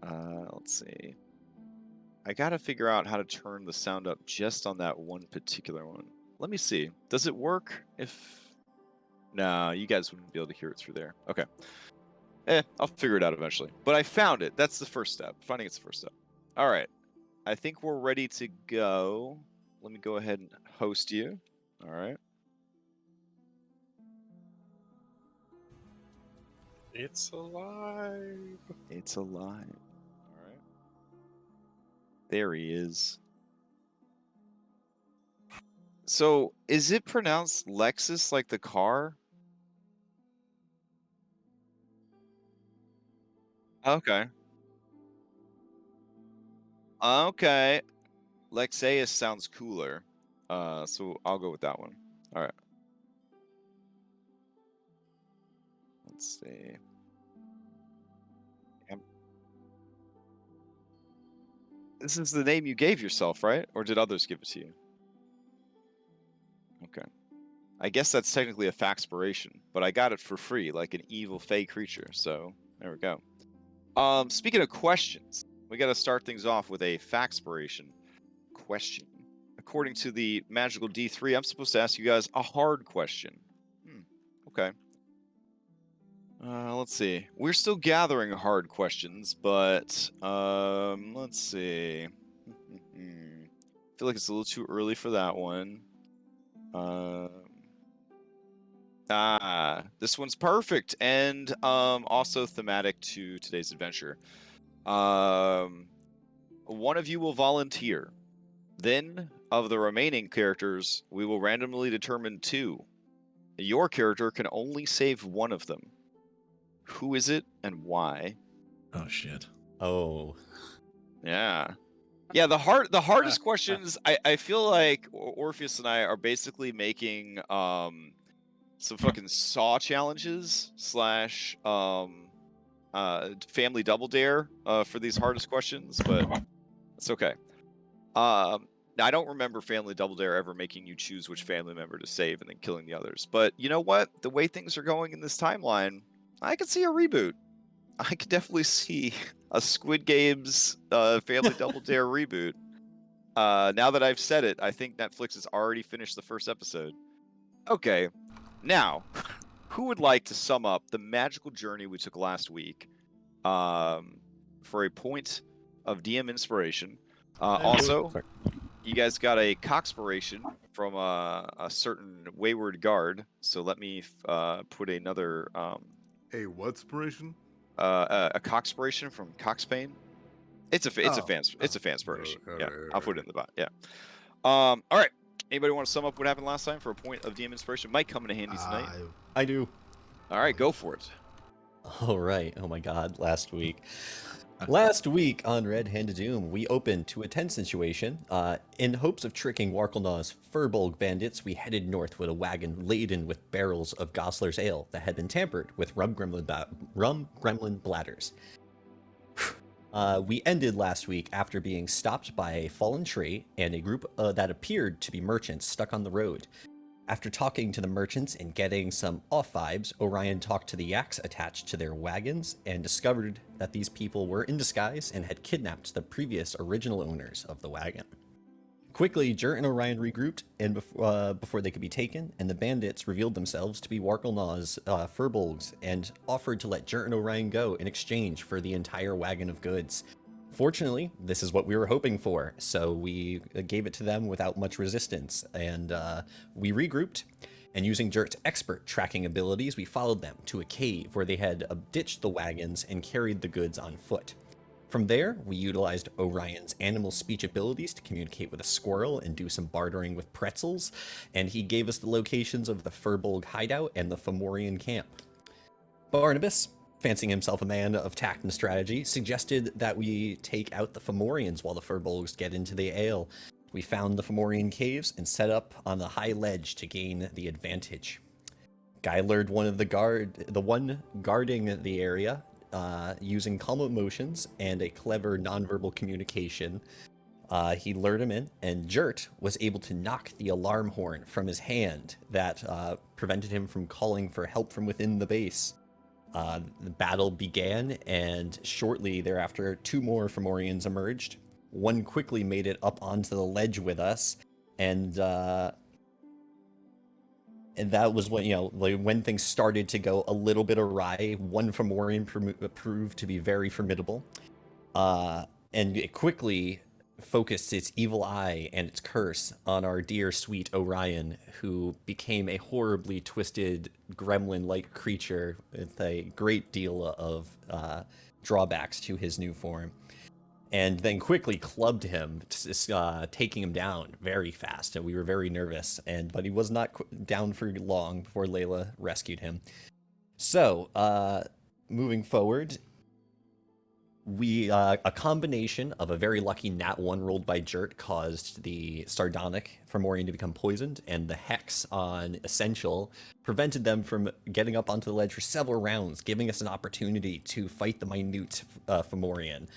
Let's see. I gotta figure out how to turn the sound up just on that one particular one. Let me see. Does it work if... No, you guys wouldn't be able to hear it through there. Okay. I'll figure it out eventually. But I found it. That's the first step. Finding it's the first step. All right. I think we're ready to go. Let me go ahead and host you. All right. It's alive. It's alive. All right. There he is. So, is it pronounced Lexus like the car? Okay. Okay. Lexaeus sounds cooler. So I'll go with that one. All right. Let's see. This is the name you gave yourself, right? Or did others give it to you? Okay. I guess that's technically a faxpiration, but I got it for free, like an evil fey creature. So there we go. Speaking of questions, we got to start things off with a faxpiration question. According to the magical D3, I'm supposed to ask you guys a hard question. Okay. Let's see. We're still gathering hard questions, but let's see. I feel like it's a little too early for that one. This one's perfect and also thematic to today's adventure. One of you will volunteer. Then, of the remaining characters, we will randomly determine 2. Your character can only save one of them. Who is it and why? Oh shit. Oh. Yeah. Yeah, the hardest questions, I feel like Orpheus and I are basically making some fucking Saw challenges slash family double dare for these hardest questions, but it's okay. Now, I don't remember Family Double Dare ever making you choose which family member to save and then killing the others. But you know what? The way things are going in this timeline, I could see a reboot. I could definitely see a Squid Games Family Double Dare reboot. Now that I've said it, I think Netflix has already finished the first episode. Okay, now, who would like to sum up the magical journey we took last week for a point of DM inspiration? Also, you guys got a cockspiration from a certain wayward guard. So let me put another... A what spiration? A cockspiration from Coxpane. It's a fanspiration. Yeah, I'll put it in the bot. Yeah. All right. Anybody want to sum up what happened last time for a point of DM inspiration? Might come in handy tonight. I do. All right, go for it. All right. Oh my God. Last week. Last week on Red Handed Doom, we opened to a tense situation. In hopes of tricking Warkelnaw's Furbolg bandits, we headed north with a wagon laden with barrels of Gosler's ale that had been tampered with rum gremlin bladders. We ended last week after being stopped by a fallen tree and a group that appeared to be merchants stuck on the road. After talking to the merchants and getting some off vibes, Orion talked to the yaks attached to their wagons and discovered that these people were in disguise and had kidnapped the previous original owners of the wagon. Quickly, Jert and Orion regrouped and before they could be taken, and the bandits revealed themselves to be Warkelnaw's Furbolgs and offered to let Jert and Orion go in exchange for the entire wagon of goods. Fortunately, this is what we were hoping for, so we gave it to them without much resistance, and we regrouped, and using Jert's expert tracking abilities, we followed them to a cave where they had ditched the wagons and carried the goods on foot. From there, we utilized Orion's animal speech abilities to communicate with a squirrel and do some bartering with pretzels, and he gave us the locations of the Furbolg hideout and the Fomorian camp. Barnabas, fancying himself a man of tact and strategy, suggested that we take out the Fomorians while the Furbolgs get into the ale. We found the Fomorian caves and set up on the high ledge to gain the advantage. Guy lured the one guarding the area, using calm emotions and a clever nonverbal communication. He lured him in, and Jert was able to knock the alarm horn from his hand that prevented him from calling for help from within the base. The battle began, and shortly thereafter, 2 more Fomorians emerged. One quickly made it up onto the ledge with us, and that was when, like, when things started to go a little bit awry. One Fomorian proved to be very formidable, and it quickly focused its evil eye and its curse on our dear sweet Orion, who became a horribly twisted gremlin-like creature with a great deal of drawbacks to his new form, and then quickly clubbed him, taking him down very fast. And we were very nervous, but he was not down for long before Layla rescued him. So, moving forward, a combination of a very lucky nat 1 rolled by Jert caused the sardonic Fomorian to become poisoned, and the hex on Essential prevented them from getting up onto the ledge for several rounds, giving us an opportunity to fight the minute Fomorian.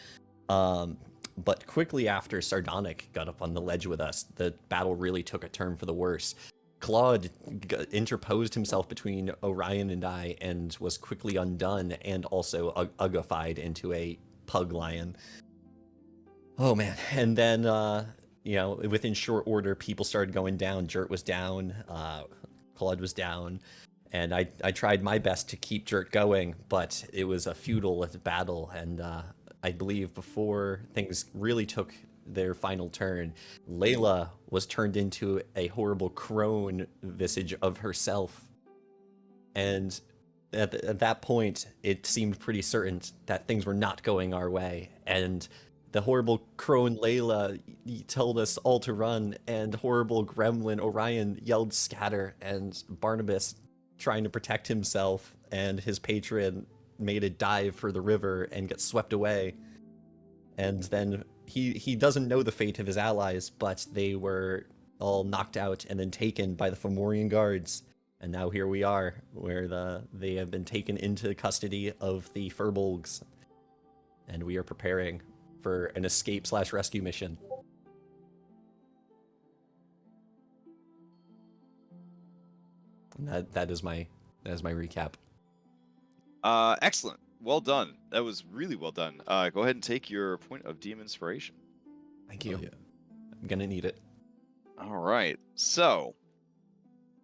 But quickly after Sardonic got up on the ledge with us, the battle really took a turn for the worse. Claude interposed himself between Orion and I and was quickly undone, and also ugified into a pug lion. Oh man. And then within short order, people started going down. Jert was down, Claude was down, and I tried my best to keep Jert going, but it was a futile battle. And I believe before things really took their final turn, Layla was turned into a horrible crone visage of herself. And at that point, it seemed pretty certain that things were not going our way. And the horrible crone Layla told us all to run, and horrible gremlin Orion yelled scatter, and Barnabas, trying to protect himself and his patron, made a dive for the river and get swept away. And then he doesn't know the fate of his allies, but they were all knocked out and then taken by the Fomorian guards. And now here we are, where they have been taken into custody of the Furbolgs, and we are preparing for an escape/rescue mission. And that is my recap. Excellent. Well done. That was really well done. Go ahead and take your point of DM inspiration. Thank you. Oh, yeah. I'm gonna need it. All right. So,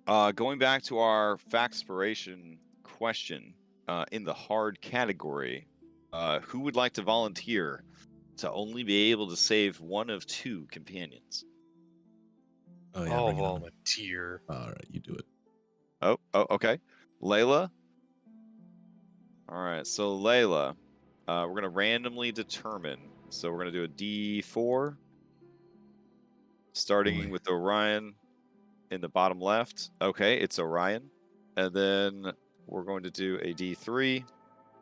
going back to our factspiration question, in the hard category, who would like to volunteer to only be able to save one of 2 companions? Oh, yeah. I'll bring it on. volunteer. All right, you do it. Oh, okay. Layla? All right, so Layla, we're going to randomly determine. So we're going to do a D4, starting with Orion in the bottom left. Okay, it's Orion. And then we're going to do a D3,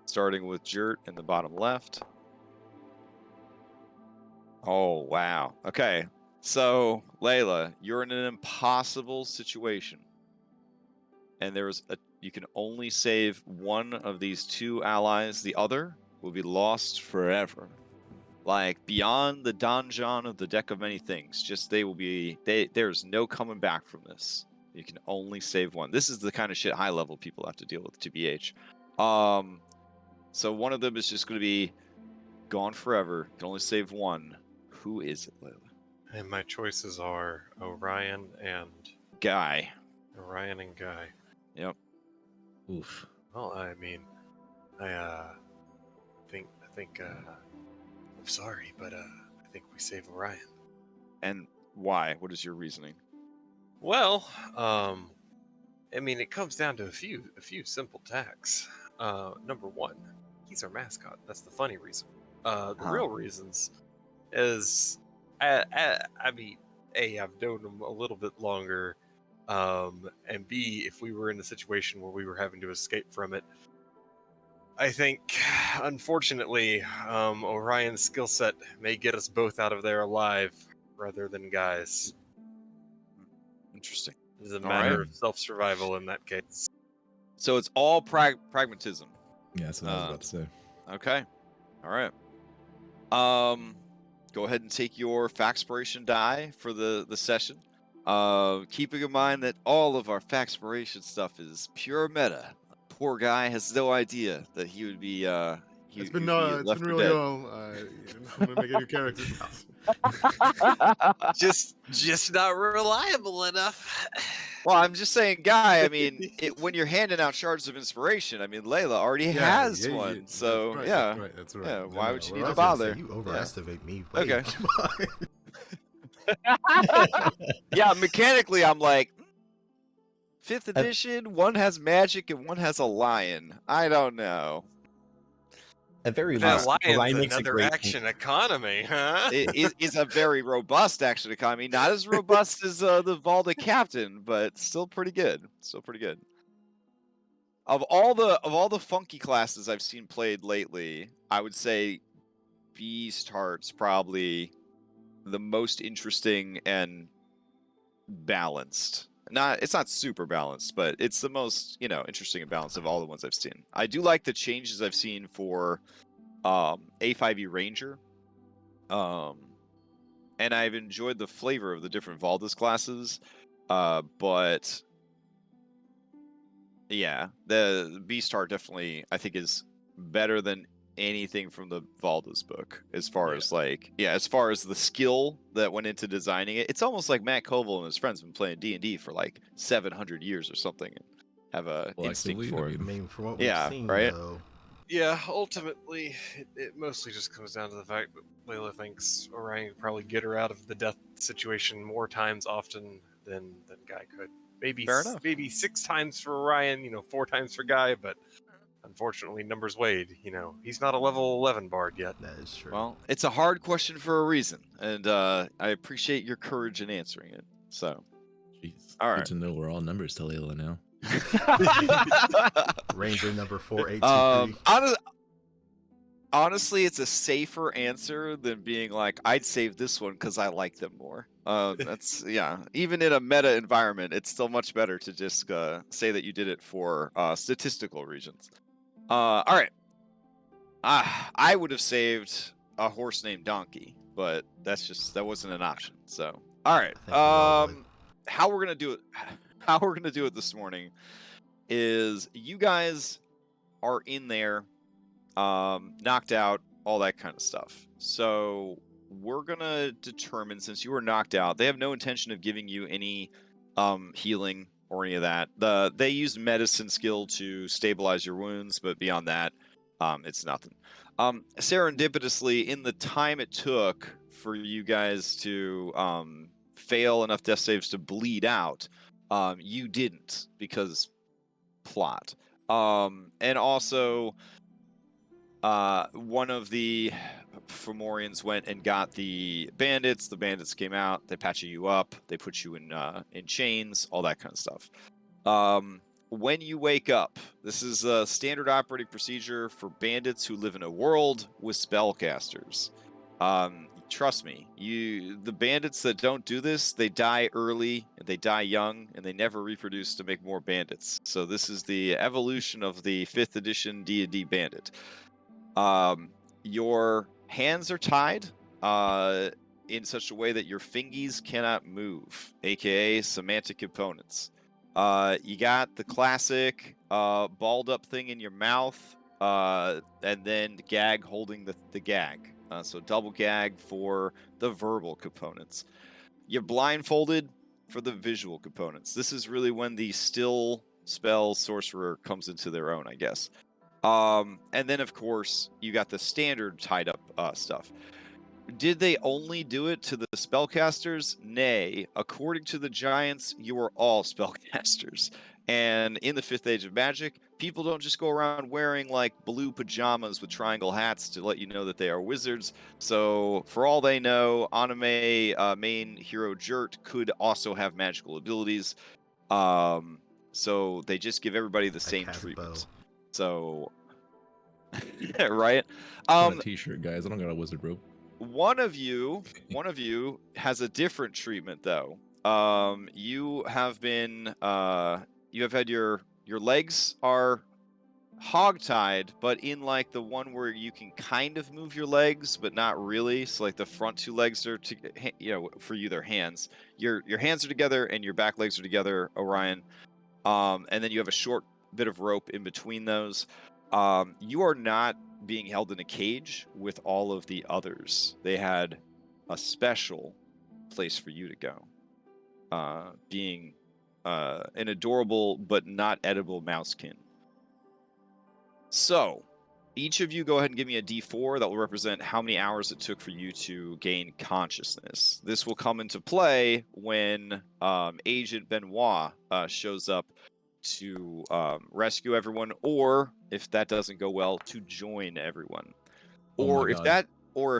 starting with Jert in the bottom left. Oh, wow. Okay, so Layla, you're in an impossible situation. And you can only save one of these 2 allies. The other will be lost forever. Like, beyond the donjon of the Deck of Many Things. Just there's no coming back from this. You can only save one. This is the kind of shit high level people have to deal with, TBH. So one of them is just going to be gone forever. You can only save one. Who is it, Layla? And my choices are Orion and Guy. Guy. Yep. Oof. Well, I mean, I think I'm sorry, but I think we save Orion. And why? What is your reasoning? Well, I mean, it comes down to a few simple tacks. Number 1, he's our mascot. That's the funny reason. The real reasons is, I mean, A, I've known him a little bit longer, and B, if we were in a situation where we were having to escape from it, I think, unfortunately, Orion's skill set may get us both out of there alive rather than guys. Interesting. It's a All matter right. of self-survival in that case. So it's all pragmatism. Yeah, that's what I was about to say. Okay. All right. Go ahead and take your factspiration die for the session. Keeping in mind that all of our factspiration stuff is pure meta, poor guy has no idea that he would be he It's would been be it's left been for really dead. I'm gonna make a new character. just not reliable enough. Well, I'm just saying, Guy. I mean, when you're handing out shards of inspiration, I mean, Layla already has one, so that's right, yeah, that's right. yeah. Why would you need I to was gonna say, bother? you Yeah. overestimate me. Okay. Come on. Yeah, mechanically, I'm like, 5th edition. One has magic and one has a lion. I don't know. At very That least, lion's Orion makes a another great action economy, huh? It is a very robust action economy. Not as robust as the Valda Captain, but still pretty good. Still pretty good. Of all the funky classes I've seen played lately, I would say Beast Heart's probably the most interesting and balanced. It's not super balanced, but it's the most, interesting and balanced of all the ones I've seen. I do like the changes I've seen for A5E Ranger. And I've enjoyed the flavor of the different Valdez classes. But yeah, the Beast Heart definitely, I think, is better than anything from the Valdez book as far as as far as the skill that went into designing it. It's almost like Matt Koval and his friends have been playing D&D for like 700 years or something and have a instinct for it. I mean, from what we've Yeah, seen, right? though, Yeah, ultimately, it mostly just comes down to the fact that Layla thinks Orion could probably get her out of the death situation more times often than Guy could. Maybe Fair enough. maybe 6 times for Orion, 4 times for Guy, but unfortunately, numbers weighed. He's not a level 11 bard yet. that is true. Well, it's a hard question for a reason, and I appreciate your courage in answering it. So, Jeez. All Good right. to know we're all numbers to Layla now. Ranger number 4823. Honestly, it's a safer answer than being like, I'd save this one because I like them more. That's even in a meta environment, it's still much better to just say that you did it for statistical reasons. All right. I would have saved a horse named Donkey, but that wasn't an option. So, all right. I think we all would. How we're gonna do it this morning is you guys are in there, knocked out, all that kind of stuff. So we're gonna determine, since you were knocked out, they have no intention of giving you any healing or any of that. They use medicine skill to stabilize your wounds, but beyond that, it's nothing. Serendipitously, in the time it took for you guys to fail enough death saves to bleed out, you didn't, because plot. And also, one of the Fomorians went and got the bandits. The bandits came out. They patch you up. They put you in chains. All that kind of stuff. When you wake up, this is a standard operating procedure for bandits who live in a world with spellcasters. Trust me, the bandits that don't do this, they die early, and they die young, and they never reproduce to make more bandits. So this is the evolution of the 5th edition D&D bandit. Your hands are tied in such a way that your fingies cannot move, aka semantic components. You got the classic balled up thing in your mouth, and then the gag holding the gag. So double gag for the verbal components. You're blindfolded for the visual components. This is really when the still spell sorcerer comes into their own, I guess. And then, of course, you got the standard tied up stuff. Did they only do it to the spellcasters? Nay. According to the giants, you are all spellcasters. And in the 5th Age of Magic, people don't just go around wearing like blue pajamas with triangle hats to let you know that they are wizards. So, for all they know, anime main hero Jert could also have magical abilities. So they just give everybody the same treatment. So, right? On a t-shirt, guys. I don't got a wizard robe. One of you has a different treatment, though. You have been, you have had your legs are hogtied, but in like the one where you can kind of move your legs, but not really. So like the front 2 legs are, for you they're hands. Your hands are together and your back legs are together, Orion. And then you have a short bit of rope in between those. You are not being held in a cage with all of the others. They had a special place for you to go, being an adorable but not edible mousekin. So, each of you go ahead and give me a d4 that will represent how many hours it took for you to gain consciousness. This will come into play when Agent Benoit shows up to rescue everyone, or if that doesn't go well, to join everyone. Oh Or my if God.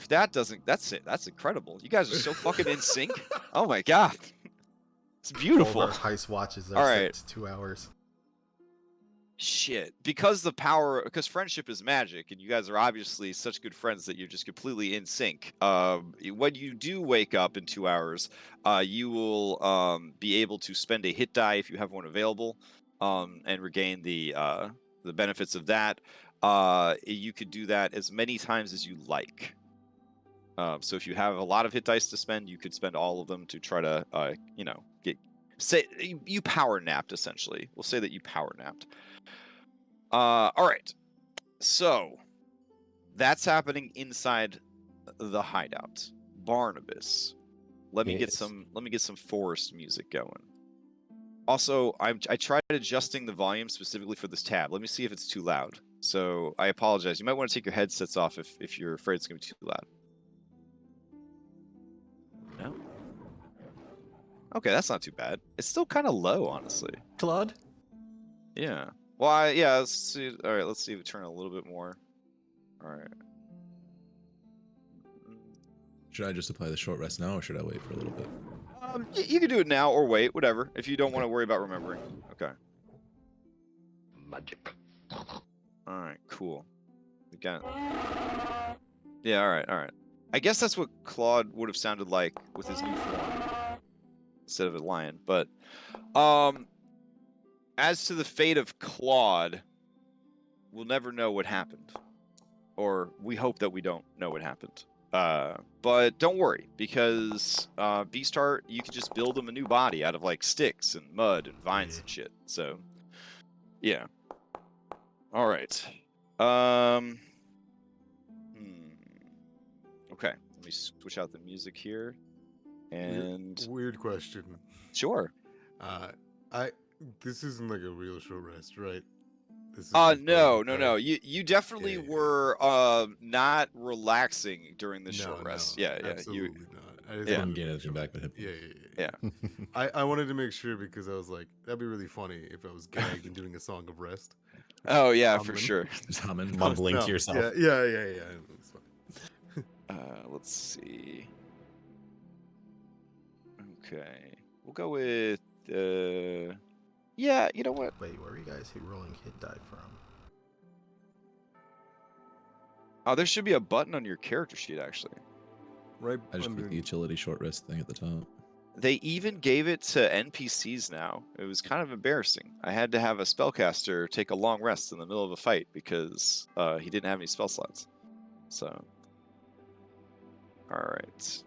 that doesn't, that's it. That's incredible. You guys are so fucking in sync. Oh my god, it's beautiful. All of our heist watches are All set right. to 2 hours. Shit, because friendship is magic, and you guys are obviously such good friends that you're just completely in sync. When you do wake up in 2 hours, you will be able to spend a hit die if you have one available, and regain the benefits of that. You could do that as many times as you like. So if you have a lot of hit dice to spend, you could spend all of them to try to, you power napped essentially. We'll say that you power napped. All right, so that's happening inside the hideout. Barnabas, let me get some forest music going. Also, I tried adjusting the volume specifically for this tab. Let me see if it's too loud. So I apologize. You might want to take your headsets off if you're afraid it's gonna be too loud. No. Okay, that's not too bad. It's still kind of low, honestly. Claude? Yeah. Well, yeah, let's see. All right, let's see if we turn it a little bit more. All right. Should I just apply the short rest now, or should I wait for a little bit? You can do it now or wait, whatever. If you don't want to worry about remembering. Okay. Magic. All right, cool. We got it. Yeah, all right. I guess that's what Claude would have sounded like with his new form instead of a lion. But as to the fate of Claude, we'll never know what happened. Or we hope that we don't know what happened. But don't worry, because Beastheart, you can just build him a new body out of like sticks and mud and vines and shit. So, yeah. All right. Okay, let me switch out the music here. And Weird question. sure. This isn't like a real short rest, right? This is No. alright. You definitely Yeah. were not relaxing during the No, short rest. no, Yeah. absolutely You, not. I just Yeah. I wanted didn't to get make anything back but hit Yeah. yeah. I wanted to make sure because I was like, that'd be really funny if I was gagged and doing a song of rest. Oh yeah, for Humming. sure. Just humming. Mumbling No, to yourself. Yeah. It's fine. Let's see. Okay, we'll go with. Yeah, you know what? Wait, where are you guys rolling hit die from? Oh, there should be a button on your character sheet actually. Right I just under put the utility short rest thing at the top. They even gave it to NPCs now. It was kind of embarrassing. I had to have a spellcaster take a long rest in the middle of a fight because he didn't have any spell slots. So, all right.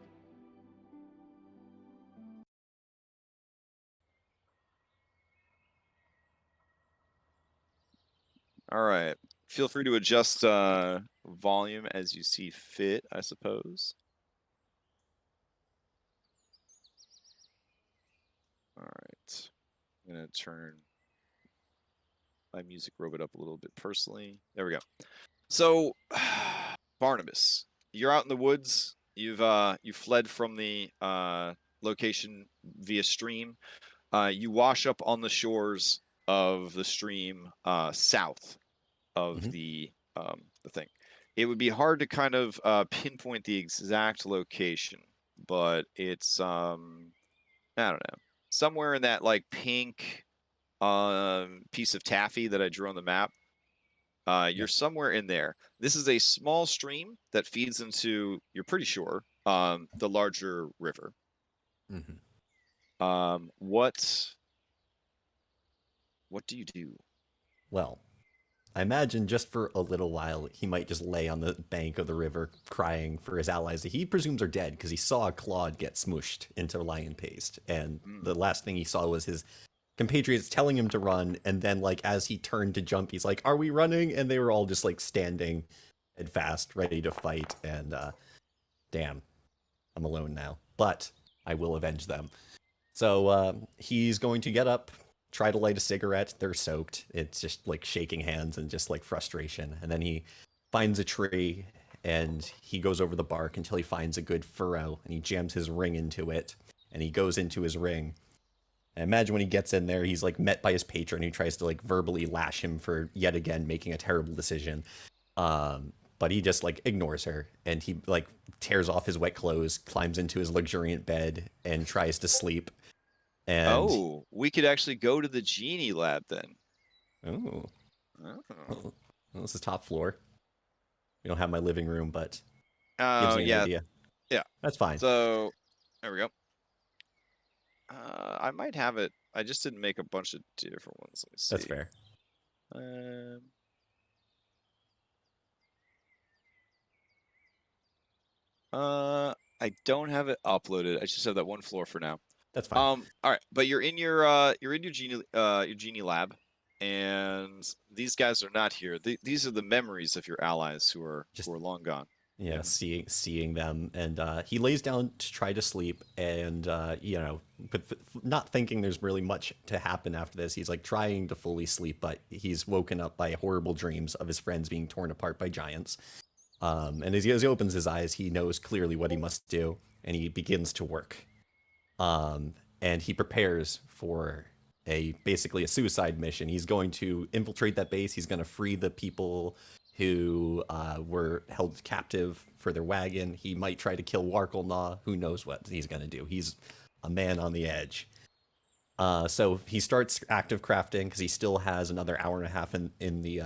All right. Feel free to adjust volume as you see fit, I suppose. All right. I'm going to turn my music robot up a little bit personally. There we go. So, Barnabas, you're out in the woods. You fled from the location via stream. You wash up on the shores of the stream south of the thing. It would be hard to kind of pinpoint the exact location, but it's I don't know, somewhere in that like pink piece of taffy that I drew on the map. You're somewhere in there. This is a small stream that feeds into, you're pretty sure, the larger river. What do you do? Well, I imagine just for a little while, he might just lay on the bank of the river crying for his allies that he presumes are dead because he saw Claude get smooshed into lion paste. And the last thing he saw was his compatriots telling him to run, and then like as he turned to jump, he's like, "Are we running?" And they were all just like standing and fast, ready to fight. And damn, I'm alone now, but I will avenge them. So he's going to get up, try to light a cigarette. They're soaked. It's just like shaking hands and just like frustration. And then he finds a tree and he goes over the bark until he finds a good furrow and he jams his ring into it and he goes into his ring. And imagine when he gets in there, he's like met by his patron who tries to like verbally lash him for yet again making a terrible decision. But he just like ignores her and he like tears off his wet clothes, climbs into his luxuriant bed and tries to sleep. And Oh, we could actually go to the genie lab then. oh, Oh. well, this is top floor. We don't have my living room, but gives me an Yeah, idea. yeah. That's fine. So there we go. I might have it. I just didn't make a bunch of different ones. Let me see. That's fair. I don't have it uploaded. I just have that one floor for now. That's fine. All right, but you're in your genie lab, and these guys are not here. These are the memories of your allies who are long gone. Yeah, seeing them, and he lays down to try to sleep, and but not thinking there's really much to happen after this. He's like trying to fully sleep, but he's woken up by horrible dreams of his friends being torn apart by giants. And as he opens his eyes, he knows clearly what he must do, and he begins to work. And he prepares for basically a suicide mission. He's going to infiltrate that base. He's going to free the people who were held captive for their wagon. He might try to kill Warkelnaw. Who knows what he's going to do? He's a man on the edge. So he starts active crafting because he still has another hour and a half in the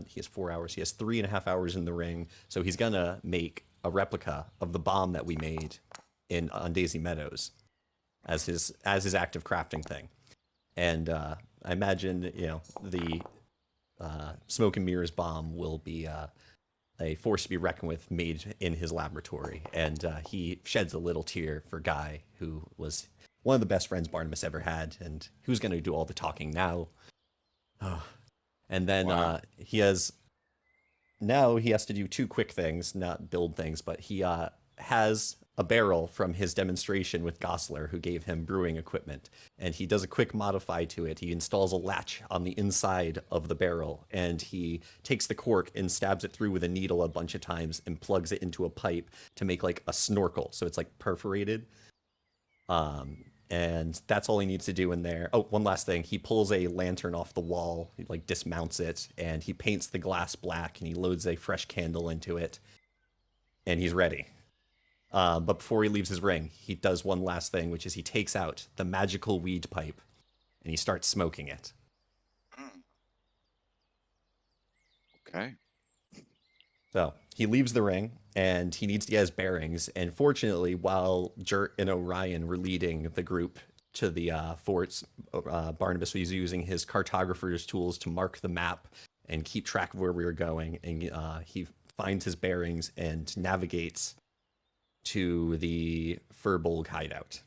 he has 4 hours. He has 3.5 hours in the ring. So he's gonna make a replica of the bomb that we made on Daisy Meadows as his active crafting thing. And I imagine the Smoke and Mirrors bomb will be a force to be reckoned with, made in his laboratory. And he sheds a little tear for Guy, who was one of the best friends Barnabas ever had, and who's going to do all the talking now. And then Wow. he has to do 2 quick things, not build things, but he has a barrel from his demonstration with Gosler, who gave him brewing equipment. And he does a quick modify to it. He installs a latch on the inside of the barrel, and he takes the cork and stabs it through with a needle a bunch of times and plugs it into a pipe to make like a snorkel. So it's like perforated. And that's all he needs to do in there. Oh, one last thing. He pulls a lantern off the wall, he like dismounts it, and he paints the glass black, and he loads a fresh candle into it, and he's ready. But before he leaves his ring, he does one last thing, which is he takes out the magical weed pipe, and he starts smoking it. Okay. So he leaves the ring, and he needs to get his bearings. And fortunately, while Jert and Orion were leading the group to the forts, Barnabas was using his cartographer's tools to mark the map and keep track of where we were going. And he finds his bearings and navigates to the Furbolg hideout.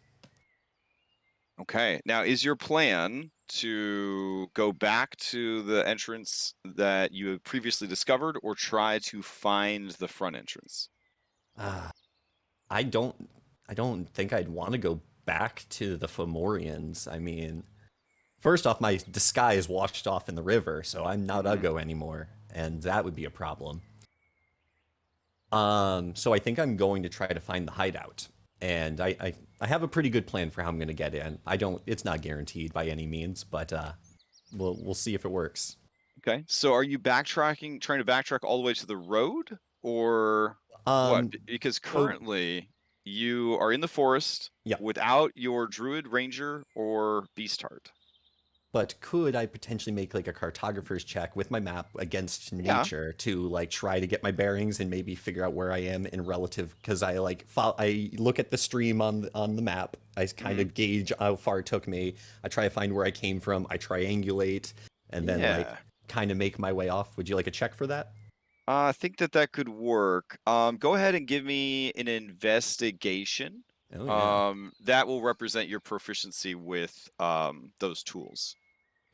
Okay. Now, is your plan to go back to the entrance that you had previously discovered, or try to find the front entrance? I don't think I'd want to go back to the Fomorians. I mean, first off, my disguise washed off in the river, so I'm not Uggo anymore, and that would be a problem. So I think I'm going to try to find the hideout. And I have a pretty good plan for how I'm going to get in. It's not guaranteed by any means, but we'll see if it works. Okay. So are you trying to backtrack all the way to the road, or what? Because currently you are in the forest without your druid, ranger, or beast heart. But could I potentially make like a cartographer's check with my map against nature to like try to get my bearings and maybe figure out where I am in relative? Because I look at the stream on the map. I kind of gauge how far it took me. I try to find where I came from. I triangulate and then like kind of make my way off. Would you like a check for that? I think that could work. Go ahead and give me an investigation. Oh yeah. That will represent your proficiency with those tools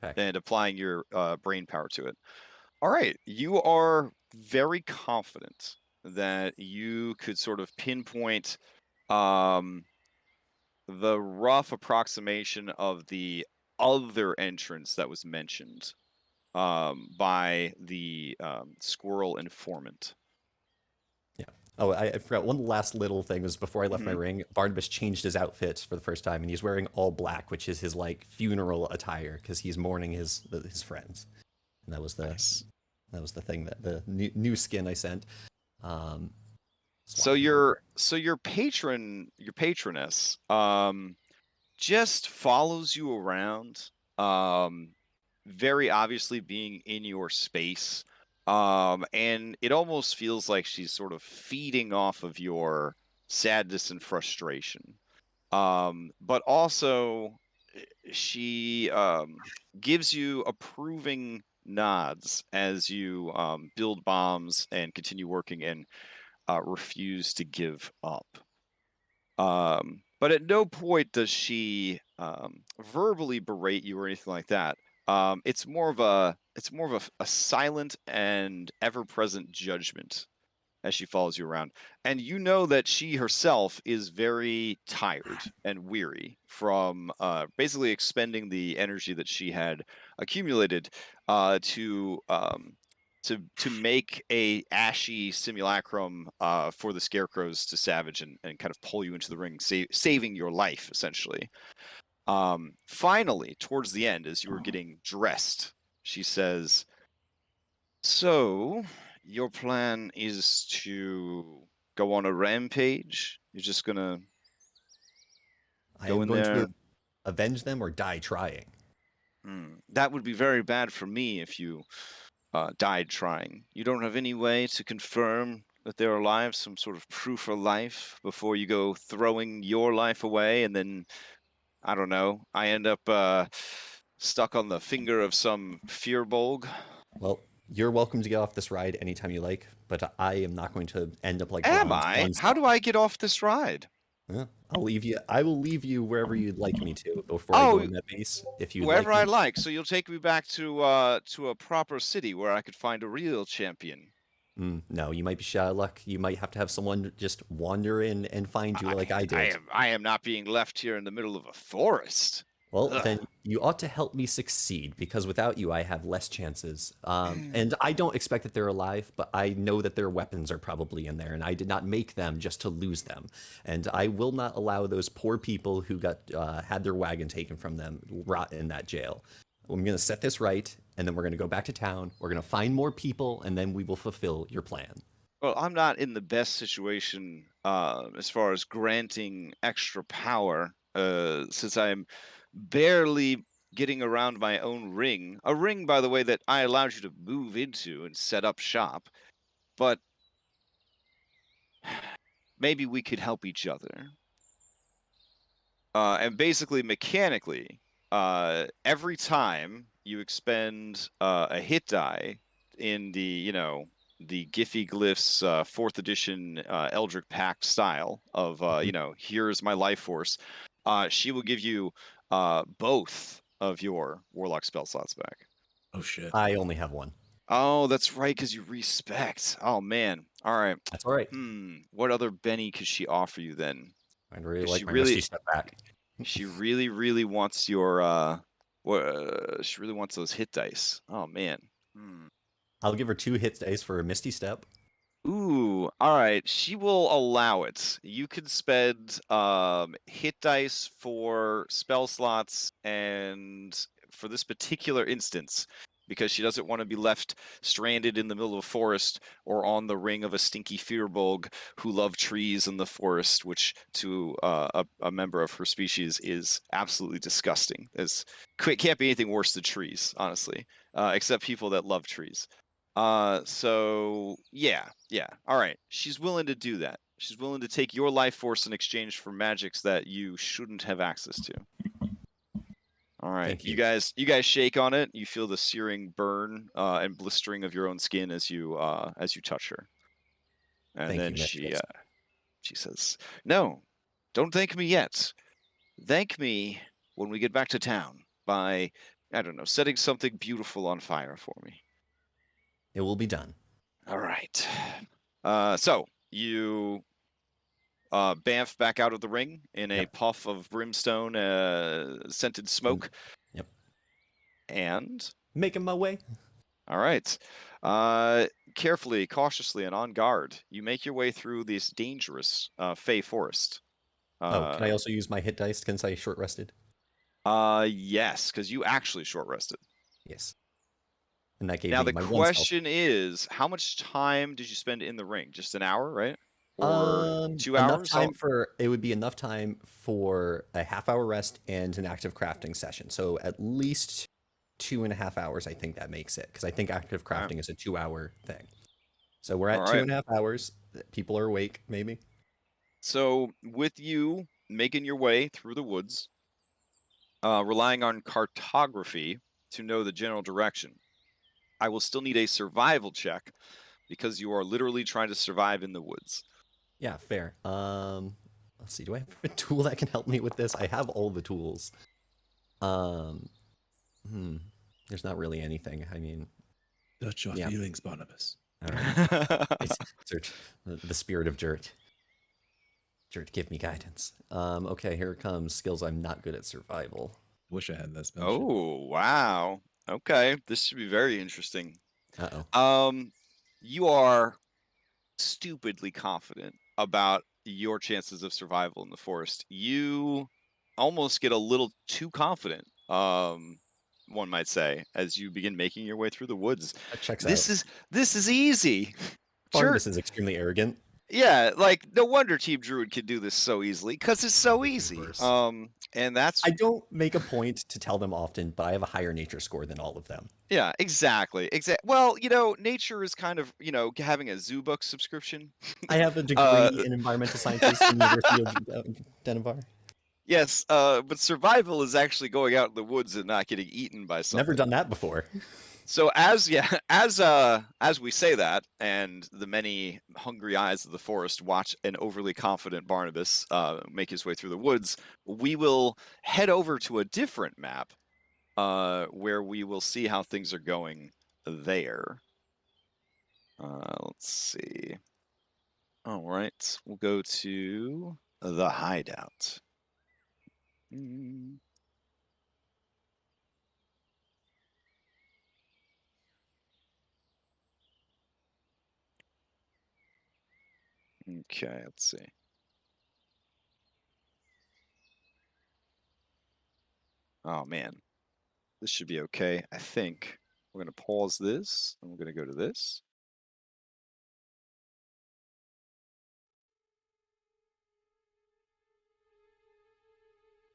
Heck. and applying your brain power to it. All right, you are very confident that you could sort of pinpoint um, the rough approximation of the other entrance that was mentioned by the squirrel informant. Yeah. Oh, I forgot one last little thing was before I left my Mhm. ring, Barnabas changed his outfit for the first time, and he's wearing all black, which is his like funeral attire because he's mourning his friends. And Nice. that was the thing that the new skin I sent. Um, So swapping over. your patroness, just follows you around, very obviously being in your space, and it almost feels like she's sort of feeding off of your sadness and frustration. But also, she gives you approving nods as you build bombs and continue working and refuse to give up. But at no point does she verbally berate you or anything like that. It's more of a silent and ever-present judgment as she follows you around. And you know that she herself is very tired and weary from basically expending the energy that she had accumulated to make a ashy simulacrum for the scarecrows to savage and kind of pull you into the ring, saving your life essentially. Finally, towards the end, as you were getting dressed, she says, "So, your plan is to go on a rampage? You're just gonna I go am in going there? to avenge them or die trying. That would be very bad for me if you died trying. You don't have any way to confirm that they're alive, some sort of proof of life before you go throwing your life away, and then, I don't know, I end up stuck on the finger of some fearbolg? Well, you're welcome to get off this ride anytime you like, but I am not going to end up like Am bronze I? one How do star. I get off this ride? Yeah, I'll leave you. I will leave you wherever you'd like me to before I go Oh, in that base. If you'd wherever like I me, like. So you'll take me back to a proper city where I could find a real champion. No, you might be shot of luck. You might have to have someone just wander in and find you like I did. I am not being left here in the middle of a forest. Well, Ugh. then you ought to help me succeed because without you, I have less chances. And I don't expect that they're alive, but I know that their weapons are probably in there, and I did not make them just to lose them. And I will not allow those poor people who got had their wagon taken from them rot in that jail. I'm going to set this right, and then we're going to go back to town. We're going to find more people, and then we will fulfill your plan. Well, I'm not in the best situation as far as granting extra power, since I'm barely getting around my own ring. A ring, by the way, that I allowed you to move into and set up shop. But maybe we could help each other. And basically, mechanically, every time you expend a hit die in the, the Giphy Glyphs 4th edition Eldritch Pact style of, here's my life force, she will give you both of your Warlock spell slots back. Oh shit. I only have one. Oh, that's right, because you respect. Oh, man. All right. That's all right. What other Benny could she offer you then? I'd really 'Cause like she my really, Misty Step back. she really, really wants your she really wants those hit dice. Oh man. I'll give her 2 hit dice for a Misty Step. Ooh, all right. She will allow it. You can spend hit dice for spell slots, and for this particular instance, because she doesn't want to be left stranded in the middle of a forest or on the ring of a stinky fearbolg who love trees in the forest, which to a member of her species is absolutely disgusting. Can't be anything worse than trees, honestly, except people that love trees. So yeah. All right. She's willing to do that. She's willing to take your life force in exchange for magics that you shouldn't have access to. All right. Thank you. You guys shake on it. You feel the searing burn and blistering of your own skin as you touch her. And Thank then you, Mistress. she says, "No, Don't thank me yet. Thank me when we get back to town by, I don't know, setting something beautiful on fire for me. It will be done. All right. So you bamf back out of the ring in a Yep. puff of brimstone scented smoke. Yep. And Making my way. all right. Carefully, cautiously, and on guard, you make your way through this dangerous Fey forest. Can I also use my hit dice since I short rested? Yes, because you actually short rested. Yes. And that gave Now me the my question is, how much time did you spend in the ring? Just an hour, right? Or 2 enough hours? time for it would be enough time for a half-hour rest and an active crafting session. So at least 2.5 hours, I think that makes it, because I think active crafting is a 2-hour thing. So we're at All right. 2.5 hours. People are awake, maybe. So with you making your way through the woods, relying on cartography to know the general direction, I will still need a survival check because you are literally trying to survive in the woods. Yeah, fair. Let's see. Do I have a tool that can help me with this? I have all the tools. There's not really anything. I mean, Touch your Yeah. feelings, Barnabas. all right. It's search the spirit of Dirt. Dirt, give me guidance. Okay, here it comes. Skills I'm not good at survival. Wish I had that spell. Oh, wow. Okay, this should be very interesting. Uh-oh. You are stupidly confident about your chances of survival in the forest. You almost get a little too confident, one might say, as you begin making your way through the woods. That checks This out. is easy. Barnabas is extremely arrogant. Yeah, like no wonder Team Druid can do this so easily because it's so easy. Reverse. And that's I don't make a point to tell them often, but I have a higher nature score than all of them. yeah, exactly. Well, you know, nature is kind of, you know, having a zoo book subscription. I have a degree in environmental sciences from the University of Denver. Yes, but survival is actually going out in the woods and not getting eaten by something. Never done that before. So as we say that, and the many hungry eyes of the forest watch an overly confident Barnabas make his way through the woods, we will head over to a different map, where we will see how things are going there. Let's see. All right, we'll go to the hideout. Okay, let's see. Oh man, this should be okay. I think we're going to pause this and we're going to go to this.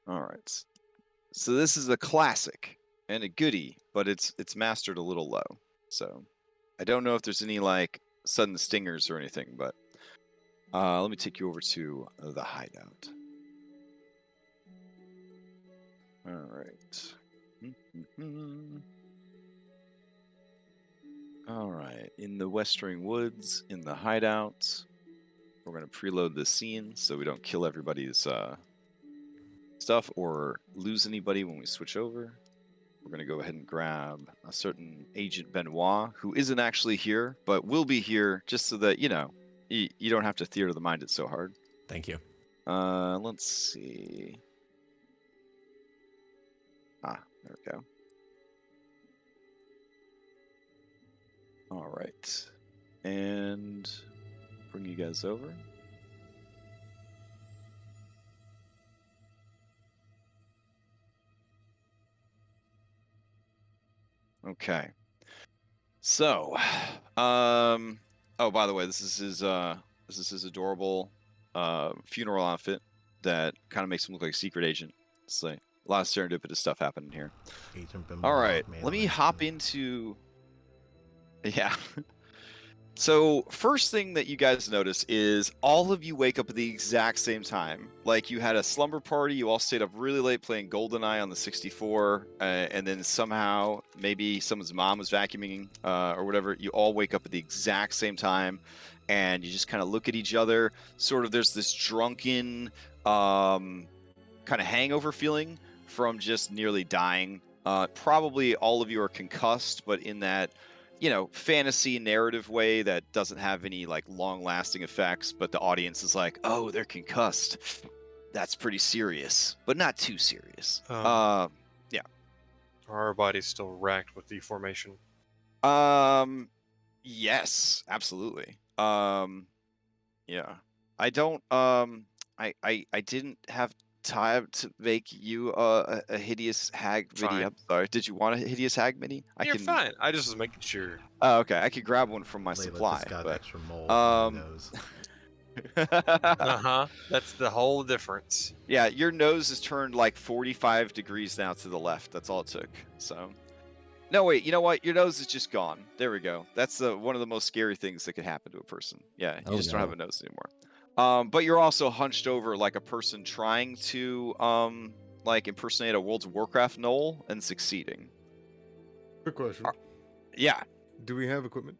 All right. So this is a classic and a goodie, but it's mastered a little low. So I don't know if there's any like sudden stingers or anything, but let me take you over to the hideout. All right. All right. In the Westering Woods, in the hideout, we're going to preload the scene so we don't kill everybody's stuff or lose anybody when we switch over. We're going to go ahead and grab a certain Agent Benoit, who isn't actually here, but will be here just so that, you know, you don't have to theater the mind it so hard. Thank you. Let's see. There we go. All right. And bring you guys over. Okay. So, oh, by the way, this is his adorable funeral outfit that kind of makes him look like a secret agent. It's like a lot of serendipitous stuff happening here. Agent All right, man let me of hop action. into. Yeah. So first thing that you guys notice is all of you wake up at the exact same time. Like you had a slumber party, you all stayed up really late playing GoldenEye on the 64, and then somehow maybe someone's mom was vacuuming or whatever. You all wake up at the exact same time, and you just kind of look at each other. Sort of there's this drunken kind of hangover feeling from just nearly dying. Probably all of you are concussed, but in that, fantasy narrative way that doesn't have any like long-lasting effects. But the audience is like, "Oh, they're concussed. That's pretty serious, but not too serious." Yeah. Are our bodies still racked with deformation? Yes, absolutely. Yeah. I don't I didn't have time to make you a hideous hag mini. Fine. I'm sorry. Did you want a hideous hag mini? You're fine. I just was making sure. Oh, okay. I could grab one from my Layla supply, just got but extra mold on her um nose. Uh-huh. That's the whole difference. yeah, your nose is turned like 45 degrees now to the left. That's all it took. So no, wait. You know what? Your nose is just gone. There we go. That's one of the most scary things that could happen to a person. Yeah, you Oh, just don't have no. a nose anymore. But you're also hunched over like a person trying to like impersonate a World of Warcraft gnoll and succeeding. Quick question. Yeah. Do we have equipment?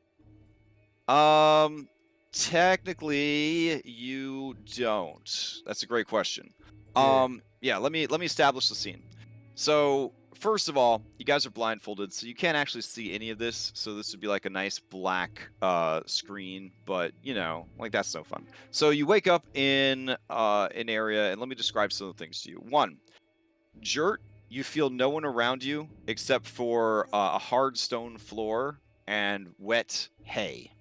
Technically, you don't. That's a great question. Yeah. Yeah. Let me establish the scene. So first of all, you guys are blindfolded, so you can't actually see any of this. So this would be like a nice black screen, but like that's no fun. So you wake up in an area, and let me describe some of the things to you. One, Jert, you feel no one around you except for a hard stone floor and wet hay.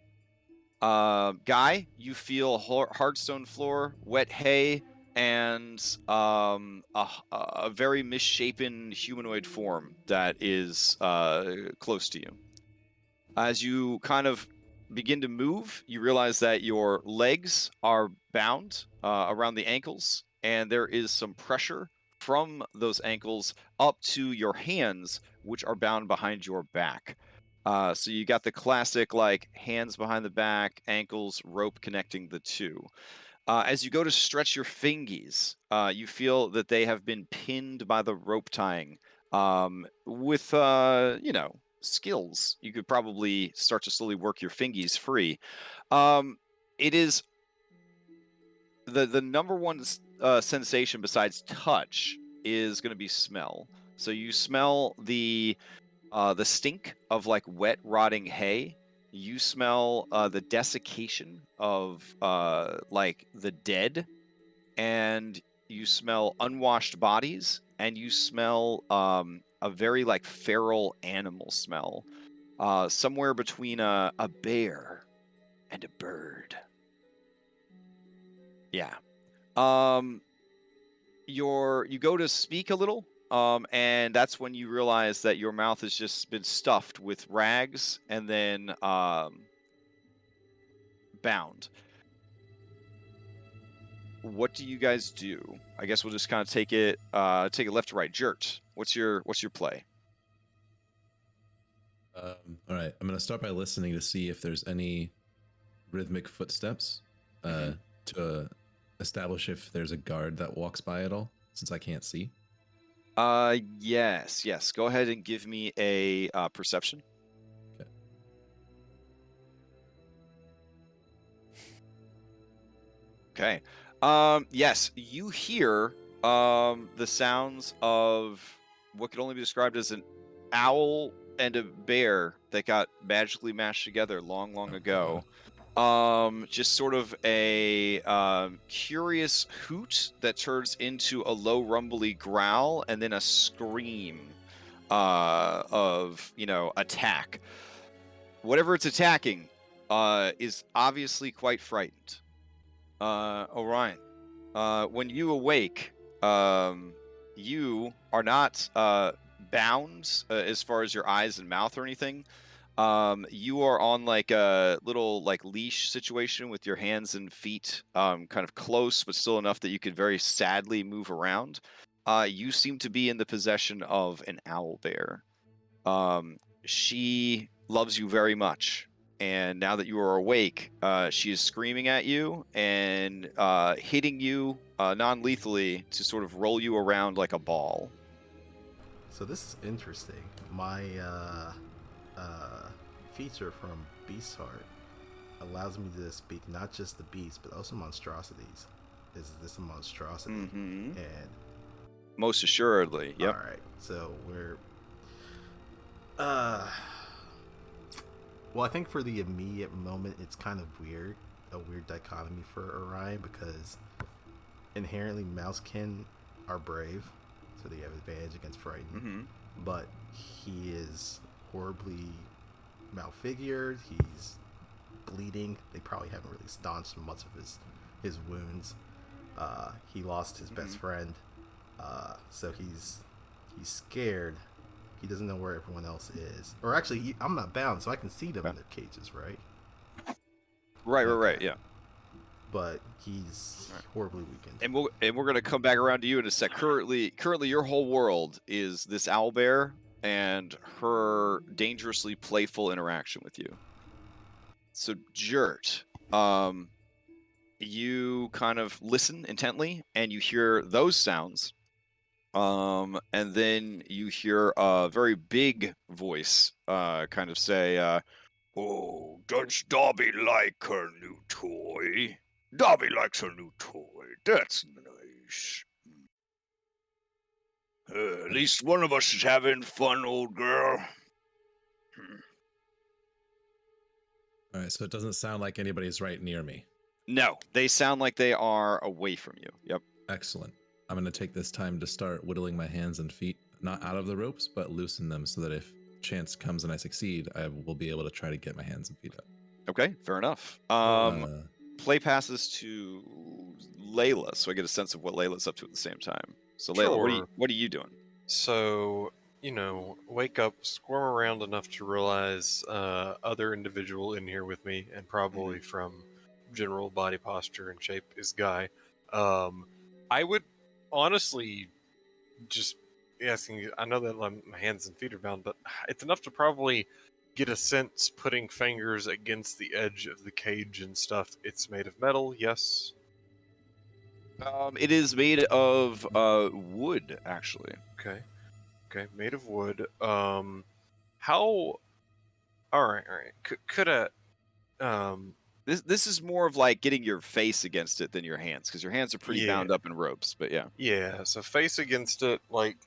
Guy, you feel hard stone floor, wet hay, and a very misshapen humanoid form that is close to you. As you kind of begin to move, you realize that your legs are bound around the ankles, and there is some pressure from those ankles up to your hands, which are bound behind your back. So you got the classic like hands behind the back, ankles, rope connecting the two. As you go to stretch your fingies, you feel that they have been pinned by the rope tying. With skills, you could probably start to slowly work your fingies free. It is the number one sensation besides touch is going to be smell. So you smell the stink of like wet, rotting hay. You smell the desiccation of like the dead, and you smell unwashed bodies, and you smell a very like feral animal smell, somewhere between a bear and a bird. Yeah. Um, you go to speak a little, and that's when you realize that your mouth has just been stuffed with rags and then bound. What do you guys do? I guess we'll just kind of take it left to right. Jert, what's your play? All right, I'm gonna start by listening to see if there's any rhythmic footsteps to establish if there's a guard that walks by at all, since I can't see. Yes. Go ahead and give me a perception. Okay. Yes, you hear the sounds of what could only be described as an owl and a bear that got magically mashed together long ago. Just sort of a curious hoot that turns into a low rumbly growl and then a scream of attack. Whatever it's attacking is obviously quite frightened. Orion, when you awake, you are not bound as far as your eyes and mouth or anything. You are on like a little like leash situation with your hands and feet kind of close, but still enough that you could very sadly move around. You seem to be in the possession of an owl bear. She loves you very much. And now that you are awake, she is screaming at you and hitting you non-lethally to sort of roll you around like a ball. So this is interesting. My feature from Beast's Heart allows me to speak not just the beast, but also monstrosities. is this a monstrosity? Mm-hmm. And Most assuredly. Yep. all right, so we're well, I think for the immediate moment, it's kind of weird, a weird dichotomy for Orion because inherently Mousekin are brave, so they have advantage against frightened. Mm-hmm. But he is horribly malfigured. He's bleeding. They probably haven't really staunched much of his wounds. He lost his best friend, so he's scared. He doesn't know where everyone else is. Or actually, I'm not bound, so I can see them in their cages, right? Right. Yeah. But he's horribly weakened. And we're gonna come back around to you in a sec. Currently, your whole world is this owlbear and her dangerously playful interaction with you. So, Jert, you kind of listen intently, and you hear those sounds. And then you hear a very big voice, kind of say, "Oh, does Dobby like her new toy? Dobby likes her new toy. That's nice. At least one of us is having fun, old girl." All right, so it doesn't sound like anybody's right near me. No, they sound like they are away from you. Yep. Excellent. I'm going to take this time to start whittling my hands and feet, not out of the ropes, but loosen them so that if chance comes and I succeed, I will be able to try to get my hands and feet up. Okay, fair enough. Play passes to Layla, so I get a sense of what Layla's up to at the same time. So Layla, Sure. what are you doing? So, wake up, squirm around enough to realize other individual in here with me, and probably from general body posture and shape is Guy. I would honestly just asking, I know that my hands and feet are bound, but it's enough to probably get a sense putting fingers against the edge of the cage and stuff. It's made of metal, yes? It is made of wood, actually. Okay, made of wood. How? All right. Could a This is more of like getting your face against it than your hands, because your hands are pretty bound up in ropes. But yeah. Yeah. So face against it, like.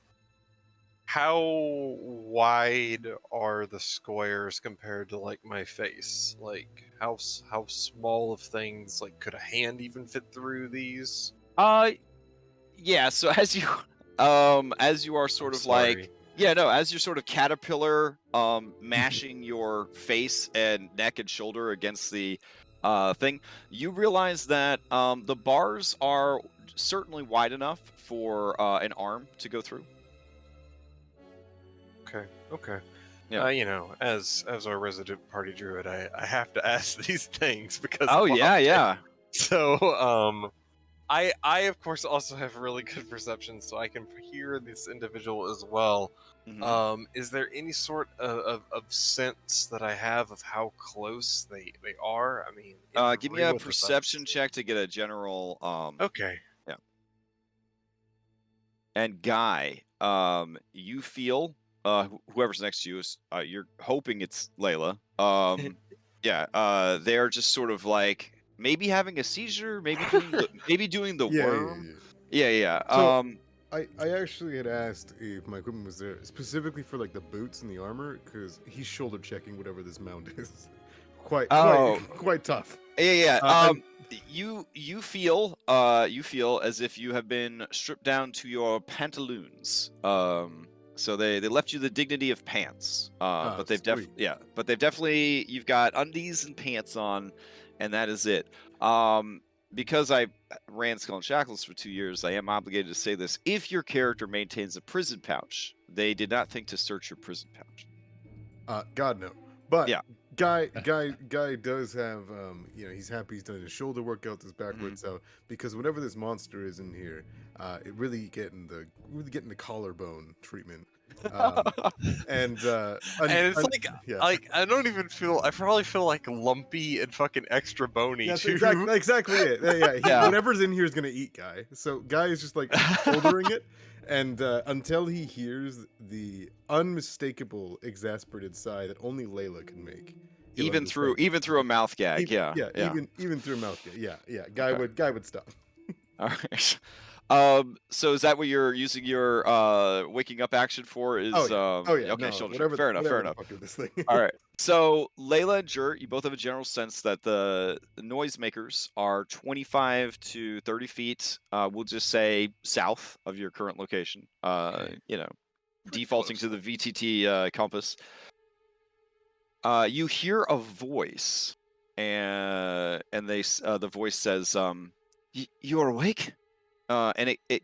How wide are the squares compared to like my face? Like how small of things? Like could a hand even fit through these? Yeah. So as you are sort of like. Sorry. As you're sort of caterpillar mashing your face and neck and shoulder against the thing, you realize that the bars are certainly wide enough for an arm to go through. Okay. Yeah. As our resident party druid, I have to ask these things because. Oh yeah. So I of course also have really good perception, so I can hear this individual as well. Mhm. Is there any sort of sense that I have of how close they are? I mean, Give me a perception check to get a general. Okay. Yeah. And Guy, you feel whoever's next to you is you're hoping it's Layla. They're just sort of like maybe having a seizure, maybe doing the worm. Yeah. So, I actually had asked if my equipment was there specifically for like the boots and the armor because he's shoulder checking whatever this mound is. Quite tough. Yeah. You feel as if you have been stripped down to your pantaloons. So they left you the dignity of pants. But they've definitely you've got undies and pants on, and that is it. Because I ran Skull and Shackles for 2 years, I am obligated to say this. If your character maintains a prison pouch, they did not think to search your prison pouch. God no. But yeah. Guy does have he's happy he's done his shoulder workout this backwards out because whenever this monster is in here, it really getting the collarbone treatment. And it's like I don't even feel. I probably feel like lumpy and fucking extra bony. That's too. exactly it. Yeah, whatever's in here is gonna eat Guy. So Guy is just like shouldering it, and until he hears the unmistakable exasperated sigh that only Layla can make, even through a mouth gag. Even through a mouth gag. Yeah. Guy would stop. All right. So is that what you're using your waking up action for? Is Oh yeah. Oh yeah. okay, No, shoulder check. whatever. Fair enough. Fair Whatever the enough. fuck is this thing? All right. So Layla and Jurt, you both have a general sense that the noisemakers are 25 to 30 feet. We'll just say south of your current location. Okay. You know, Pretty defaulting close. to the VTT compass. You hear a voice, and the voice says, "You're awake," and it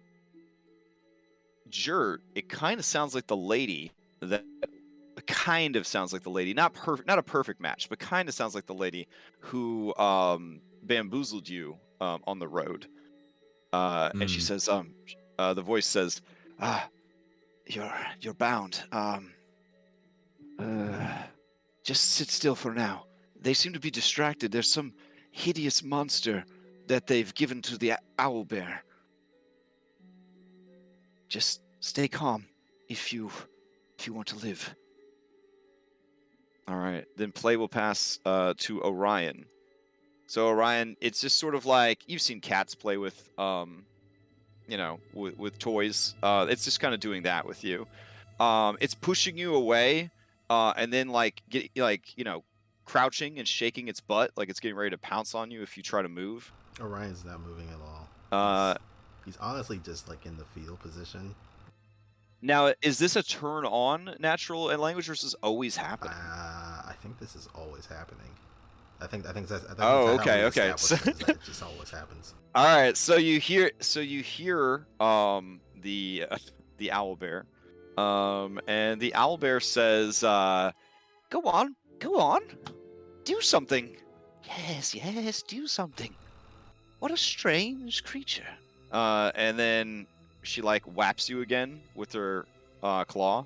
Jurt, it kind of sounds like the lady that kind of sounds like the lady, not a perfect match, but kind of sounds like the lady who bamboozled you on the road. And she says, the voice says, you're bound. Just sit still for now. They seem to be distracted. There's some hideous monster that they've given to the owl bear. Just stay calm if you want to live. All right, then play will pass to Orion. So Orion, it's just sort of like you've seen cats play with, with toys. It's just kind of doing that with you. It's pushing you away, and then crouching and shaking its butt like it's getting ready to pounce on you if you try to move. Orion's not moving at all. He's honestly just like in the fetal position. Now, is this a turn on natural and language, or is this always happening? I think this is always happening. I think Oh, that's okay, how we okay. established it, is that it just always happens. All right, so you hear the owl bear, and the owl bear says, "Go on, do something. Yes, do something. What a strange creature." And then she like whaps you again with her claw.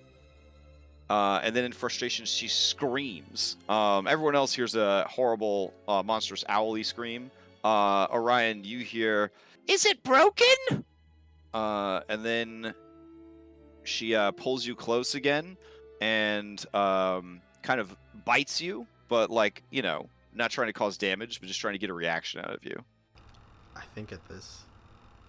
And then in frustration, she screams. Everyone else hears a horrible, monstrous owly scream. Orion, you hear, "Is it broken?" And then she pulls you close again and kind of bites you, but not trying to cause damage, but just trying to get a reaction out of you. I think at this.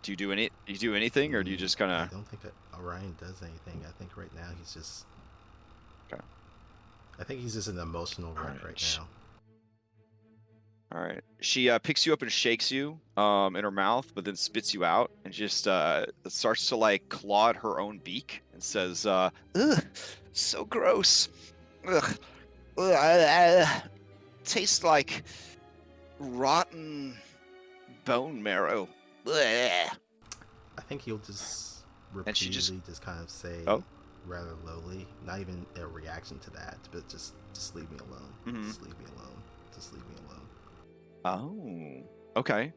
Do you do anything, or do you just kind I of? don't think that Orion does anything. I think right now he's just. Okay. I think he's just in an emotional wreck right now. All right. She picks you up and shakes you in her mouth, but then spits you out and just starts to like claw at her own beak and says, "Ugh, so gross. Ugh, tastes like rotten bone marrow." Ugh. I think he'll just And she repeatedly just kind of say rather lowly, not even a reaction to that, but just leave me alone. Mhm. Just leave me alone. Just leave me alone. Oh, okay.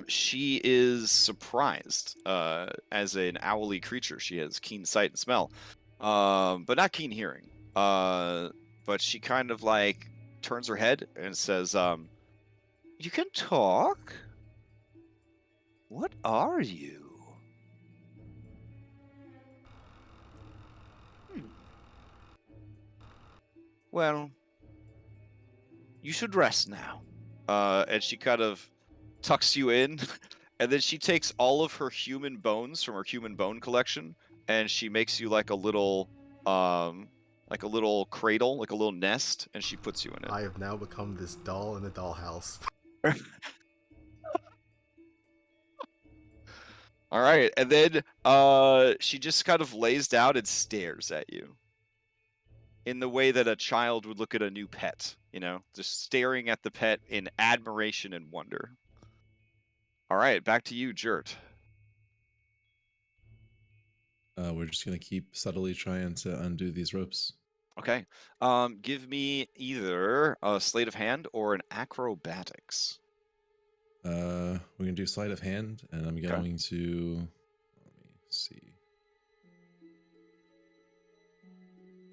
She is surprised. As an owly creature, she has keen sight and smell, but not keen hearing. But she kind of like turns her head and says, "You can talk. What are you?" Well, you should rest now. And she kind of tucks you in, and then she takes all of her human bones from her human bone collection, and she makes you like a little cradle, like a little nest, and she puts you in it. I have now become this doll in a dollhouse. All right, and then she just kind of lays down and stares at you in the way that a child would look at a new pet, just staring at the pet in admiration and wonder. All right, back to you, Jurt. We're just gonna keep subtly trying to undo these ropes. Okay. Give me either a Sleight of Hand or an Acrobatics. We're gonna do sleight of hand, and I'm going to. Let me see.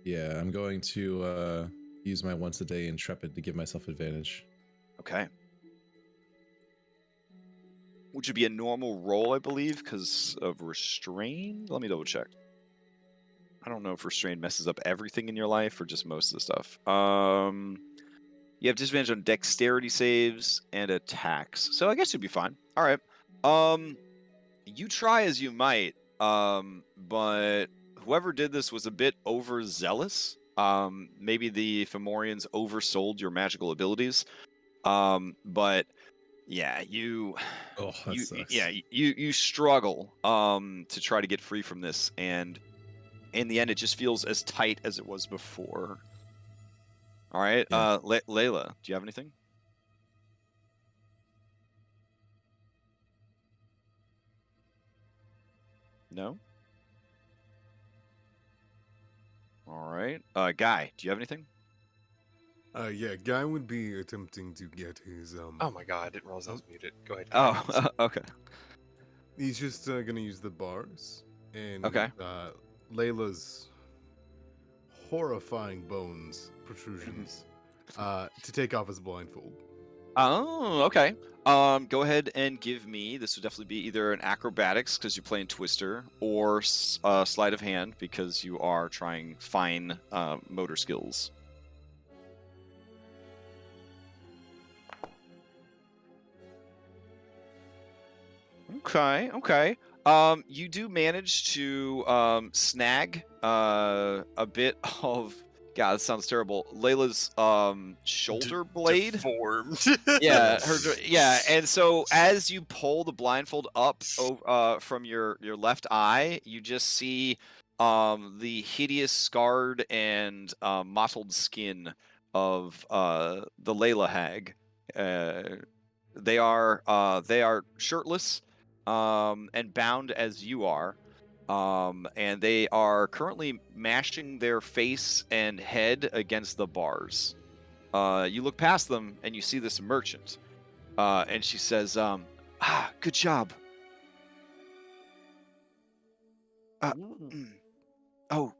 Yeah, I'm going to use my once a day intrepid to give myself advantage. Okay. Which would be a normal roll, I believe, because of restrain. Let me double check. I don't know if restrain messes up everything in your life or just most of the stuff. You have disadvantage on dexterity saves and attacks, so I guess you'd be fine. All right. you try as you might, but whoever did this was a bit overzealous. Maybe the Fomorians oversold your magical abilities. But yeah, you Oh, that sucks. you struggle to try to get free from this, and in the end, it just feels as tight as it was before. All right, Yeah. Layla, do you have anything? No. All right, Guy, do you have anything? Yeah, Guy would be attempting to get his Oh my god, I didn't realize I was muted. Go ahead. Oh, okay. He's just gonna use the bars and Okay. Layla's horrifying bones protrusions to take off his blindfold. Oh, okay. Go ahead and give me. This would definitely be either an acrobatics because you're playing Twister, or sleight of hand because you are trying fine motor skills. Okay, okay. You do manage to snag a bit of. God, that sounds terrible. Layla's shoulder blade. Deformed. Yeah, yeah. And so as you pull the blindfold up from your left eye, you just see the hideous scarred and mottled skin of the Layla hag. They are shirtless and bound as you are. And they are currently mashing their face and head against the bars. You look past them and you see this merchant, and she says, good job. Oh,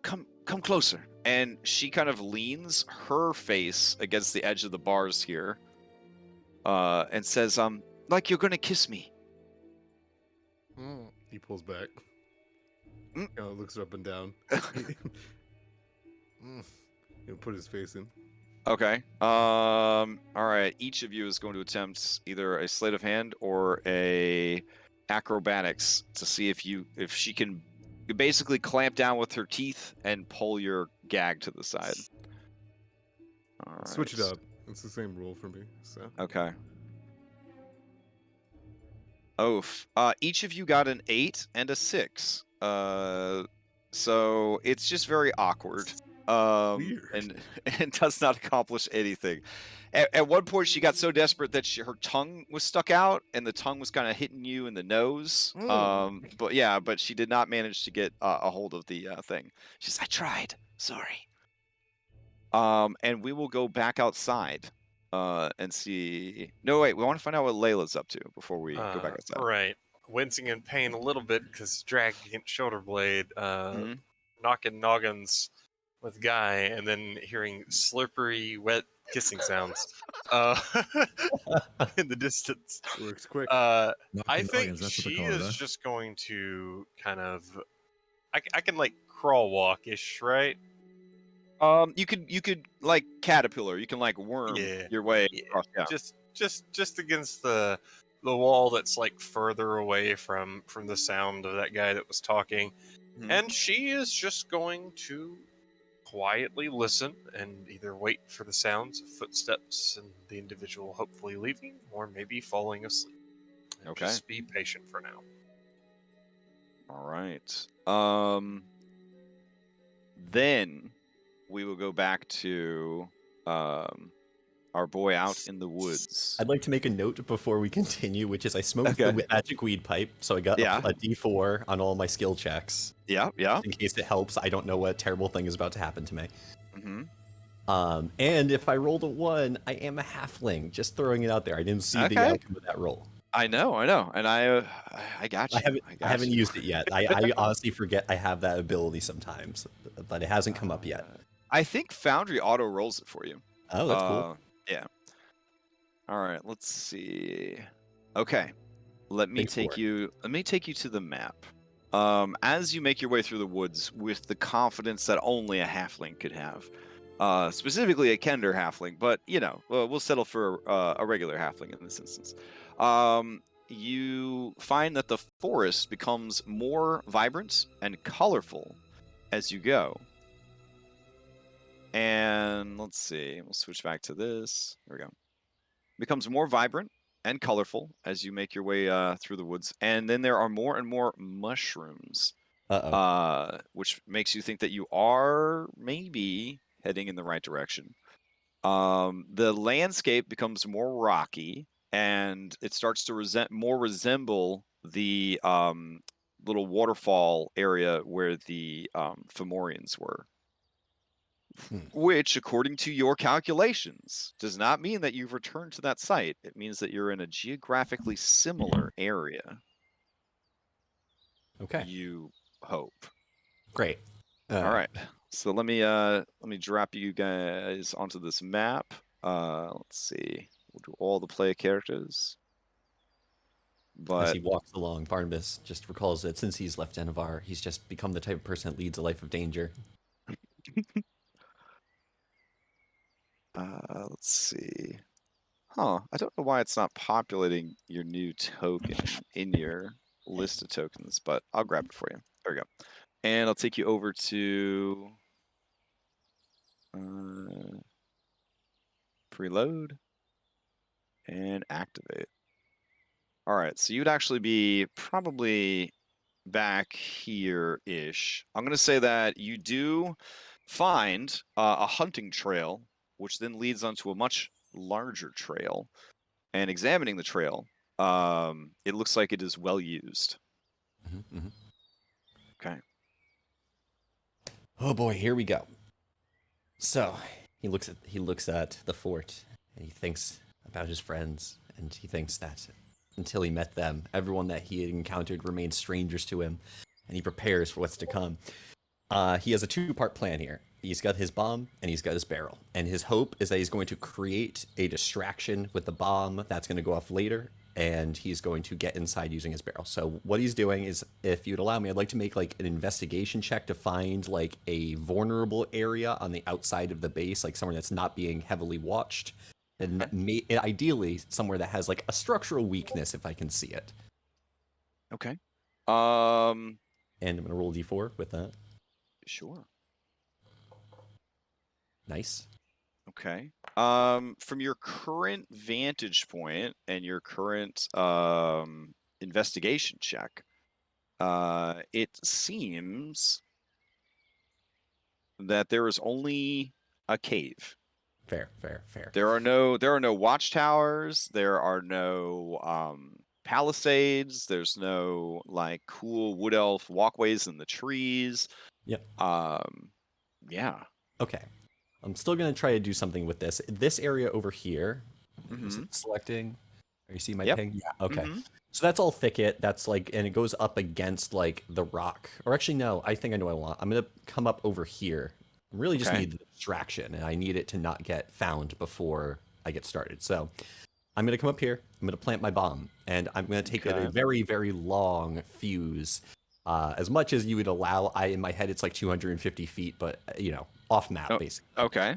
come closer. And she kind of leans her face against the edge of the bars here, and says, like you're gonna kiss me. He pulls back. Looks up and down. He'll put his face in. Okay. All right. Each of you is going to attempt either a sleight of hand or a acrobatics to see if she can basically clamp down with her teeth and pull your gag to the side. All right. Switch it up. It's the same rule for me. So. Okay. Oof. Each of you got an 8 and a 6. So it's just very awkward. Weird. And does not accomplish anything. At one point, she got so desperate that her tongue was stuck out, and the tongue was kind of hitting you in the nose. But she did not manage to get a hold of the thing. She says, "I tried. Sorry." And we will go back outside and see. No, wait. We want to find out what Layla's up to before we go back outside. Right. Wincing in pain a little bit because dragged against shoulder blade, knocking noggins with Guy, and then hearing slippery, wet kissing sounds in the distance. Works quick. I Knocking think noggins, that's what she they call it, is huh? just going to kind of. I can like crawl walk-ish, right? You could like caterpillar. You can like worm your way across. Yeah. Just against the wall that's like further away from the sound of that guy that was talking. And she is just going to quietly listen and either wait for the sounds of footsteps and the individual hopefully leaving, or maybe falling asleep. And Okay. just be patient for now. All right. Then we will go back to our boy out in the woods. I'd like to make a note before we continue, which is I smoked Okay. the magic weed pipe, so I got Yeah. a D4 on all my skill checks. Yeah, yeah. In case it helps, I don't know what terrible thing is about to happen to me. Mm-hmm. And if I rolled a 1, I am a halfling. Just throwing it out there. I didn't see the outcome of that roll. I know, and I got you. I haven't used it yet. I honestly forget I have that ability sometimes, but it hasn't come up yet. I think Foundry auto rolls it for you. Oh, that's cool. Yeah. All right, let's see. Okay. Let me take you to the map. As you make your way through the woods with the confidence that only a halfling could have. Specifically a Kender halfling, but we'll settle for a regular halfling in this instance. you find that the forest becomes more vibrant and colorful as you go. And let's see, we'll switch back to this. There we go. Becomes more vibrant and colorful as you make your way through the woods. And then there are more and more mushrooms, which makes you think that you are maybe heading in the right direction. The landscape becomes more rocky, and it starts to resemble the little waterfall area where the Fomorians were. Which, according to your calculations, does not mean that you've returned to that site. It means that you're in a geographically similar area. Okay. You hope. Great. All right. So let me drop you guys onto this map. Let's see. We'll do all the play characters. As But he walks along, Barnabas just recalls that since he's left Denevar, he's just become the type of person that leads a life of danger. let's see. Huh. I don't know why it's not populating your new token in your list of tokens, but I'll grab it for you. There we go. And I'll take you over to preload and activate. All right, so you'd actually be probably back here-ish. I'm going to say that you do find a hunting trail, which then leads onto a much larger trail. And examining the trail, it looks like it is well used. Okay. Oh boy, here we go. So he looks at the fort and he thinks about his friends, and he thinks that until he met them, everyone that he had encountered remained strangers to him, and he prepares for what's to come. He has a two-part plan here. He's got his bomb and he's got his barrel, and his hope is that he's going to create a distraction with the bomb that's going to go off later, and he's going to get inside using his barrel. So what he's doing is, if you'd allow me, I'd like to make like an investigation check to find like a vulnerable area on the outside of the base, like somewhere that's not being heavily watched, and ideally somewhere that has like a structural weakness if I can see it. Okay. And I'm gonna roll a d4 with that. Sure. Nice. Okay. From your current vantage point and your current investigation check, it seems that there is only a cave. Fair. There are no watchtowers. There are no palisades. There's no like cool wood elf walkways in the trees. Yep. Yeah. Okay. I'm still going to try to do something with this. This area over here, selecting, you see my ping? Yeah, okay. So that's all thicket. That's like, and it goes up against like the rock. Or actually, no, I think I know what I want. I'm going to come up over here. I really just need the distraction, and I need it to not get found before I get started. So I'm going to come up here. I'm going to plant my bomb, and I'm going to take a very, very long fuse. As much as you would allow, in my head, it's like 250 feet, but, you know, off map, basically. Okay.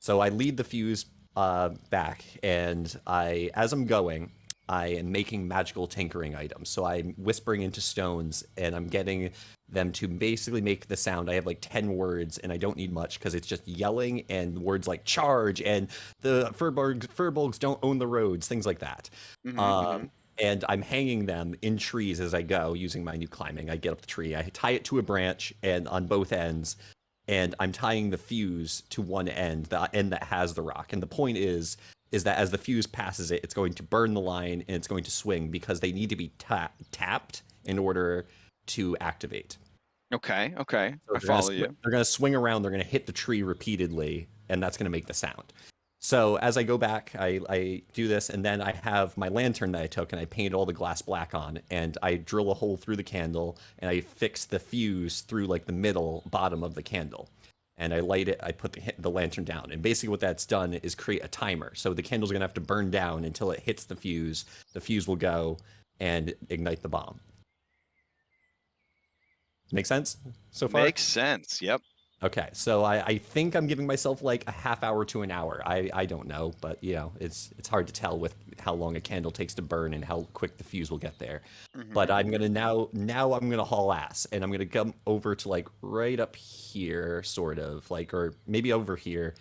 So I lead the fuse back, and as I'm going, I am making magical tinkering items. So I'm whispering into stones, and I'm getting them to basically make the sound. I have like 10 words, and I don't need much because it's just yelling and words like charge and the Furbolgs don't own the roads, things like that. And I'm hanging them in trees as I go using my new climbing. I get up the tree, I tie it to a branch and on both ends, and I'm tying the fuse to one end, the end that has the rock. And the point is that as the fuse passes it, it's going to burn the line and it's going to swing because they need to be tapped in order to activate. Okay. So I follow you. They're going to swing around, they're going to hit the tree repeatedly, and that's going to make the sound. So as I go back, I do this, and then I have my lantern that I took, and I painted all the glass black on, and I drill a hole through the candle, and I fix the fuse through like the bottom of the candle. And I light it, I put the lantern down. And basically what that's done is create a timer. So the candle's going to have to burn down until it hits the fuse. The fuse will go and ignite the bomb. Make sense so far? Makes sense, yep. Okay, so I think I'm giving myself like a half hour to an hour. I don't know, but you know, it's hard to tell with how long a candle takes to burn and how quick the fuse will get there. But I'm gonna now I'm gonna haul ass, and I'm gonna come over to like right up here, sort of like, or maybe over here.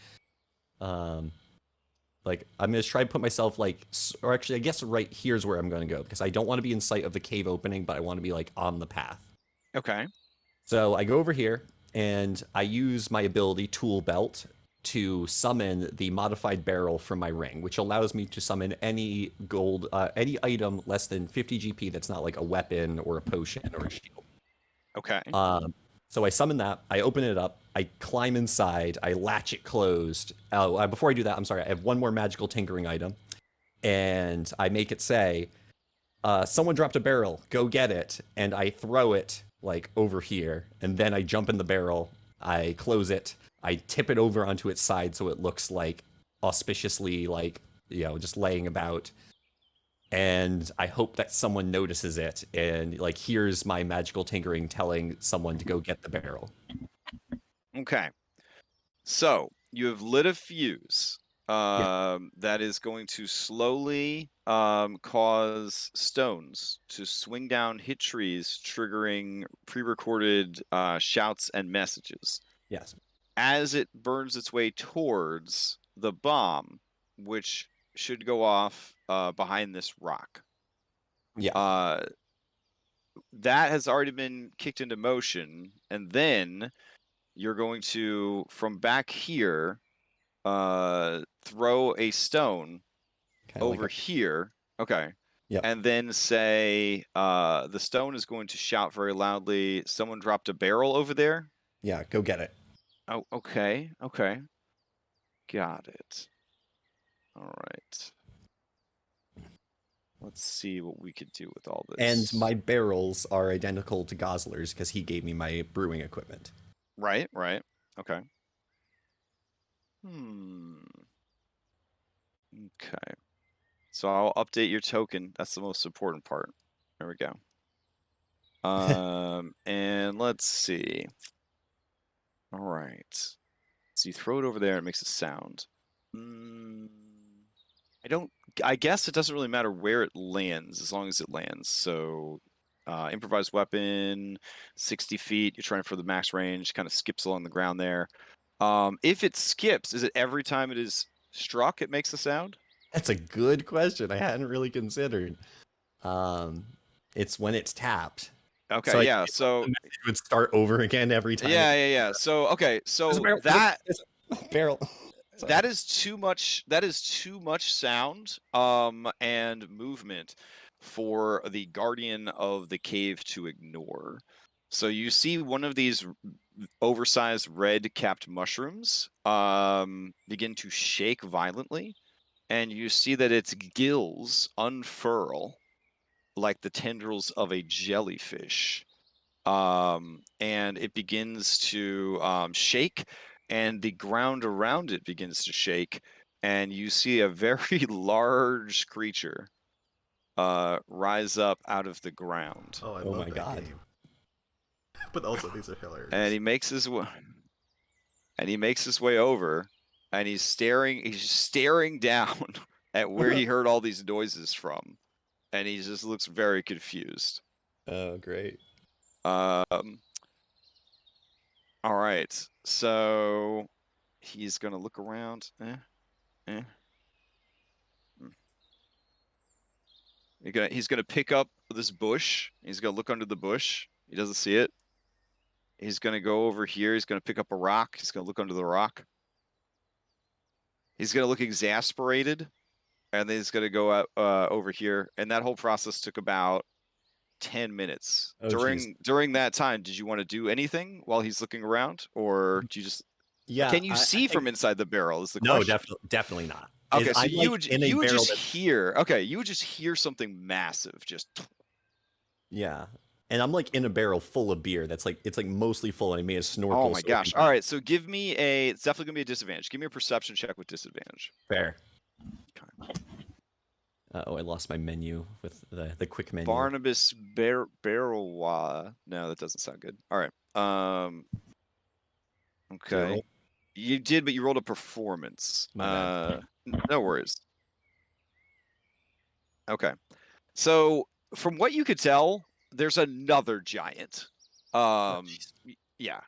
Like I'm gonna try to put myself like, or actually I guess right here's where I'm gonna go because I don't want to be in sight of the cave opening, but I want to be like on the path. Okay. So I go over here and I use my ability Tool Belt to summon the modified barrel from my ring, which allows me to summon any any item less than 50 GP that's not like a weapon or a potion or a shield. Okay. So I summon that, I open it up, I climb inside, I latch it closed. Oh, before I do that, I'm sorry, I have one more magical tinkering item, and I make it say, someone dropped a barrel, go get it, and I throw it like over here, and then I jump in the barrel, I close it, I tip it over onto its side so it looks like auspiciously like, you know, just laying about. And I hope that someone notices it and like hears my magical tinkering telling someone to go get the barrel. Okay. So you have lit a fuse that is going to slowly cause stones to swing down, hit trees, triggering pre-recorded shouts and messages. Yes. As it burns its way towards the bomb, which should go off behind this rock. Yeah. That has already been kicked into motion, and then you're going to, from back here, throw a stone Kinda over like here. Okay. Yep. And then say, the stone is going to shout very loudly, someone dropped a barrel over there. Yeah, go get it. Oh, okay. Okay. Got it. All right. Let's see what we could do with all this. And my barrels are identical to Gosler's because he gave me my brewing equipment. Right. Okay. Okay. So I'll update your token. That's the most important part. There we go. And let's see. All right. So you throw it over there and it makes a sound. I guess it doesn't really matter where it lands as long as it lands. So improvised weapon, 60 feet. You're trying for the max range, kind of skips along the ground there. If it skips, is it every time it is struck it makes a sound? That's a good question. I hadn't really considered. It's when it's tapped. Okay, So yeah. So the message would start over again every time. yeah. So okay, so There's a barrel. that There's a barrel. Sorry. that is too much. That is too much sound and movement for the guardian of the cave to ignore. So you see one of these oversized red-capped mushrooms begin to shake violently, and you see that its gills unfurl like the tendrils of a jellyfish. And it begins to shake, and the ground around it begins to shake, and you see a very large creature rise up out of the ground. Oh, I Oh love my that God. game. But also, these are hilarious. And he makes his way over, and he's staring down at where he heard all these noises from, and he just looks very confused. Oh, great. All right, so he's gonna look around. He's gonna pick up this bush. He's gonna look under the bush. He doesn't see it. He's gonna go over here. He's gonna pick up a rock. He's gonna look under the rock. He's gonna look exasperated, and then he's gonna go out over here. And that whole process took about 10 minutes. Oh, during that time, did you want to do anything while he's looking around, or do you just? Yeah. Can you see from inside the barrel? Is the No, question? definitely not. Okay, so I'm, you like, would just hear. Okay, you would just hear something massive, just. Yeah, and I'm like in a barrel full of beer. That's like it's like mostly full. And I made a snorkel. Oh my gosh! All right, so give me a. It's definitely gonna be a disadvantage. Give me a perception check with disadvantage. Fair. Okay. Oh, I lost my menu with the quick menu. Barnabas Barrelwa. No, that doesn't sound good. All right. Okay. roll? You did, but you rolled a performance. My bad. No worries. Okay. So from what you could tell, there's another giant. jeez. Yeah.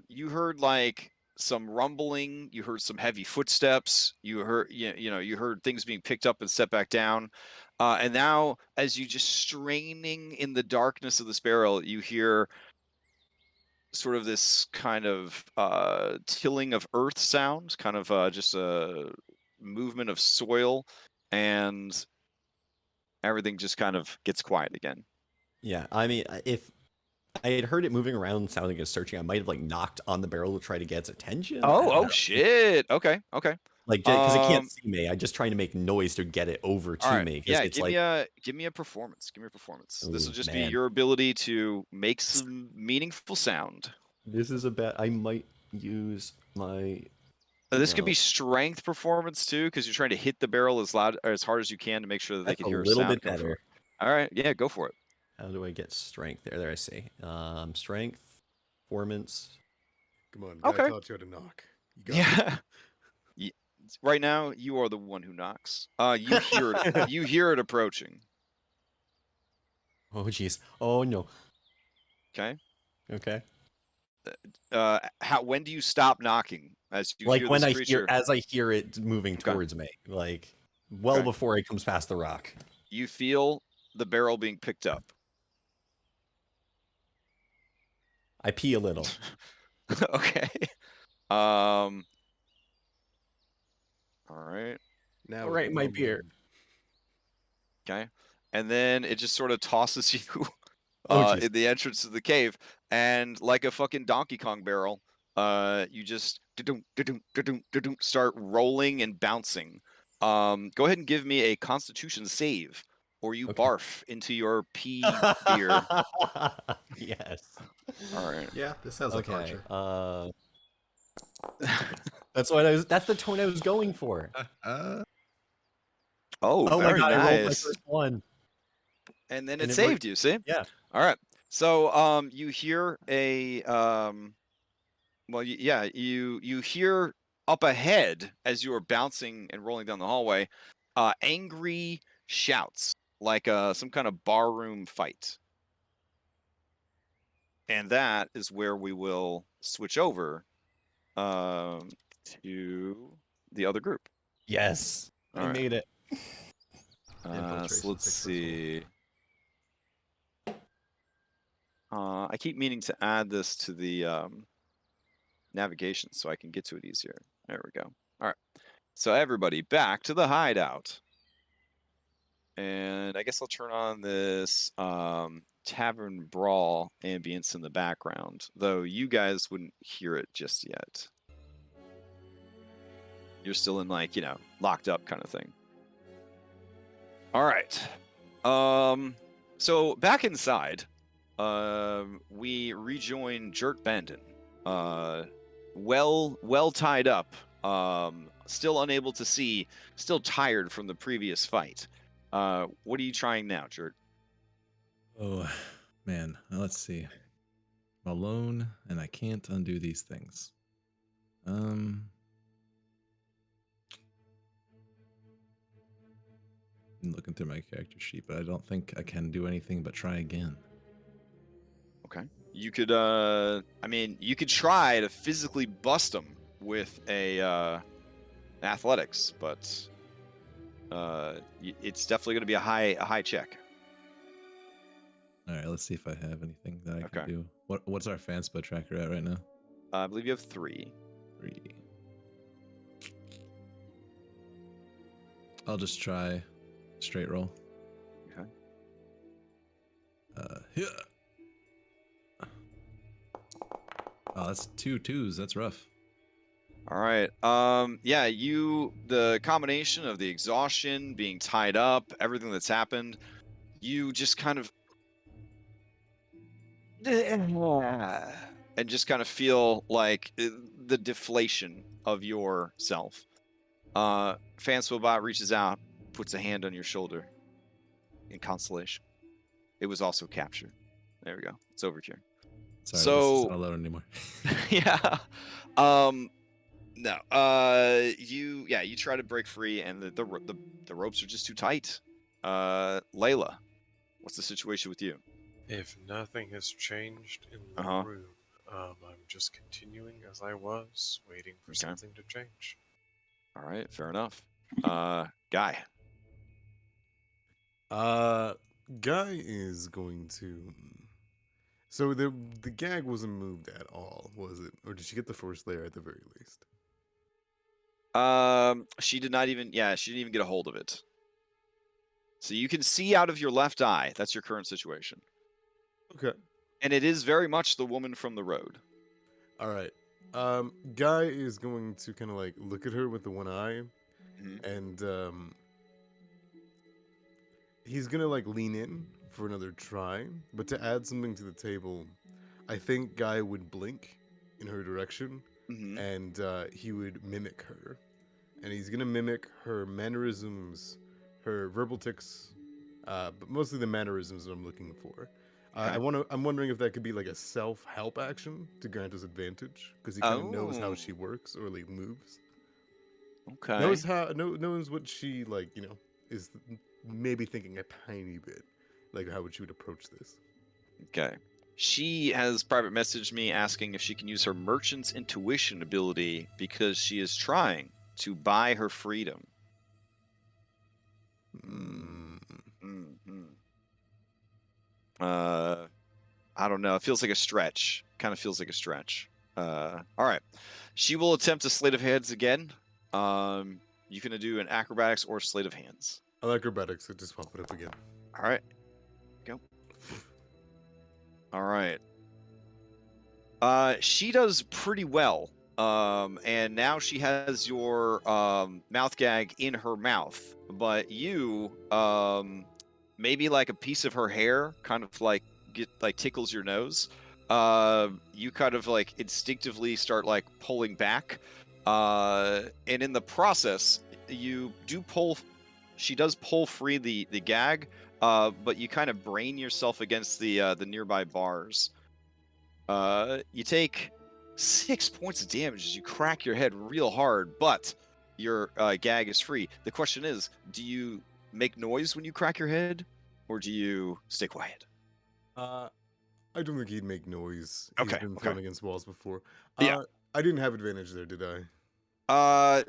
You heard like some rumbling. You heard some heavy footsteps. You heard, you heard things being picked up and set back down. And now, as you just straining in the darkness of this barrel, you hear sort of this kind of tilling of earth sound, kind of just a movement of soil, and everything just kind of gets quiet again. Yeah, I mean, if I had heard it moving around, sounding like it's searching, I might have like knocked on the barrel to try to get its attention. I don't know. Shit. Okay. Like, because it can't Um, see me, I'm just trying to make noise to get it over all to right. me. Because Yeah, it's give like, me a performance. Give me a performance. This will oh just be man, your ability to make some meaningful sound. this is a bet. I might use my. This could be No, strength performance too, because you're trying to hit the barrel as loud or as hard as you can to make sure that they that's can a hear a little sound bit coming from better. it. All right. Yeah, go for it. How do I get strength? There I see. Strength, performance. Come on, guy Okay. taught you how to knock. You got Yeah. Right now, you are the one who knocks. You hear it. You hear it approaching. Oh jeez. Oh no. Okay. Okay. When do you stop knocking as you Like hear when this I creature? as I hear it moving Okay. towards me, like well Okay. before it comes past the rock. You feel the barrel being picked up. I pee a little. Okay. All right. now. All with right, the my wrong beer. hand. Okay. And then it just sort of tosses you Oh jeez. in the entrance of the cave, and like a fucking Donkey Kong barrel, you just start rolling and bouncing. Go ahead and give me a Constitution save, or you Okay. barf into your pee beer. Yes. All right. Yeah, this sounds like Okay. Archer. That's what I was. That's the tone I was going for. Oh, Oh my very god! I rolled my nice. first one. And then And it it worked. saved you. See? Yeah. All right. So you hear a well, you hear up ahead as you are bouncing and rolling down the hallway, angry shouts like some kind of barroom fight. And that is where we will switch over to the other group. Yes. All I right. made it. So Infiltration let's successful. see. I keep meaning to add this to the navigation so I can get to it easier. There we go. All right. So everybody back to the hideout. And I guess I'll turn on this tavern brawl ambience in the background, though you guys wouldn't hear it just yet. You're still in like, locked up kind of thing. All right. So back inside, we rejoin Jerk Bandon. Well tied up. Still unable to see. Still tired from the previous fight. What are you trying now, Jerk? Oh, man. Let's see. I'm alone, and I can't undo these things. I'm looking through my character sheet, but I don't think I can do anything but try again. Okay. You could, you could try to physically bust them with a athletics, but it's definitely going to be a high check. All right, let's see if I have anything that I can Okay. do. What's our fanspo tracker at right now? I believe you have 3. 3. I'll just try straight roll. Okay. Yeah. Oh, that's 2 2s. That's rough. All right. Yeah, the combination of the exhaustion, being tied up, everything that's happened, you just kind of and just kind of feel like the deflation of yourself. Fanswobot reaches out, puts a hand on your shoulder in consolation. It was also captured. There we go. It's over here. Sorry, this is So not alone anymore. yeah. No. You try to break free, and the ropes are just too tight. Layla, what's the situation with you? If nothing has changed in the Uh-huh. room, I'm just continuing as I was, waiting for Okay. something to change. All right, fair enough. Guy. Guy is going to. So the gag wasn't moved at all, was it? Or did she get the first layer at the very least? She did not even. Yeah, she didn't even get a hold of it. So you can see out of your left eye. That's your current situation, Okay. and it is very much the woman from the road. All right. Guy is going to kind of like look at her with the one eye, Mhm. and he's gonna like lean in for another try. But to add something to the table, I think Guy would blink in her direction, Mhm. and he would mimic her, and he's gonna mimic her mannerisms, her verbal tics, but mostly the mannerisms that I'm looking for. Okay. I'm wondering if that could be like a self-help action to grant us advantage because he kind of knows how Oh. she works or like moves, Okay. knows what she like is maybe thinking a tiny bit like how would she would approach this. Okay. She has private messaged me asking if she can use her merchant's intuition ability because she is trying to buy her freedom. Mm. Mm-hmm. I don't know. It feels like a stretch. Kind of feels like a stretch. All right. She will attempt a sleight of hands again. You can do an acrobatics or sleight of hands. I like acrobatics, so just pop it up again. All right. Go. All right. She does pretty well. And now she has your mouth gag in her mouth, but you maybe like a piece of her hair kind of like tickles your nose. You kind of like instinctively start like pulling back. And in the process, you do pull. She does pull free the gag, but you kind of brain yourself against the nearby bars. You take 6 points of damage as you crack your head real hard, but your gag is free. The question is, do you make noise when you crack your head, or do you stay quiet? I don't think he'd make noise. He's Okay, been okay. thrown against walls before. Yeah. I didn't have advantage there, did I?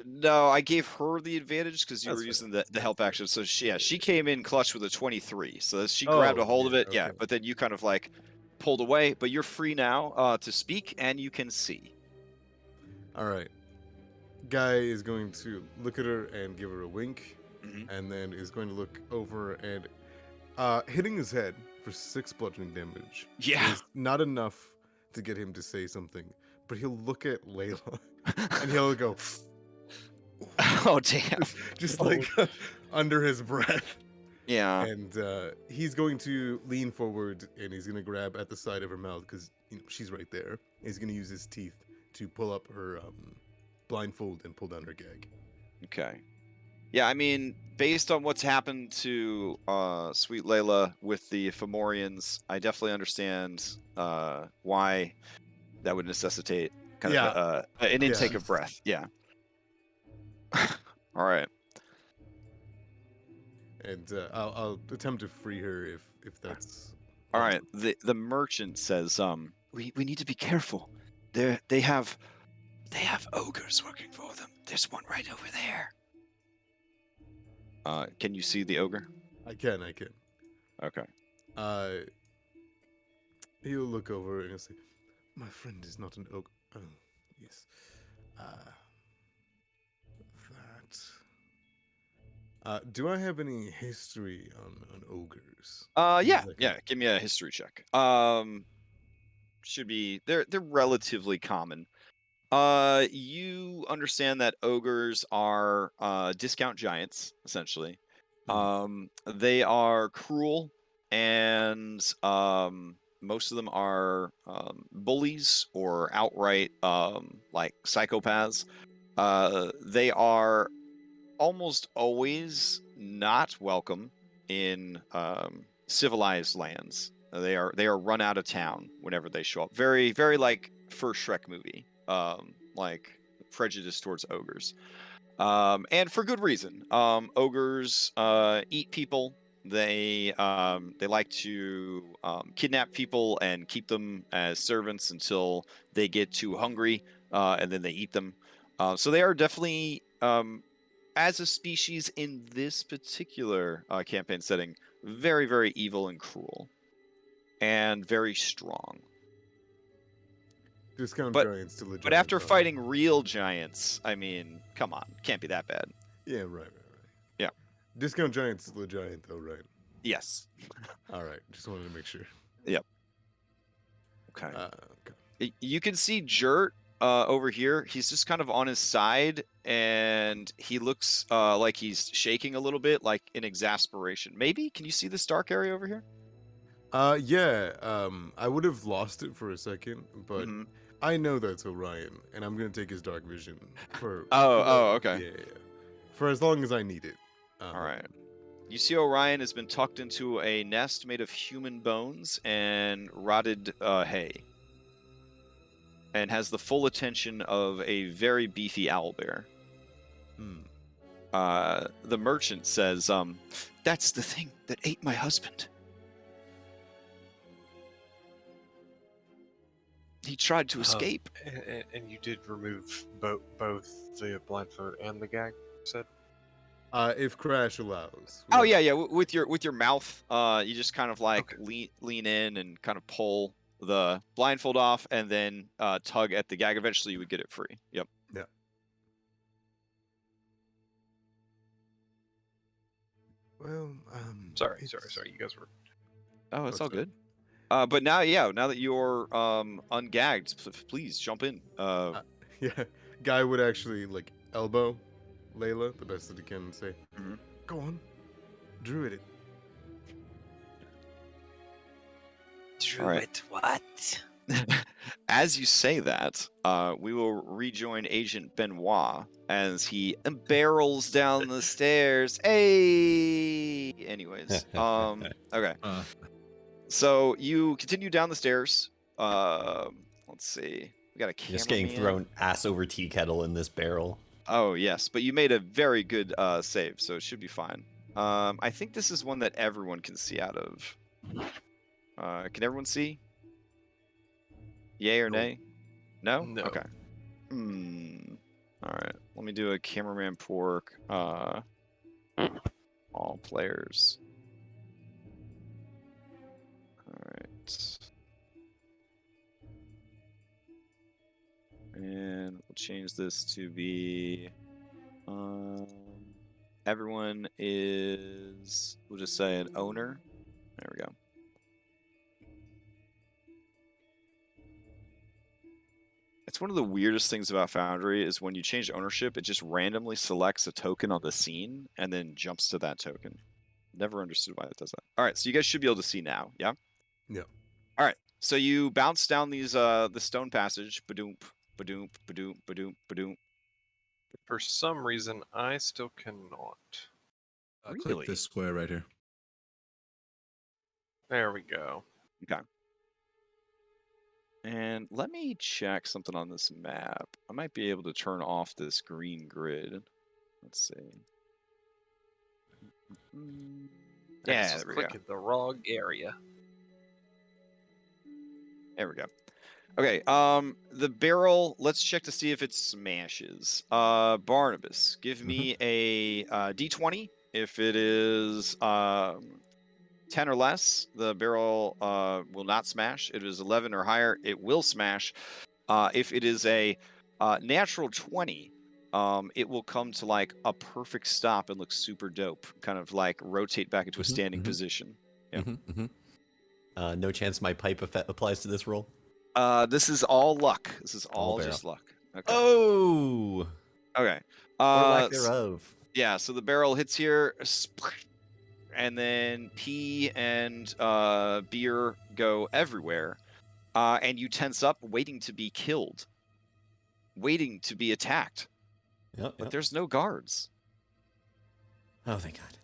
No, I gave her the advantage because you That's were fair. using the That's help fair. action. So she came in clutch with a 23. So she Oh, grabbed a hold of yeah, it. Yeah, okay. but then you kind of like pulled away. But you're free now to speak, and you can see. All right. Guy is going to look at her and give her a wink, Mhm. and then is going to look over and hitting his head for 6 bludgeoning damage. Yeah. Is not enough to get him to say something, but he'll look at Layla and he'll go Oh damn. just like under his breath. Yeah. And he's going to lean forward and he's going to grab at the side of her mouth because she's right there. He's going to use his teeth to pull up her blindfold and pull down her gag. Okay. Yeah, I mean, based on what's happened to Sweet Layla with the Fomorians, I definitely understand why that would necessitate kind Yeah. of an intake Yeah. of breath. Yeah. All right. And I'll attempt to free her if that's All right. The merchant says, we need to be careful. They have ogres working for them. There's one right over there. Can you see the ogre? I can. Okay. He'll look over and he'll say, "My friend is not an ogre." Oh, yes. Do I have any history on ogres? Yeah. Like Yeah. Give me a history check. Should be they're relatively common. You understand that ogres are discount giants, essentially. They are cruel, and most of them are bullies or outright like psychopaths. They are almost always not welcome in civilized lands. They are run out of town whenever they show up. Very, very like first Shrek movie. Like prejudice towards ogres. And for good reason. Ogres eat people. They like to kidnap people and keep them as servants until they get too hungry, and then they eat them. So they are definitely, as a species in this particular campaign setting, very, very evil and cruel, and very strong. Discount But giants to legit. but after fighting real giants, I mean, come on, can't be that bad. Yeah, right. Yeah. Discount giants is the giant though, right? Yes. All right. Just wanted to make sure. Yep. Okay. Okay. You can see Jert over here. He's just kind of on his side, and he looks like he's shaking a little bit, like in exasperation. Maybe? Can you see this dark area over here? Yeah. I would have lost it for a second, but Mhm. I know that's Orion, and I'm gonna take his dark vision for. Okay. Yeah. For as long as I need it. All right. You see Orion has been tucked into a nest made of human bones and rotted hay, and has the full attention of a very beefy owlbear. The merchant says, "That's the thing that ate my husband. He tried to escape." And you did remove both the blindfold and the gag, you said? If Crash allows. Oh yeah. With your mouth, you just kind of like Okay. lean in and kind of pull the blindfold off, and then tug at the gag. Eventually, you would get it free. Yep. Yeah. Well, Sorry. You guys were. Oh, it's What's all up? good. But now that you're ungagged, please jump in. Yeah. Guy would actually like elbow Layla the best that he can and say, Mhm. "Go on, druid it." Druid, what? As you say that, we will rejoin Agent Benoit as he barrels down the stairs. Hey! Anyways, okay. So you continue down the stairs. Let's see. We got a cameraman. Just getting thrown ass over tea kettle in this barrel. Oh, yes, but you made a very good save, so it should be fine. I think this is one that everyone can see out of. Can everyone see? Yay or nay? No? No. Okay. All right. Let me do a cameraman pork. All players. All right. And we'll change this to be everyone is, we'll just say an owner. There we go. It's one of the weirdest things about Foundry is when you change ownership, it just randomly selects a token on the scene and then jumps to that token. Never understood why it does that. All right, so you guys should be able to see now, yeah? Yeah. All right, so you bounce down these the stone passage, badoomp, badoomp, badoomp, badoomp, badoomp. For some reason, I still cannot. Really? Click this square right here. There we go. Okay. And let me check something on this map. I might be able to turn off this green grid. Let's see. Yeah, there we go. Click the wrong area. There we go. Okay, the barrel, let's check to see if it smashes. Barnabas, give me a D20. If it is 10 or less, the barrel will not smash. If it is 11 or higher, it will smash. If it is a natural 20, it will come to like a perfect stop and look super dope. Kind of like rotate back into a standing position. Yep. No chance my pipe applies to this roll? This is all luck. This is all barrel. just luck. Okay. Oh! Okay. Or lack thereof. Yeah, so the barrel hits here, and then pee and beer go everywhere. And you tense up, waiting to be killed. Waiting to be attacked. Yep, But there's no guards. Oh, thank God.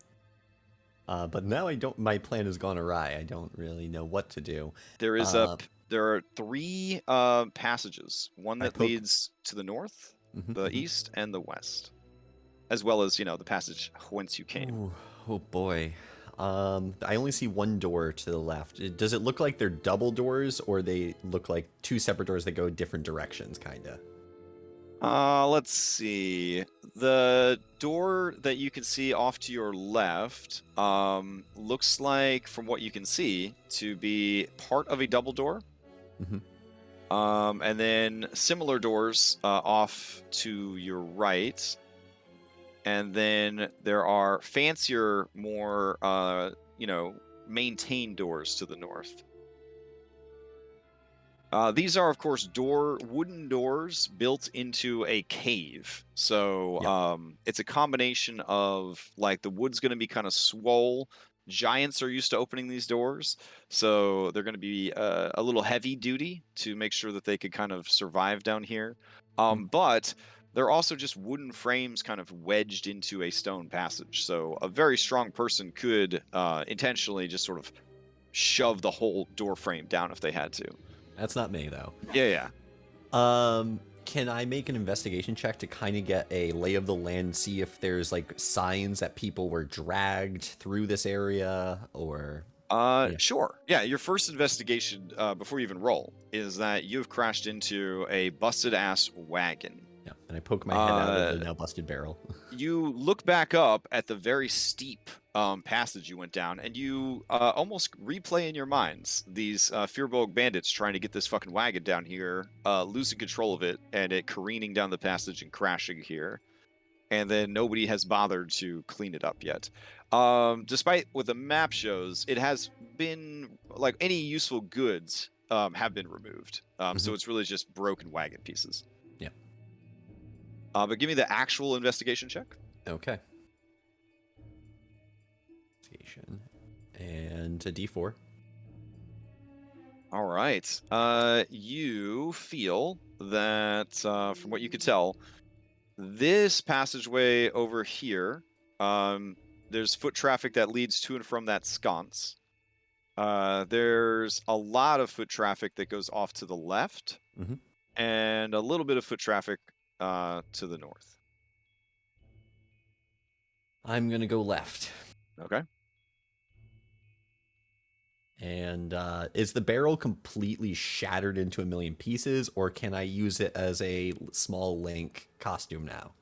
But now I don't. My plan has gone awry. I don't really know what to do. There is Uh, there are 3 passages. One I that poke- leads to the north, Mhm, the mhm. east, and the west, as well as the passage whence you came. Ooh, oh boy. I only see one door to the left. Does it look like they're double doors, or they look like 2 separate doors that go different directions, kinda? Let's see. The door that you can see off to your left looks like, from what you can see, to be part of a double door. Mhm. And then similar doors off to your right. And then there are fancier, more, maintained doors to the north. These are, of course, wooden doors built into a cave. So Yep. it's a combination of, like, the wood's going to be kind of swole. Giants are used to opening these doors, so they're going to be a little heavy duty to make sure that they could kind of survive down here. But they're also just wooden frames kind of wedged into a stone passage. So a very strong person could intentionally just sort of shove the whole door frame down if they had to. That's not me, though. Yeah. Can I make an investigation check to kind of get a lay of the land, see if there's like signs that people were dragged through this area, or Yeah. Sure. Yeah, your first investigation, before you even roll, is that you've crashed into a busted-ass wagon. yeah? And I poke my head out of the now busted barrel. You look back up at the very steep passage you went down, and you almost replay in your minds these Fearbog bandits trying to get this fucking wagon down here, losing control of it, and it careening down the passage and crashing here. And then nobody has bothered to clean it up yet. Despite what the map shows, it has been, like, any useful goods have been removed. So it's really just broken wagon pieces. Yeah. But give me the actual investigation check. Okay. Investigation. And a D4. All right. You feel that, from what you could tell, this passageway over here, there's foot traffic that leads to and from that sconce. There's a lot of foot traffic that goes off to the left, and a little bit of foot traffic to the north. I'm gonna go left. Okay. And is the barrel completely shattered into a million pieces, or can I use it as a small link costume now?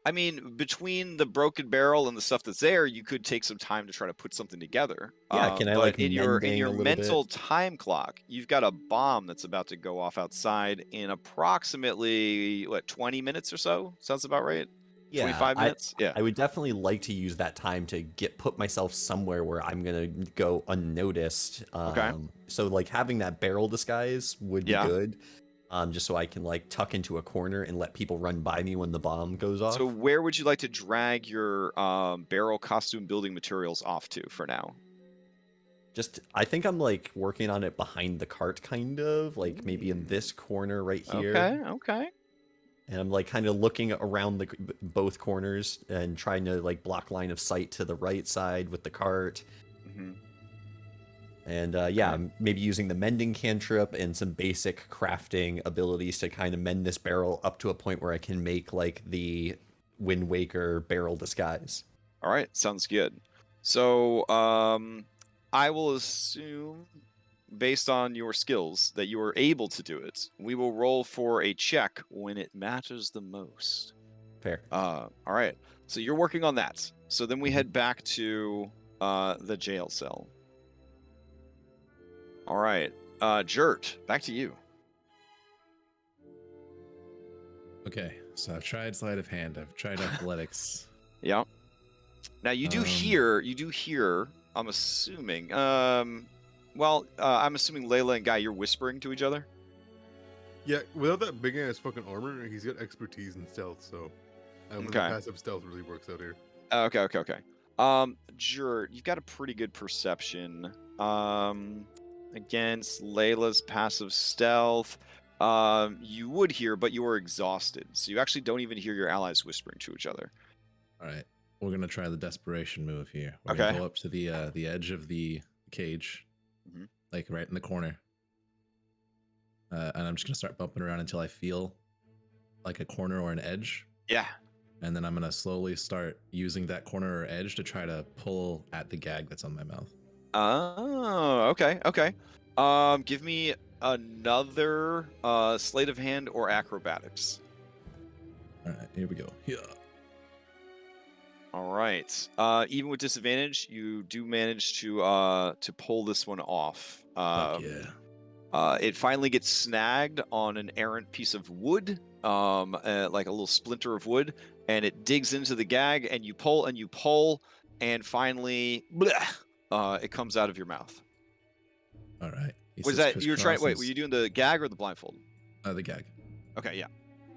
I mean, between the broken barrel and the stuff that's there, you could take some time to try to put something together. Yeah, can I but like in your mending a little mental bit? time clock, you've got a bomb that's about to go off outside in approximately 20 minutes or so. Sounds about right. Yeah, 25 minutes. Yeah. I would definitely like to use that time to put myself somewhere where I'm gonna go unnoticed. Okay. So like having that barrel disguise would be Yeah. good. Just so I can like tuck into a corner and let people run by me when the bomb goes off. So where would you like to drag your barrel costume building materials off to for now? I think I'm like working on it behind the cart, kind of like maybe in this corner right here. Okay. And I'm like kind of looking around both corners and trying to like block line of sight to the right side with the cart. And yeah, I'm maybe using the mending cantrip and some basic crafting abilities to kind of mend this barrel up to a point where I can make like the Wind Waker barrel disguise. All right, sounds good. So I will assume, based on your skills, that you are able to do it. We will roll for a check when it matters the most. Fair. All right. So you're working on that. So then we head back to the jail cell. All right. Jert, back to you. Okay, so I've tried sleight of hand. I've tried athletics. Yeah. Now you do hear. I'm assuming. I'm assuming Layla and Guy, you're whispering to each other. Yeah, without that big ass fucking armor, he's got expertise in stealth, so passive stealth really works out here. Okay. Jert, you've got a pretty good perception. Against Layla's passive stealth. You would hear, but you are exhausted, so you actually don't even hear your allies whispering to each other. All right. we're gonna try the desperation move here. We're Okay. gonna go up to the edge of the cage, Mhm. like right in the corner, and I'm just gonna start bumping around until I feel like a corner or an edge, Yeah. and then I'm gonna slowly start using that corner or edge to try to pull at the gag that's on my mouth. Oh, okay, okay. Give me another sleight of hand or acrobatics. All right, here we go. Yeah. All right. Even with disadvantage, you do manage to pull this one off. Fuck yeah. It finally gets snagged on an errant piece of wood, like a little splinter of wood, and it digs into the gag, and you pull, and finally, bleh, it comes out of your mouth. All right. He Was sits that you were trying? crisscross Wait, and were you doing the gag or the blindfold? the gag. Okay, yeah.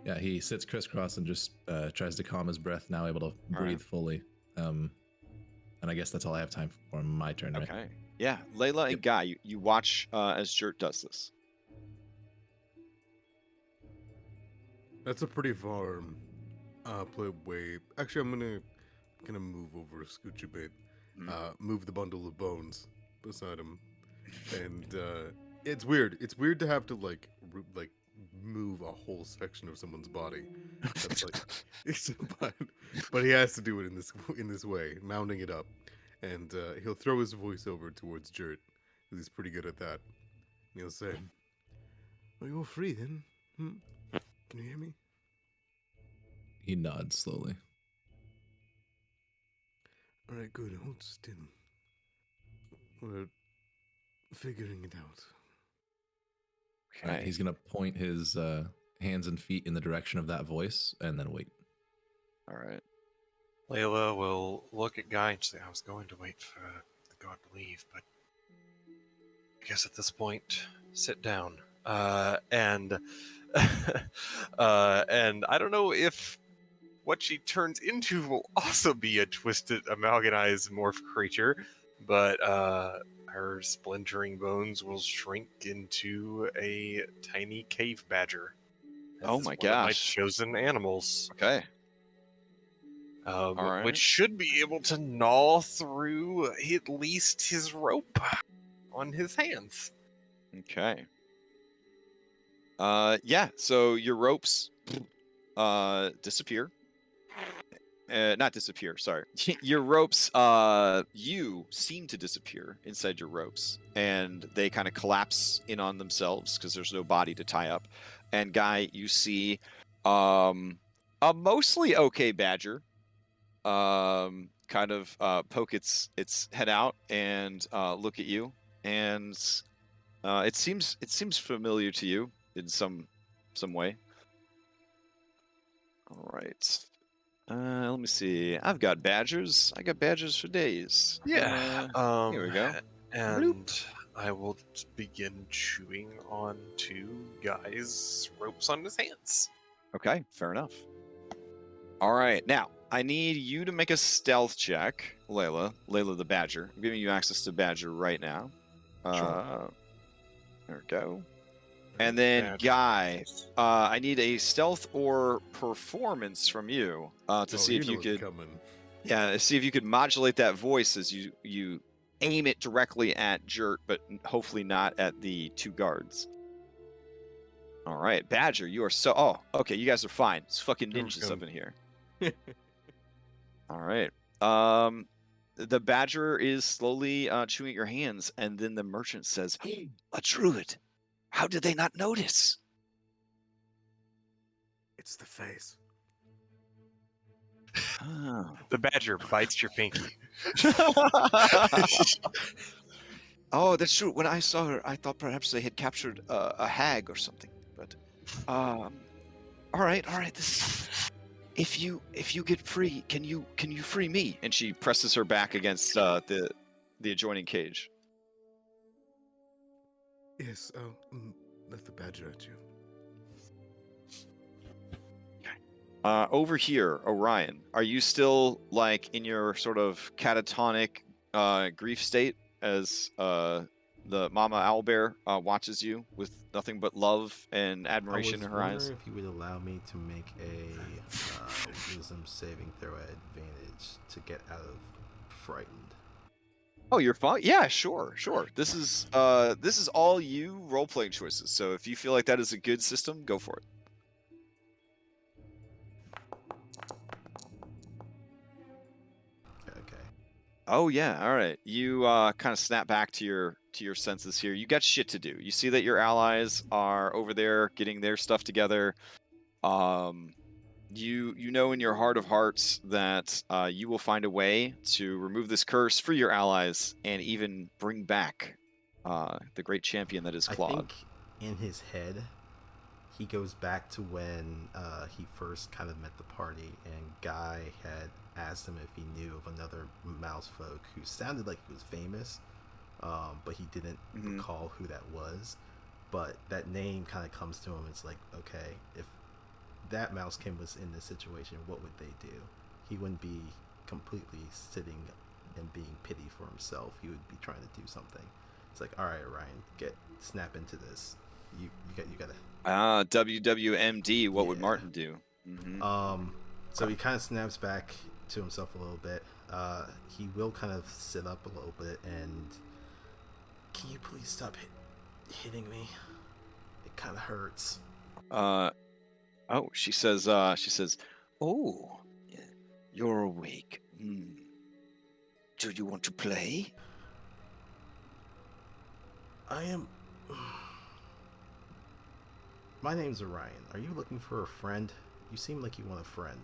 Yeah, he sits crisscross and just tries to calm his breath, now able to breathe right. fully. And I guess that's all I have time for. My turn, right? Okay. Yeah, Layla and Yep. Guy, you watch as Jert does this. That's a pretty far play way. Actually, I'm gonna move over a scooch a bit. Move the bundle of bones beside him, and it's weird. It's weird to have to like move a whole section of someone's body. That's like, but he has to do it in this way, mounting it up, and he'll throw his voice over towards Jert, because he's pretty good at that. And he'll say, "Are you all free then? Can you hear me?" He nods slowly. All right, good. Hold still. We're figuring it out. All right, he's gonna point his hands and feet in the direction of that voice, and then wait. All right. Layla will look at Guy and say, I was going to wait for the god to leave, but I guess at this point, sit down. And I don't know if what she turns into will also be a twisted, amalgamized morph creature, but her splintering bones will shrink into a tiny cave badger. Oh This my is one of my gosh. chosen animals. Okay. All right. Which should be able to gnaw through at least his rope on his hands. Okay. Yeah. So your ropes disappear. Not disappear. Sorry. Your ropes. You seem to disappear inside your ropes, and they kind of collapse in on themselves because there's no body to tie up. And Guy, you see, a mostly okay badger. Kind of poke its head out and look at you, and it seems familiar to you in some way. All right. Let me see. I've got badgers. I got badgers for days. Yeah. Here we go. And I will begin chewing on two guys' ropes on his hands. Okay, fair enough. All right, now I need you to make a stealth check, Layla. Layla the badger. I'm giving you access to badger right now. Sure. There we go. And then Guy, I need a stealth or performance from you to see if you could. Yeah, see if you could modulate that voice as you aim it directly at Jert, but hopefully not at the two guards. All right, Badger, you are so. Oh, okay, you guys are fine. It's fucking ninjas up in here. All right. The Badger is slowly chewing at your hands, and then the merchant says, "A druid. How did they not notice?" It's the face. Oh. The badger bites your pinky. Oh, that's true. When I saw her, I thought perhaps they had captured a hag or something. But, all right. If you get free, can you free me? And she presses her back against the adjoining cage. Yes. Let the badger at you. Over here, Orion, are you still like in your sort of catatonic grief state as the the Mama Owlbear watches you with nothing but love and I admiration was in her eyes. wondering if you would allow me to make a wisdom saving throw at advantage to get out of frightened. Oh, you're fine. Yeah, sure. This is all you role playing choices. So if you feel like that is a good system, go for it. Okay. Oh yeah, all right. You kind of snap back to your senses here. You got shit to do. You see that your allies are over there getting their stuff together. You know in your heart of hearts that you will find a way to remove this curse for your allies and even bring back the great champion that is I Claude. think in his head, he goes back to when he first kind of met the party, and Guy had asked him if he knew of another mouse folk who sounded like he was famous, but he didn't recall who that was. But that name kind of comes to him. It's like, okay, if that mousekin was in this situation, what would they do? He wouldn't be completely sitting and being pity for himself. He would be trying to do something. It's like, all right, Ryan, snap into this. You gotta. WWMD. What would Yeah. Martin do? So he kind of snaps back to himself a little bit. He will kind of sit up a little bit and, can you please stop hitting me? It kind of hurts. Oh, she says, oh, you're awake. Do you want to play? I am. My name's Orion. Are you looking for a friend? You seem like you want a friend.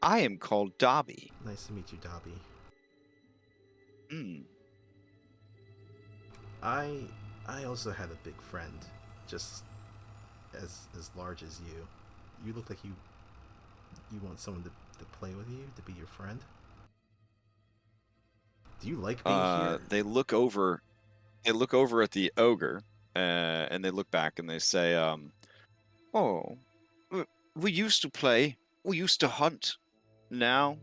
I am called Dobby. Nice to meet you, Dobby. I also had a big friend, just as large as you. You look like you want someone to play with you, to be your friend. Do you like being here? They look over at the ogre, and they look back and they say, oh, we used to play. We used to hunt. Now,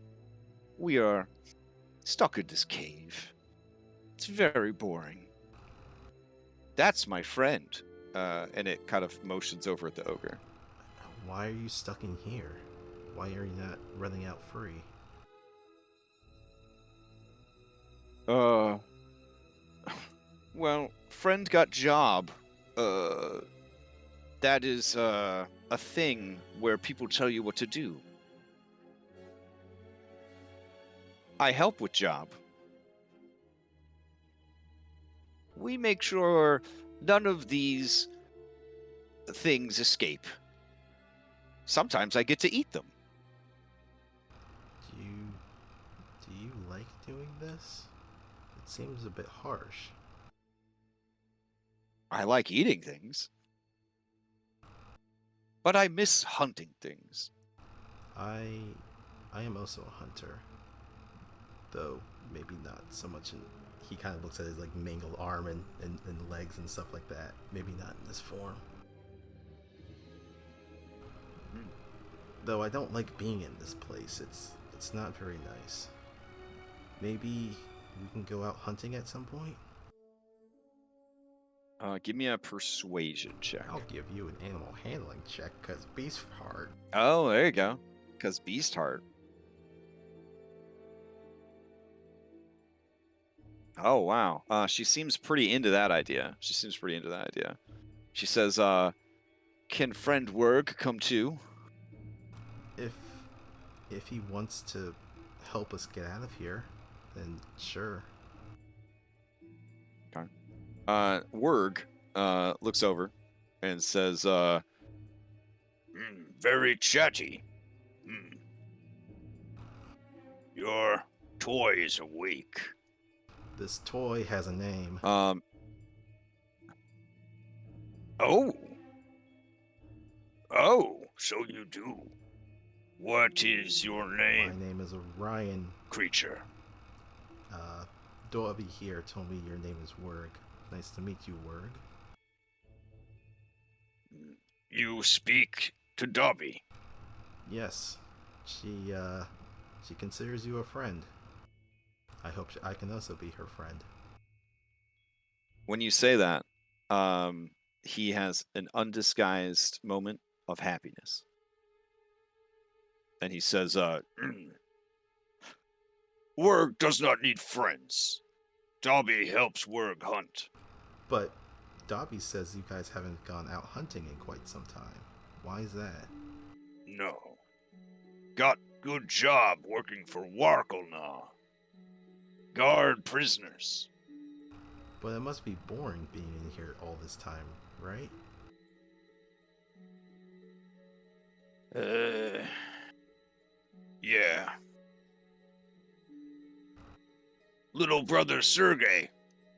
we are stuck in this cave. It's very boring. That's my friend. And it kind of motions over at the ogre. Why are you stuck in here? Why are you not running out free? Well, friend got job. That is, a thing where people tell you what to do. I help with job. We make sure none of these things escape. Sometimes I get to eat them. Do you like doing this? It seems a bit harsh. I like eating things. But I miss hunting things. I am also a hunter. Though maybe not so much in, he kind of looks at his like mangled arm and legs and stuff like that. Maybe not in this form. Though I don't like being in this place. It's not very nice. Maybe we can go out hunting at some point? Give me a persuasion check. I'll give you an animal handling check, because beast heart. Oh, there you go. Because beast heart. Oh, wow. She seems pretty into that idea. She says, can friend Werg come too? If he wants to help us get out of here, then sure. Okay. Werg looks over and says, very chatty. Your toy is awake. This toy has a name. Oh. Oh, so you do. What is your name? My name is Orion. Creature. Dobby here told me your name is Werg. Nice to meet you, Werg. You speak to Dobby. Yes. She considers you a friend. I hope I can also be her friend. when you say that, he has an undisguised moment of happiness. And he says, Werg does not need friends. Dobby helps Werg hunt. But Dobby says you guys haven't gone out hunting in quite some time. Why is that? No. Got good job working for Warkle now. Guard prisoners. But it must be boring being in here all this time, right? Yeah. Little brother Sergey,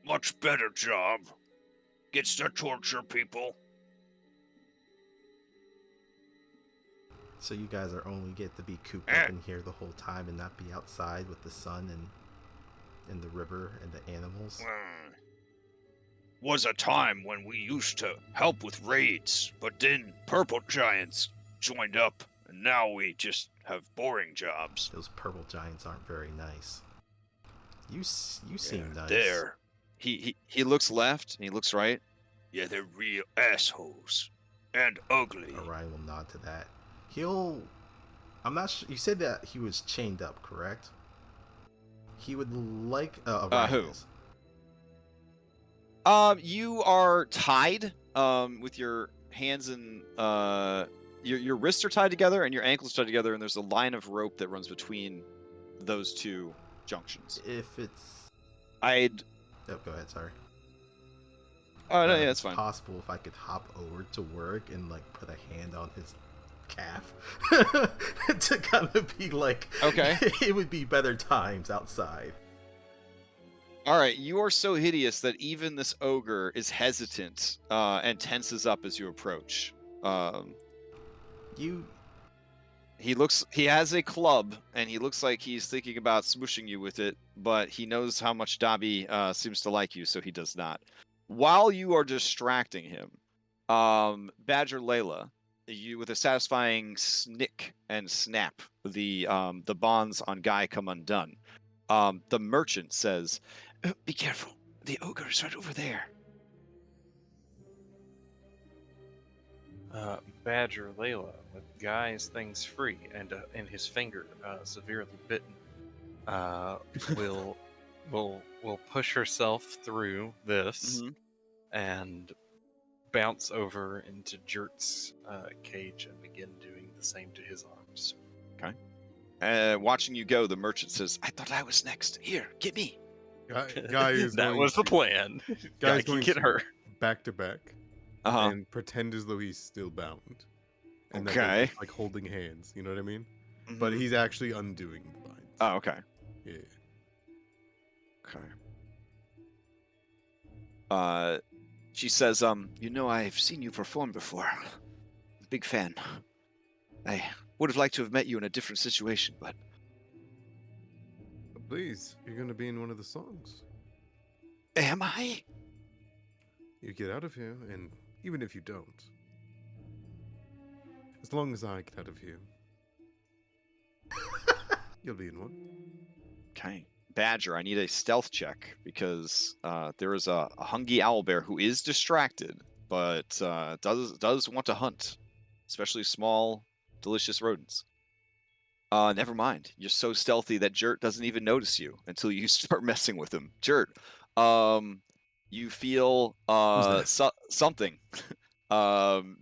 much better job. Gets to torture people. So you guys are only get to be cooped up in here the whole time and not be outside with the sun and the river and the animals? Was a time when we used to help with raids, but then purple giants joined up, and now we just have boring jobs. Those purple giants aren't very nice. You seem nice. There. He looks left and he looks right. Yeah, they're real assholes. And ugly. Orion will nod to that. I'm not sure. You said that he was chained up, correct? He would like Orion who? is. You are tied with your hands and your wrists are tied together and your ankles tied together, and there's a line of rope that runs between those two junctions. If it's... Oh, go ahead, sorry. Oh, no, yeah, If that's it's fine. possible if I could hop over to work and, like, put a hand on his calf to kind of be like... Okay. It would be better times outside. All right, you are so hideous that even this ogre is hesitant and tenses up as you approach. He has a club, and he looks like he's thinking about smooshing you with it, but he knows how much Dobby seems to like you, so he does not. While you are distracting him, Badger Layla, you with a satisfying snick and snap, the bonds on Guy come undone. The merchant says, "Be careful, the ogre is right over there." Badger Layla, with Guy's things free and his finger severely bitten, will push herself through this and bounce over into Jert's cage and begin doing the same to his arms. Okay. Watching you go, the merchant says, "I thought I was next. Here, get me." Guy is that going was the to- plan. Guy Guy's can going get to her. back to back and pretend as though he's still bound. And that they're Okay. just, like holding hands, you know what I mean? But he's actually undoing the binds. Oh, okay. Yeah. Okay. She says, I've seen you perform before. Big fan. I would have liked to have met you in a different situation, but... Please, you're gonna be in one of the songs. Am I? You get out of here, and even if you don't, as long as I get out of here, you'll be in one. Okay. Badger, I need a stealth check, because there is a hungry owlbear who is distracted, but does want to hunt, especially small, delicious rodents. Never mind. You're so stealthy that Jert doesn't even notice you until you start messing with him. Jert, you feel something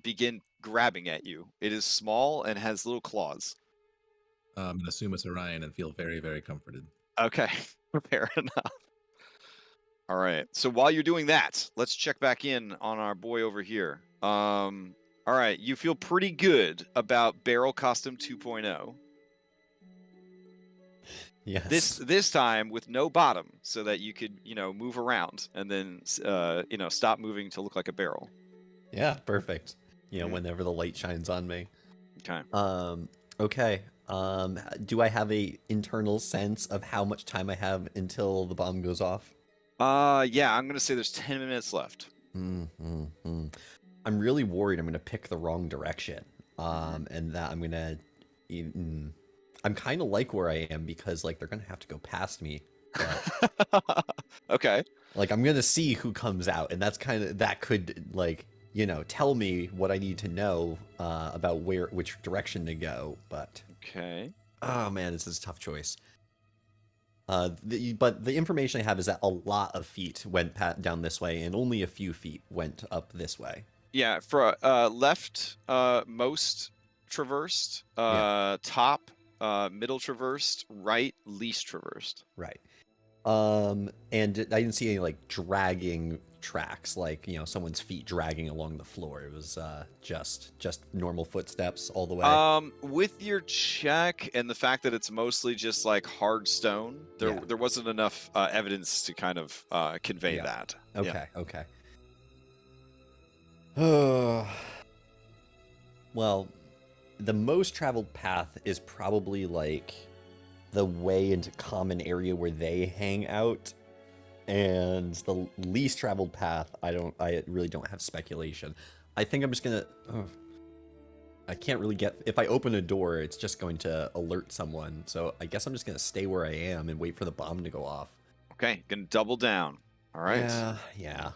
begin grabbing at you. It is small and has little claws. I'm going to assume it's Orion and feel very, very comforted. Okay, fair enough. All right, so while you're doing that, let's check back in on our boy over here. All right, you feel pretty good about Barrel Costume 2.0. Yes. This time with no bottom, so that you could, move around and then, stop moving to look like a barrel. Yeah, perfect. Whenever the light shines on me. Okay. Okay. Do I have a internal sense of how much time I have until the bomb goes off? Yeah, I'm gonna say there's 10 minutes left. I'm really worried I'm gonna pick the wrong direction. And that I'm gonna. I'm kind of like where I am because they're gonna have to go past me. But... Okay. Like, I'm gonna see who comes out, and that could, like, tell me what I need to know about which direction to go. But Okay. oh man, this is a tough choice. But the information I have is that a lot of feet went down this way, and only a few feet went up this way. Yeah, for left most traversed, top middle traversed, right least traversed. Right. And I didn't see any like dragging tracks, like someone's feet dragging along the floor. It was just normal footsteps all the way. With your check and the fact that it's mostly just like hard stone, there wasn't enough evidence to kind of convey that. Okay. Okay. Well, the most traveled path is probably like the way into common area where they hang out, and the least traveled path, I really don't have speculation. I think I'm just gonna I can't really get, if I open a door, it's just going to alert someone, so I guess I'm just gonna stay where I am and wait for the bomb to go off. Okay, gonna double down. All right. Yeah.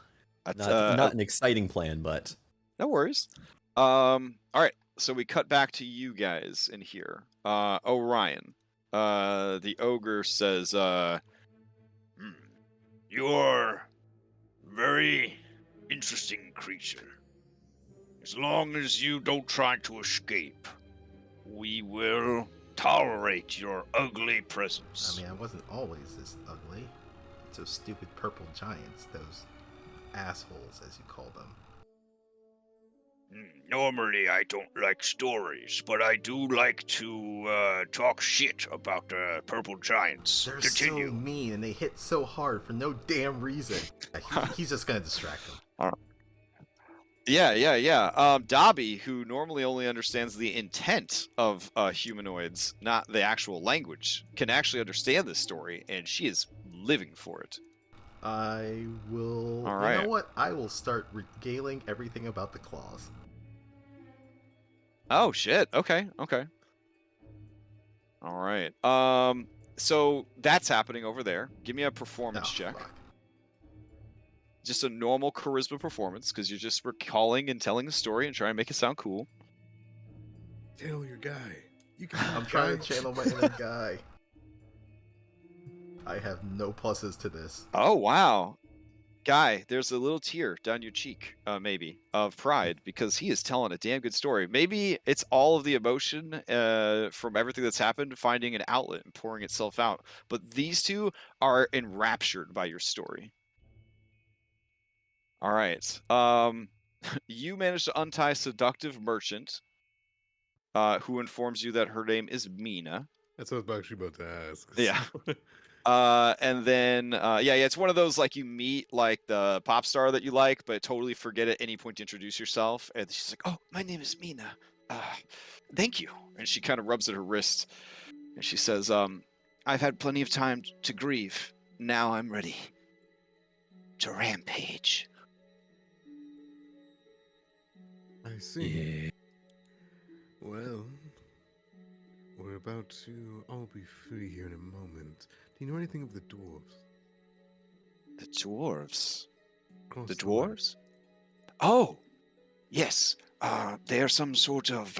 That's, Not an exciting plan, but no worries. All right, so we cut back to you guys in here. Orion. The ogre says, You're very interesting creature. As long as you don't try to escape, we will tolerate your ugly presence. I mean, I wasn't always this ugly. It's those stupid purple giants, those assholes, as you call them. Normally, I don't like stories, but I do like to talk shit about the purple giants. They're Continue. so mean, and they hit so hard for no damn reason. He's just gonna distract them. Yeah. Dobby, who normally only understands the intent of humanoids, not the actual language, can actually understand this story, and she is living for it. I will. All right. You know what? I will start regaling everything about the claws. Oh shit. Okay. All right. So that's happening over there. Give me a performance check. Fuck. Just a normal charisma performance, because you're just recalling and telling the story and trying to make it sound cool. Channel your guy. I'm trying to channel my inner guy. I have no pluses to this. Oh wow. Guy, there's a little tear down your cheek, maybe, of pride, because he is telling a damn good story. Maybe it's all of the emotion from everything that's happened, finding an outlet and pouring itself out. But these two are enraptured by your story. All right. You managed to untie seductive merchant, who informs you that her name is Mina. That's what I was actually about to ask. Yeah. And then, it's one of those, like, you meet, like, the pop star that you like, but totally forget at any point to introduce yourself. And she's like, oh, my name is Mina. Thank you. And she kind of rubs at her wrist. And she says, I've had plenty of time to grieve. Now I'm ready to rampage. I see. Yeah. Well, we're about to all be free here in a moment. Do you know anything of the dwarves? The dwarves? Across The the way. dwarves? Oh, yes. They are some sort of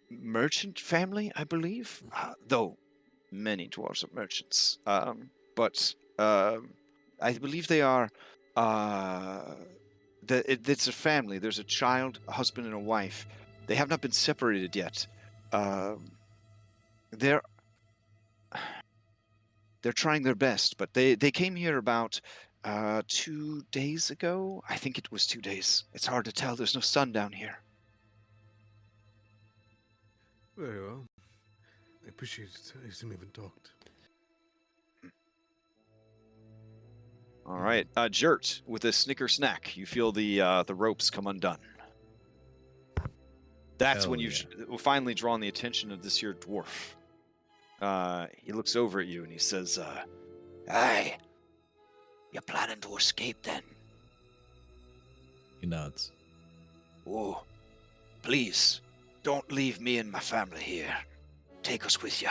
merchant family, I believe. Though many dwarves are merchants. But I believe they are. It's a family. There's a child, a husband, and a wife. They have not been separated yet. They're trying their best, but they came here about 2 days ago. I think it was 2 days. It's hard to tell. There's no sun down here. Very well. I appreciate it. I assume we haven't talked. All right, Jert, with a snicker snack, you feel the ropes come undone. That's Hell when you've finally drawn the attention of this here dwarf. He looks over at you and he says, Aye. You're planning to escape then? He nods. Oh, please, don't leave me and my family here. Take us with you.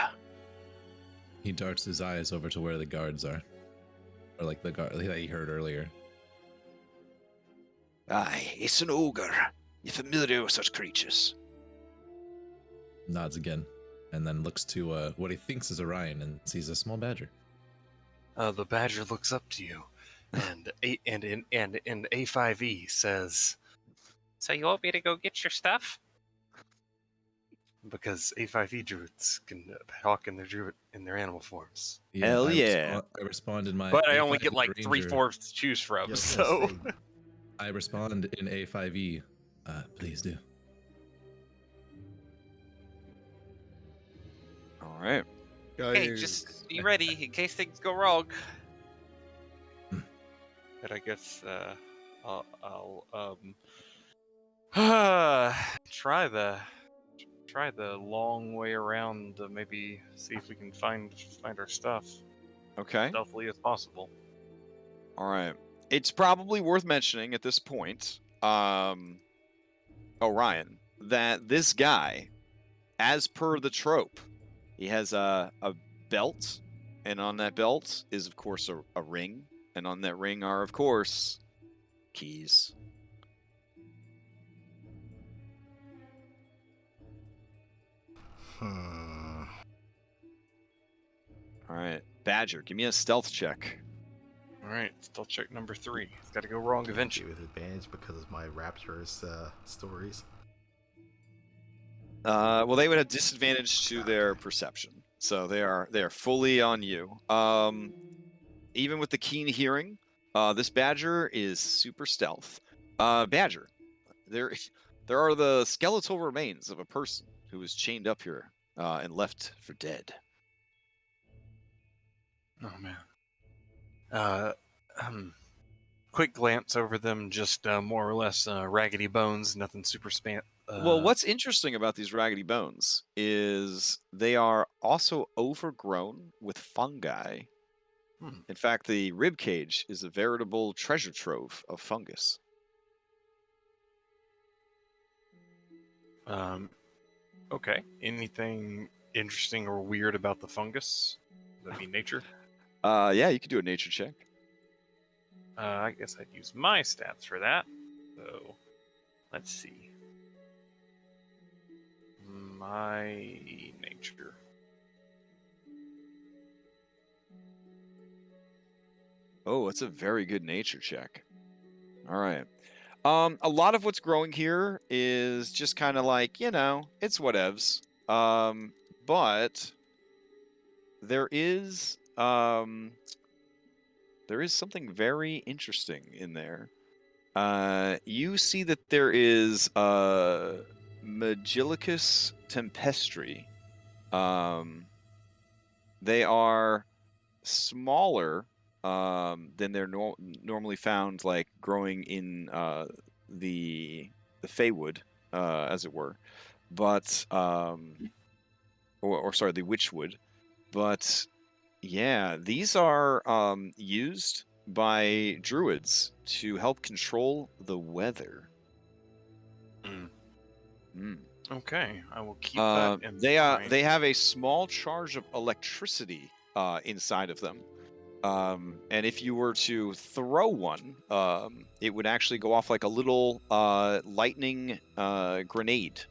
He darts his eyes over to where the guards are. or like the guard that you heard earlier. Aye, it's an ogre. You're familiar with such creatures. Nods again, and then looks to what he thinks is Orion and sees a small badger. The badger looks up to you, and in A5E says, "So you want me to go get your stuff?" Because A5E druids can talk in their animal forms. Yeah, Hell yeah. I respond in my. But I only A5E get like Ranger. 3/4 to choose from, Yeah, I was so. gonna say, I respond in A5E. Please do. All right. Guy Hey, is- just be ready in case things go wrong. Hmm. But I guess I'll try the long way around to maybe see if we can find our stuff Okay. stealthily as possible. All right. It's probably worth mentioning at this point, Orion, that this guy, as per the trope, he has a belt, and on that belt is, of course, a ring, and on that ring are, of course, keys. hmm. All right. Badger, give me a stealth check. All right, stealth check number 3. It's got to go wrong Get eventually. with advantage because of my rapturous stories. Well, they would have disadvantage to their perception, so they are fully on you. Even with the keen hearing, this badger is super stealth. Badger, there are the skeletal remains of a person who was chained up here and left for dead. Oh man. Quick glance over them, just more or less raggedy bones, nothing super Well, what's interesting about these raggedy bones is they are also overgrown with fungi. Hmm. In fact, the rib cage is a veritable treasure trove of fungus. Okay. Anything interesting or weird about the fungus? That be nature? Yeah, you could do a nature check. I guess I'd use my stats for that. So, let's see. My nature. Oh, it's a very good nature check. All right. A lot of what's growing here is just kind of like, it's whatevs. But there is something very interesting in there. You see that there is Magillicus Tempestry. They are smaller than they're normally found, like growing in the Feywood, as it were, but or sorry, the Witchwood. But yeah, these are used by druids to help control the weather. Mm. Okay, I will keep that in mind. They have a small charge of electricity inside of them. And if you were to throw one, it would actually go off like a little lightning grenade.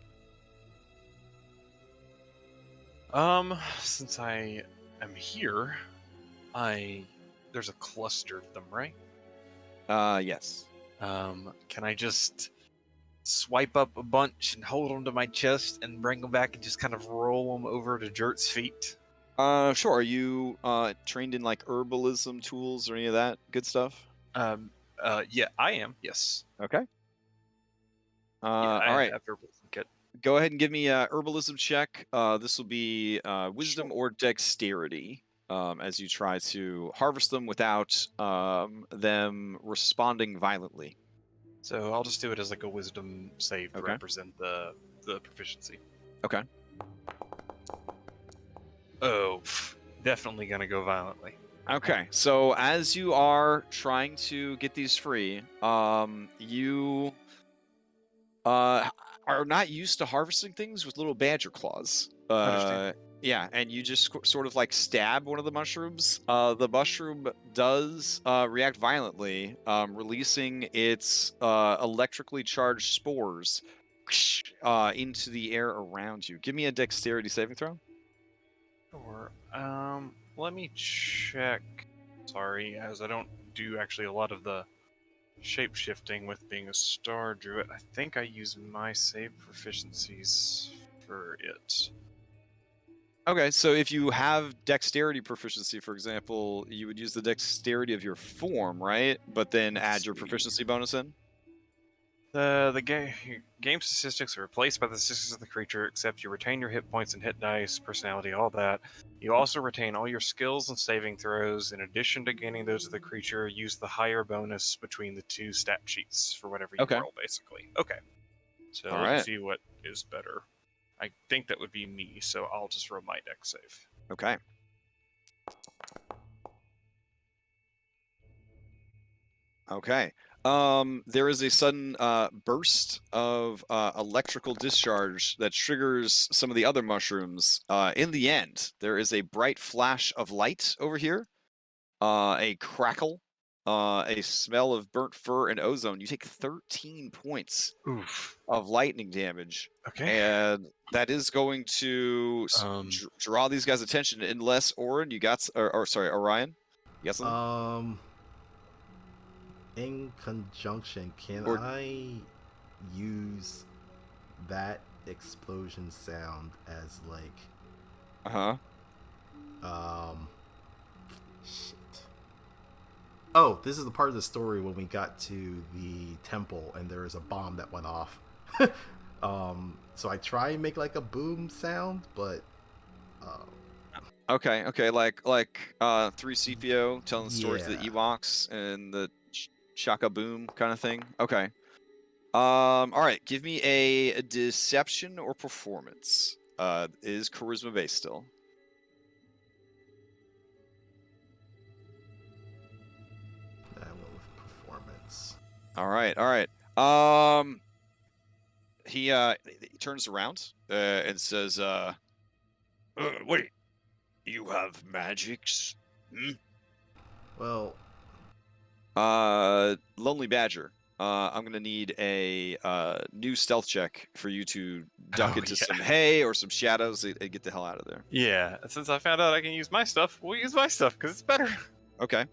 Since I am here, there's a cluster of them, right? Yes. Can I just swipe up a bunch and hold them to my chest and bring them back and just kind of roll them over to Jert's feet? Sure. Are you trained in like herbalism tools or any of that good stuff? Yeah, I am. Yes. Okay. Yeah, all I right. have herbalism kit. Go ahead and give me a herbalism check. This will be wisdom or dexterity as you try to harvest them without them responding violently. So I'll just do it as like a wisdom save to Okay. represent the proficiency. Okay. Oh, definitely gonna go violently. Okay, so as you are trying to get these free, you are not used to harvesting things with little badger claws. Understand. Yeah, and you just sort of like stab one of the mushrooms. The mushroom does react violently, releasing its electrically charged spores into the air around you. Give me a dexterity saving throw. Sure. Let me check. Sorry, as I don't do actually a lot of the shape shifting with being a star druid. I think I use my save proficiencies for it. Okay, so if you have dexterity proficiency, for example, you would use the dexterity of your form, right? But then Let's add your see. proficiency bonus in. The game statistics are replaced by the statistics of the creature, except you retain your hit points and hit dice, personality, all that. You also retain all your skills and saving throws. In addition to gaining those of the creature, use the higher bonus between the two stat sheets for whatever you Okay. roll, basically. Okay. So All let's right. see what is better. I think that would be me, so I'll just roll my dex save. Okay. Okay. There is a sudden burst of electrical discharge that triggers some of the other mushrooms. In the end, there is a bright flash of light over here, a crackle, a smell of burnt fur and ozone. You take 13 points Oof. of lightning damage, Okay. and that is going to draw these guys' attention. Unless Orion, you got, or sorry, Orion, you got something? In conjunction, can Or- I use that explosion sound as like shit. Oh, this is the part of the story when we got to the temple and there was a bomb that went off. So I try and make like a boom sound, but Okay, like 3CPO telling the story to the Yeah. Ewoks and the Shaka Boom kind of thing. Okay. All right, give me a deception or performance. Is charisma based still? I went with performance. All right. He turns around and says, Wait, you have magics? Well, Lonely Badger. I'm gonna need a new stealth check for you to duck into some hay or some shadows and get the hell out of there. Yeah, since I found out I can use my stuff, we'll use my stuff because it's better. Okay.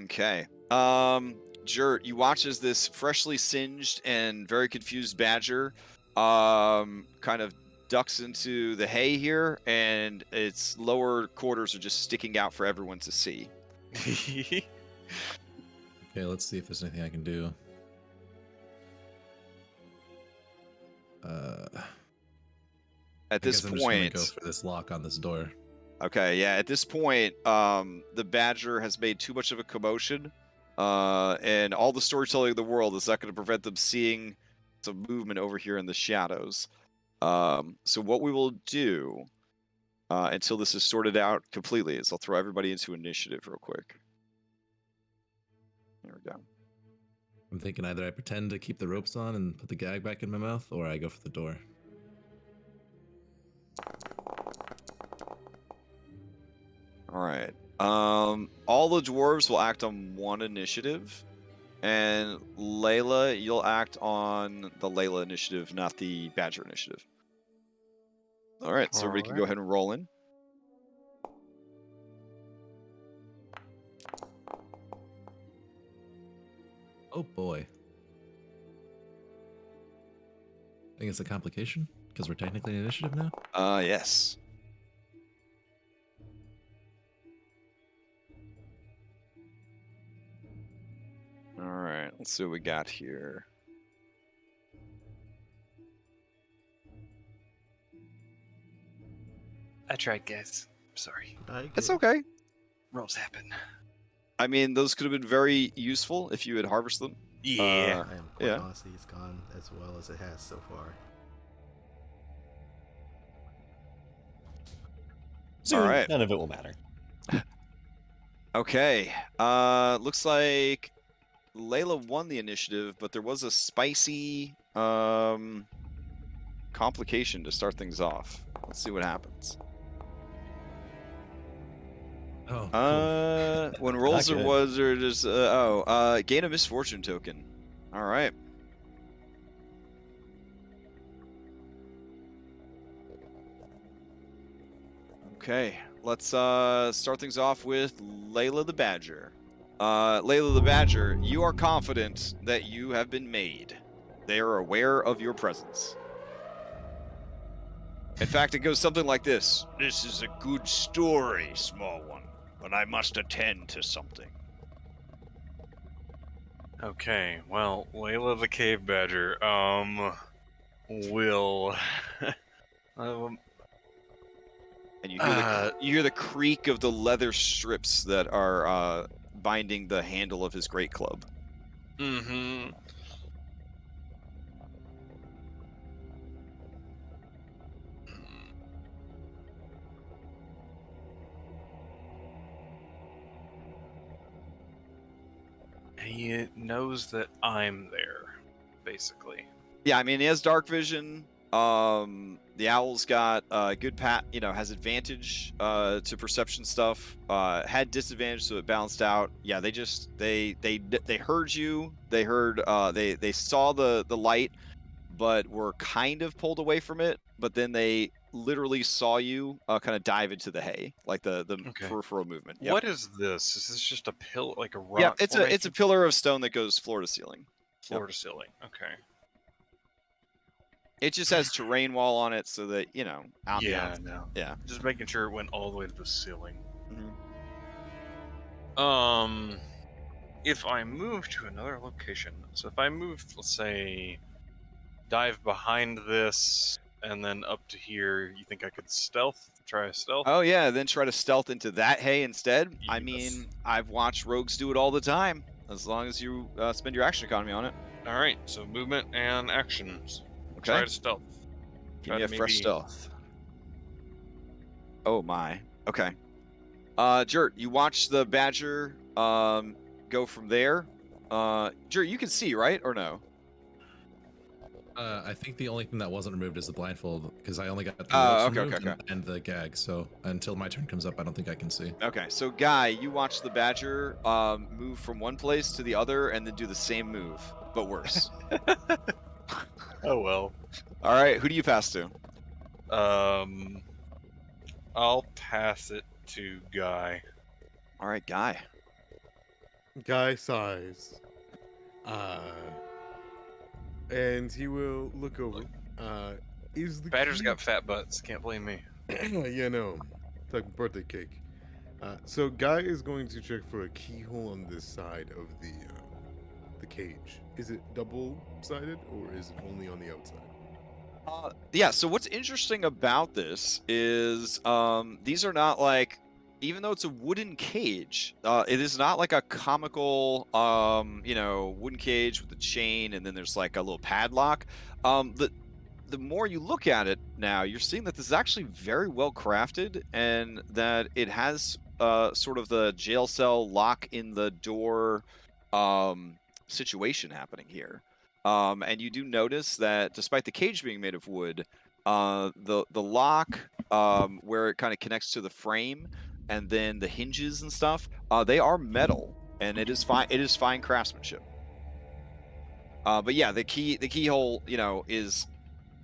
Okay. Jert, you watch as this freshly singed and very confused badger kind of ducks into the hay here, and its lower quarters are just sticking out for everyone to see. Okay, let's see if there's anything I can do. At this I'm just gonna point, go for this lock on this door. okay, yeah, at this point, the badger has made too much of a commotion, and all the storytelling of the world is not going to prevent them seeing some movement over here in the shadows. So what we will do until this is sorted out completely is I'll throw everybody into initiative real quick. There we go. I'm thinking either I pretend to keep the ropes on and put the gag back in my mouth, or I go for the door. All right. All the dwarves will act on one initiative, and Layla, you'll act on the Layla initiative, not the Badger initiative. All right, so everybody can go ahead and roll in. Oh boy. I think it's a complication because we're technically in initiative now. Yes. All right, let's see what we got here. I tried, guys. Sorry. It's okay. Rolls happen. I mean, those could have been very useful if you had harvested them. Yeah. I am quite yeah. honestly, it's gone as well as it has so far. Soon, right. none of it will matter. Okay. Looks like Layla won the initiative, but there was a spicy complication to start things off. Let's see what happens. Oh, cool. When rolls Not are good. was or just gain a misfortune token. All right. Okay, let's start things off with Layla the Badger. Layla the Badger, you are confident that you have been made. They are aware of your presence. In fact, it goes something like this. This is a good story, small one, but I must attend to something. Okay, well, Layla the Cave Badger, will... And you hear the creak of the leather strips that are binding the handle of his great club. mm-hmm. He knows that I'm there, basically. Yeah, I mean, he has dark vision. The owl's got good has advantage to perception stuff. Had disadvantage, so it balanced out. Yeah, they heard you. They heard they saw the light, but were kind of pulled away from it. But then they literally saw you kind of dive into the hay, like the Okay. peripheral movement. Yep. What is this? Is this just a pill, like a rock? Yeah, it's a formation? pillar of stone that goes floor to ceiling. Floor to ceiling. Okay. It just has terrain wall on it, so that Yeah, no. Yeah. Just making sure it went all the way to the ceiling. Mhm. If I move to another location, so if I move, let's say, dive behind this and then up to here, you think I could try a stealth? Oh yeah, then try to stealth into that hay instead. I Yes. mean, I've watched rogues do it all the time. As long as you spend your action economy on it. All right, so movement and actions. Okay. Try to stealth. Give me a to fresh maybe- stealth. Oh my. Okay. Jert, you watch the badger go from there. Jert, you can see, right? Or no? I think the only thing that wasn't removed is the blindfold because I only got the Oh, ropes okay, removed okay. and the gag. So until my turn comes up, I don't think I can see. Okay, so Guy, you watch the badger move from one place to the other and then do the same move, but worse. Oh well. All right, who do you pass to? I'll pass it to Guy. All right, Guy. Guy sighs. And he will look over. Is the Badger's key- got fat butts. Can't blame me. Yeah, no. It's like birthday cake. So Guy is going to check for a keyhole on this side of the cage. Is it double-sided or is it only on the outside? Yeah, so what's interesting about this is these are not like, even though it's a wooden cage, it is not like a comical, wooden cage with a chain and then there's like a little padlock. The more you look at it now, you're seeing that this is actually very well crafted and that it has sort of the jail cell lock in the door situation happening here. And you do notice that despite the cage being made of wood, the lock where it kind of connects to the frame and then the hinges and stuff, they are metal and it is fine craftsmanship. But yeah, the keyhole, is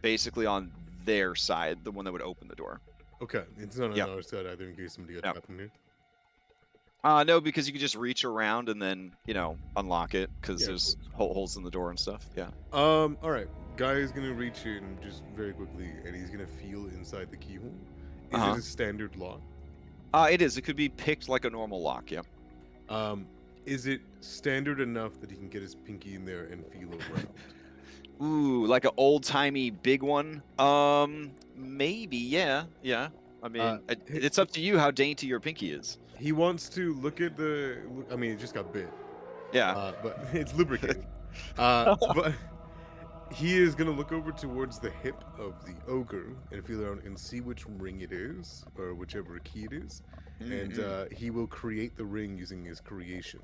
basically on their side, the one that would open the door. Okay, it's not on Yep. our side either in case somebody got Yep. trapped in here. No, because you could just reach around and then, unlock it because Yeah, of there's holes in the door and stuff. Yeah. All right. Guy is gonna reach in just very quickly, and he's gonna feel inside the keyhole. Is Uh-huh. it a standard lock? It is. It could be picked like a normal lock. Yeah. Is it standard enough that he can get his pinky in there and feel around? Ooh, like an old timey big one. Maybe. Yeah. Yeah. I mean, it's up to you how dainty your pinky is. He wants to look at I mean, it just got bit. Yeah. But it's lubricated. But he is gonna look over towards the hip of the ogre and feel around and see which ring it is, or whichever key it is, and he will create the ring using his creation.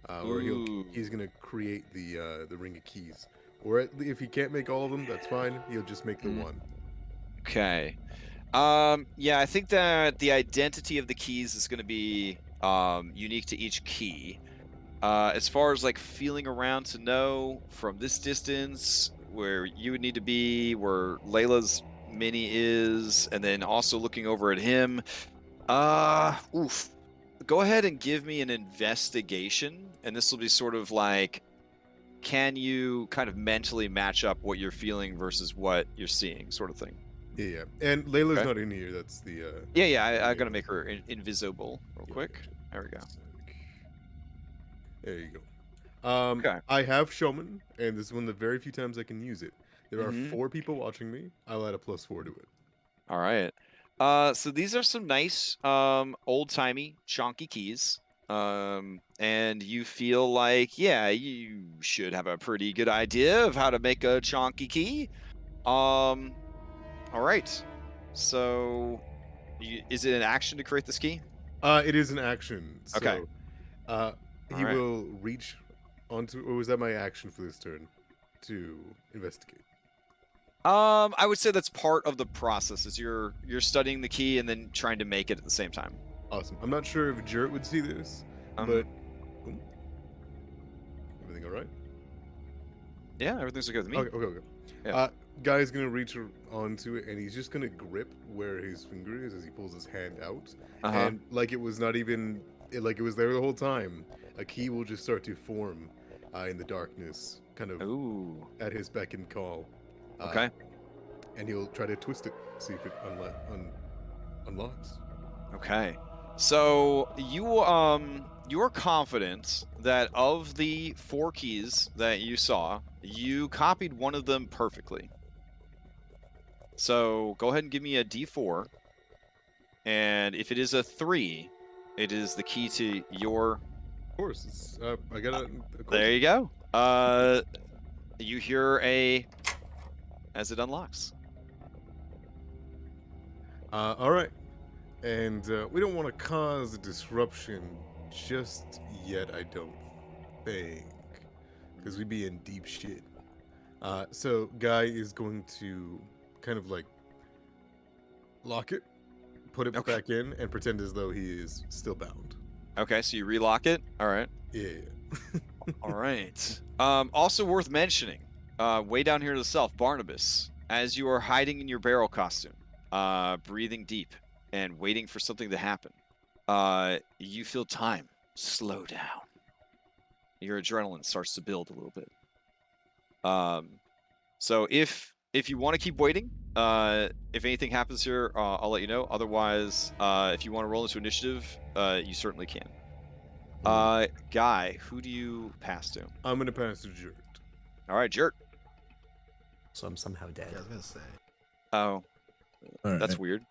Or Ooh. he's gonna create the ring of keys Or if he can't make all of them, that's fine. He'll just make the Mhm. one. Okay. Yeah, I think that the identity of the keys is going to be unique to each key. As far as like feeling around to know from this distance where you would need to be, where Layla's mini is, and then also looking over at him. Oof. Go ahead and give me an investigation, and this will be sort of like, can you kind of mentally match up what you're feeling versus what you're seeing, sort of thing. Yeah. And Layla's Okay. not in here. That's the. I'm gonna make her invisible real quick. Okay. There we go. There you go. Okay. I have Showman, and this is one of the very few times I can use it. There are Mhm. 4 people watching me. I'll add a +4 to it. All right. So these are some nice, old-timey, chonky keys. And you feel like, yeah, you should have a pretty good idea of how to make a chonky key. All right. So, is it an action to create this key? It is an action. So, Okay. he Alright. will reach onto. Or was that my action for this turn? To investigate. I would say that's part of the process. Is you're studying the key and then trying to make it at the same time. Awesome. I'm not sure if Jert would see this, but oh, everything all right? Yeah, everything's okay with me. Okay. Yeah. Guy's gonna reach onto it, and he's just gonna grip where his finger is as he pulls his hand out, and like it was not even like it was there the whole time. A key will just start to form in the darkness, kind of Ooh. at his beck and call. Okay. And he'll try to twist it, see if it unlocks. Okay. So you are confident that of the 4 keys that you saw, you copied one of them perfectly. So go ahead and give me a D4. And if it is a 3, it is the key to your. Of course, it's I got it. There you go. You hear a as it unlocks. All right. And we don't want to cause a disruption just yet, I don't think. Because we'd be in deep shit. So, Guy is going to kind of like lock it, put it back in, and pretend as though he is still bound. Okay, so you relock it. All right. Yeah. All right. Also worth mentioning, way down here to the south, Barnabas, as you are hiding in your barrel costume, breathing deep and waiting for something to happen, you feel time slow down. Your adrenaline starts to build a little bit. So if you want to keep waiting, if anything happens here, I'll let you know. Otherwise, if you want to roll into initiative, you certainly can. Guy, who do you pass to? I'm going to pass to Jert. All right, Jert. So I'm somehow dead. Yeah, I was gonna say. Oh, All that's right. weird.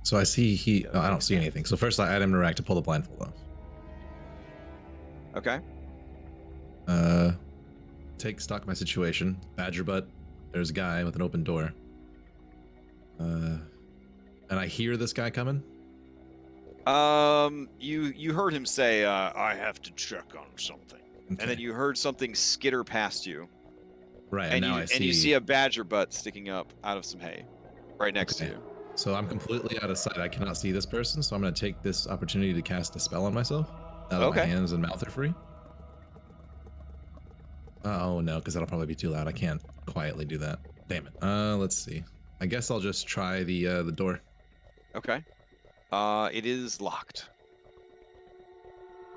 So I see I don't see anything. So first I add him to rack to pull the blindfold off. Okay. Take stock of my situation. Badger butt. There's a guy with an open door. And I hear this guy coming. You heard him say, "I have to check on something," Okay. and then you heard something skitter past you, Right, and now you see a badger butt sticking up out of some hay, right next to Okay. you. So I'm completely out of sight. I cannot see this person, so I'm going to take this opportunity to cast a spell on myself. Now that my Okay. hands and mouth are free. Oh no, because that'll probably be too loud. I can't quietly do that. Damn it. Let's see. I guess I'll just try the door. Okay. It is locked.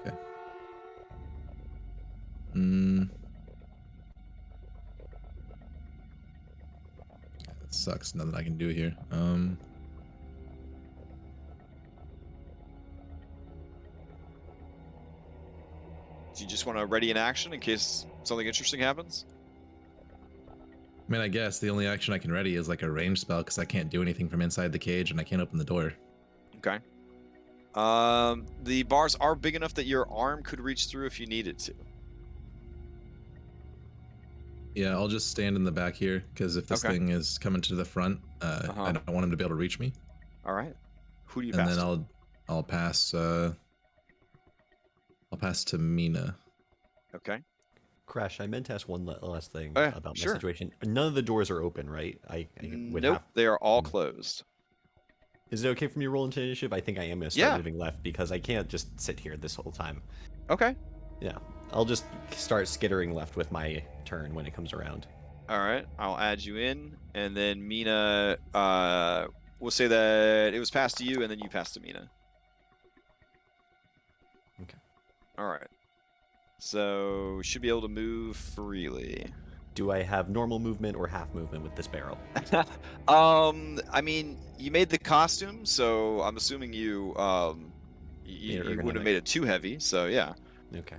Okay. Yeah, that sucks. Nothing I can do here. Do you just want to ready an action in case something interesting happens? I mean, I guess the only action I can ready is like a range spell because I can't do anything from inside the cage and I can't open the door. Okay. The bars are big enough that your arm could reach through if you needed to. Yeah, I'll just stand in the back here because if this Okay. thing is coming to the front, I don't want him to be able to reach me. All right. Who do you And pass then to? I'll pass to Mina. Okay. Crash, I meant to ask one last thing Yeah, about my sure. situation. None of the doors are open, right? I would Nope, have. they are all closed. Is it okay for me to roll into initiative? I think I am going to start Yeah. moving left because I can't just sit here this whole time. Okay. Yeah. I'll just start skittering left with my turn when it comes around. All right, I'll add you in, and then Mina, we'll say that it was passed to you, and then you passed to Mina. Okay. All right. So should be able to move freely. Do I have normal movement or half movement with this barrel? I mean, you made the costume, so I'm assuming you Made it you wouldn't have ergonomic. made it too heavy. So yeah. Okay.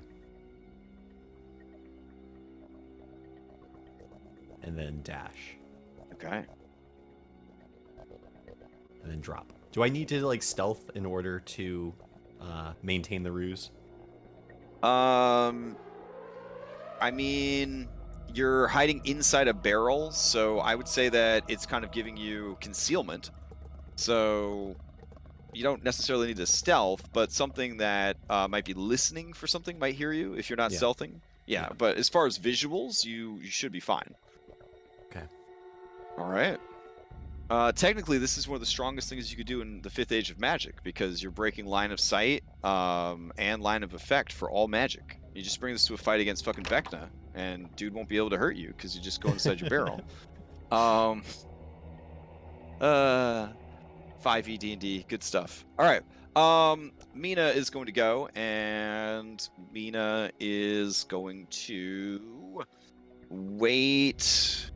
And then dash. Okay. And then drop. Do I need to like stealth in order to maintain the ruse? I mean, you're hiding inside a barrel, so I would say that it's kind of giving you concealment. So you don't necessarily need to stealth, but something that might be listening for something might hear you if you're not Yeah. stealthing. Yeah, but as far as visuals, you should be fine. Okay. All right. Technically, this is one of the strongest things you could do in the 5th Age of Magic because you're breaking line of sight and line of effect for all magic. You just bring this to a fight against fucking Vecna, and dude won't be able to hurt you because you just go inside your barrel. 5e D&D, good stuff. All right. Mina is going to go, and Mina is going to wait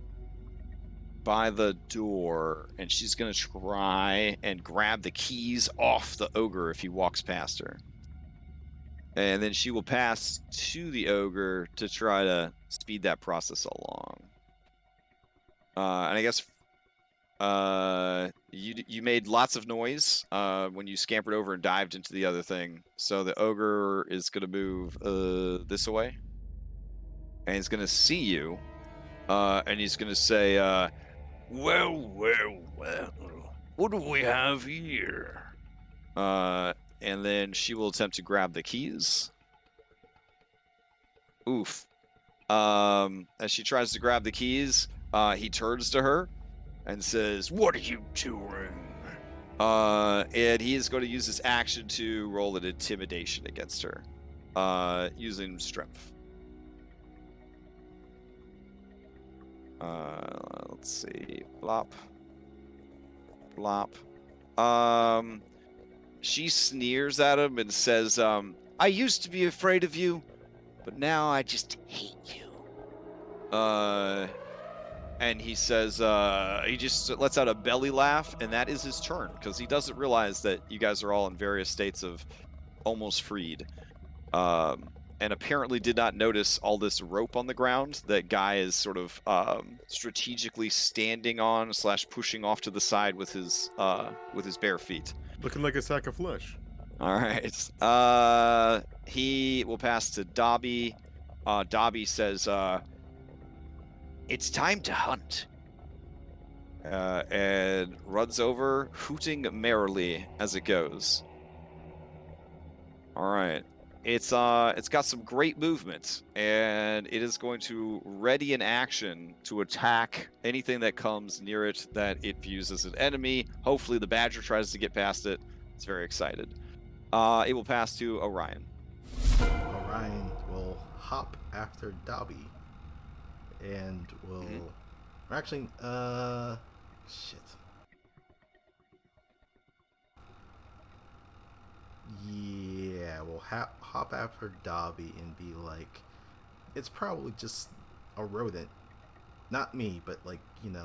by the door, and she's going to try and grab the keys off the ogre if he walks past her. And then she will pass to the ogre to try to speed that process along. And I guess you made lots of noise when you scampered over and dived into the other thing. So the ogre is going to move this away. And he's going to see you. And he's going to say, Well, what do we have here? and then she will attempt to grab the keys. Oof. As she tries to grab the keys, he turns to her and says, What are you doing? and he is going to use his action to roll an intimidation against her, using strength. Let's see. Blop. Blop. She sneers at him and says, I used to be afraid of you, but now I just hate you. And he says, he just lets out a belly laugh, and that is his turn, because he doesn't realize that you guys are all in various states of almost freed. And apparently did not notice all this rope on the ground that Guy is sort of strategically standing on / pushing off to the side with his bare feet. Looking like a sack of flesh. All right. He will pass to Dobby. Dobby says, It's time to hunt. and runs over, hooting merrily as it goes. All right. It's got some great movement, and it is going to ready an action to attack anything that comes near it that it views as an enemy. Hopefully the badger tries to get past it. It's very excited. It will pass to Orion. Orion will hop after Dobby and will or actually shit. Yeah, we'll hop after Dobby and be like, it's probably just a rodent. Not me, but like,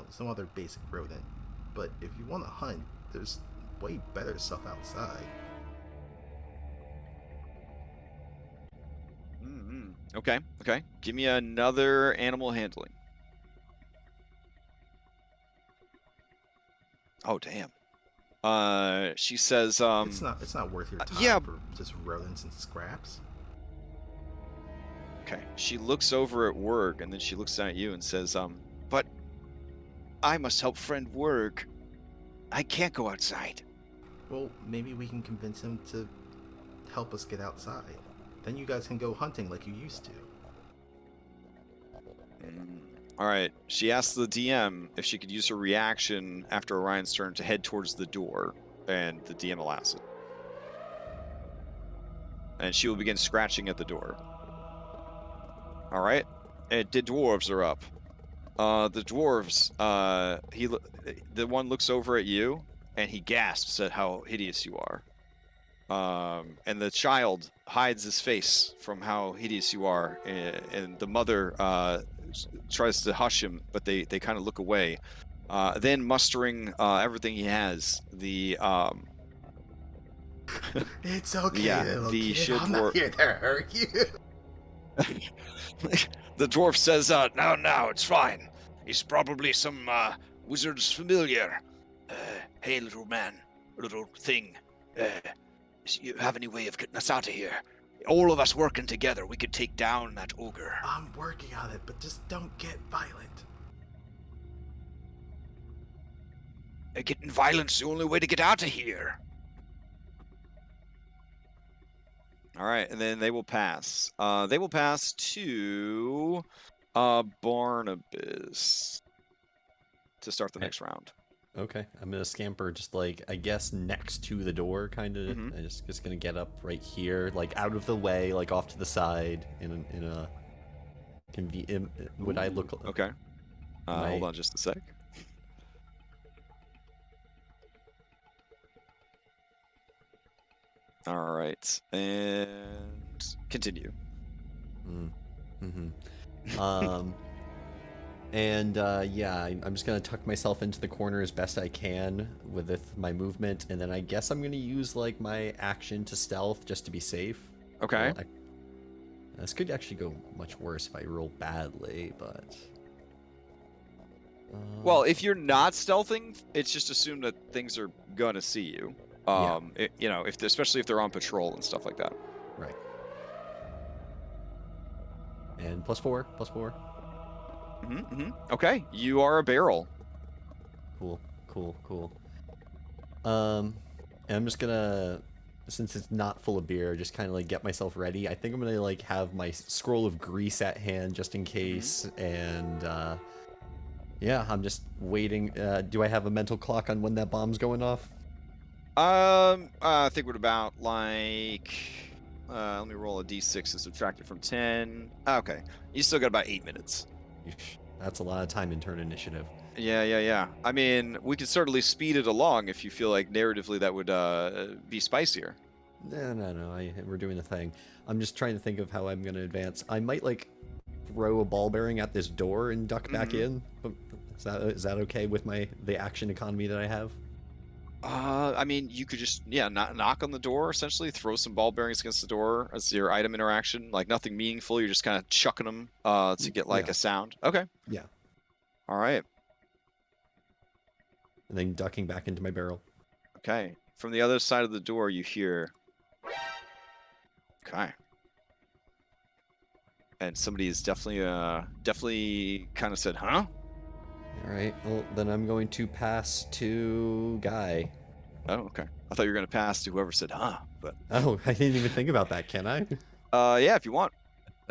some other basic rodent. But if you want to hunt, there's way better stuff outside. Okay. Give me another animal handling. Oh, damn. She says, It's not worth your time yeah. for just rodents and scraps. Okay. She looks over at Werg, and then she looks down at you and says, but I must help friend Werg. I can't go outside. Well, maybe we can convince him to help us get outside. Then you guys can go hunting like you used to. All right. She asked the DM if she could use her reaction after Orion's turn to head towards the door, and the DM allows it. And she will begin scratching at the door. All right. And the dwarves are up. The dwarves, the one looks over at you, and he gasps at how hideous you are. And the child hides his face from how hideous you are, and the mother tries to hush him, but they kind of look away. Then mustering everything he has, the It's okay, yeah, little the kid. shield I'm not here to hurt you. the dwarf says, No, it's fine. He's probably some wizard's familiar. Hey, little man, little thing. You have any way of getting us out of here? All of us working together, we could take down that ogre. I'm working on it, but just don't get violent. Getting violent's the only way to get out of here. all right, and then they will pass. They will pass to Barnabas to start the next round. Okay, I'm gonna scamper just like I guess next to the door, kind of. Mhm. I'm just gonna get up right here, like out of the way, like off to the side, in a would I look? Okay. Hold on just a sec. All right, and continue. And yeah, I'm just gonna tuck myself into the corner as best I can with my movement, and then I guess I'm gonna use like my action to stealth just to be safe. Okay. Well, this could actually go much worse if I roll badly, but. Well, if you're not stealthing, it's just assumed that things are gonna see you. You know, especially if they're on patrol and stuff like that. Right. And +4. Okay, you are a barrel. Cool. And I'm just gonna, since it's not full of beer, just kind of like get myself ready. I think I'm gonna like have my scroll of grease at hand just in case, and yeah, I'm just waiting. Do I have a mental clock on when that bomb's going off? I think we're about like. Let me roll a d6 and subtract it from 10. Okay, you still got about 8 minutes. That's a lot of time in turn initiative. Yeah. I mean, we could certainly speed it along if you feel like narratively that would be spicier. No. We're doing the thing. I'm just trying to think of how I'm going to advance. I might like throw a ball bearing at this door and duck back in. Is that okay with the action economy that I have? I mean, you could just knock on the door, essentially throw some ball bearings against the door as your item interaction. Like nothing meaningful. You're just kind of chucking them to get like a sound. Okay. Yeah. All right. And then ducking back into my barrel. Okay. From the other side of the door, you hear. Okay. And somebody is definitely kind of said, "Huh?" All right. Well, then I'm going to pass to Guy. Oh, okay. I thought you were going to pass to whoever said, "Huh?" But oh, I didn't even think about that. Can I? Yeah, if you want.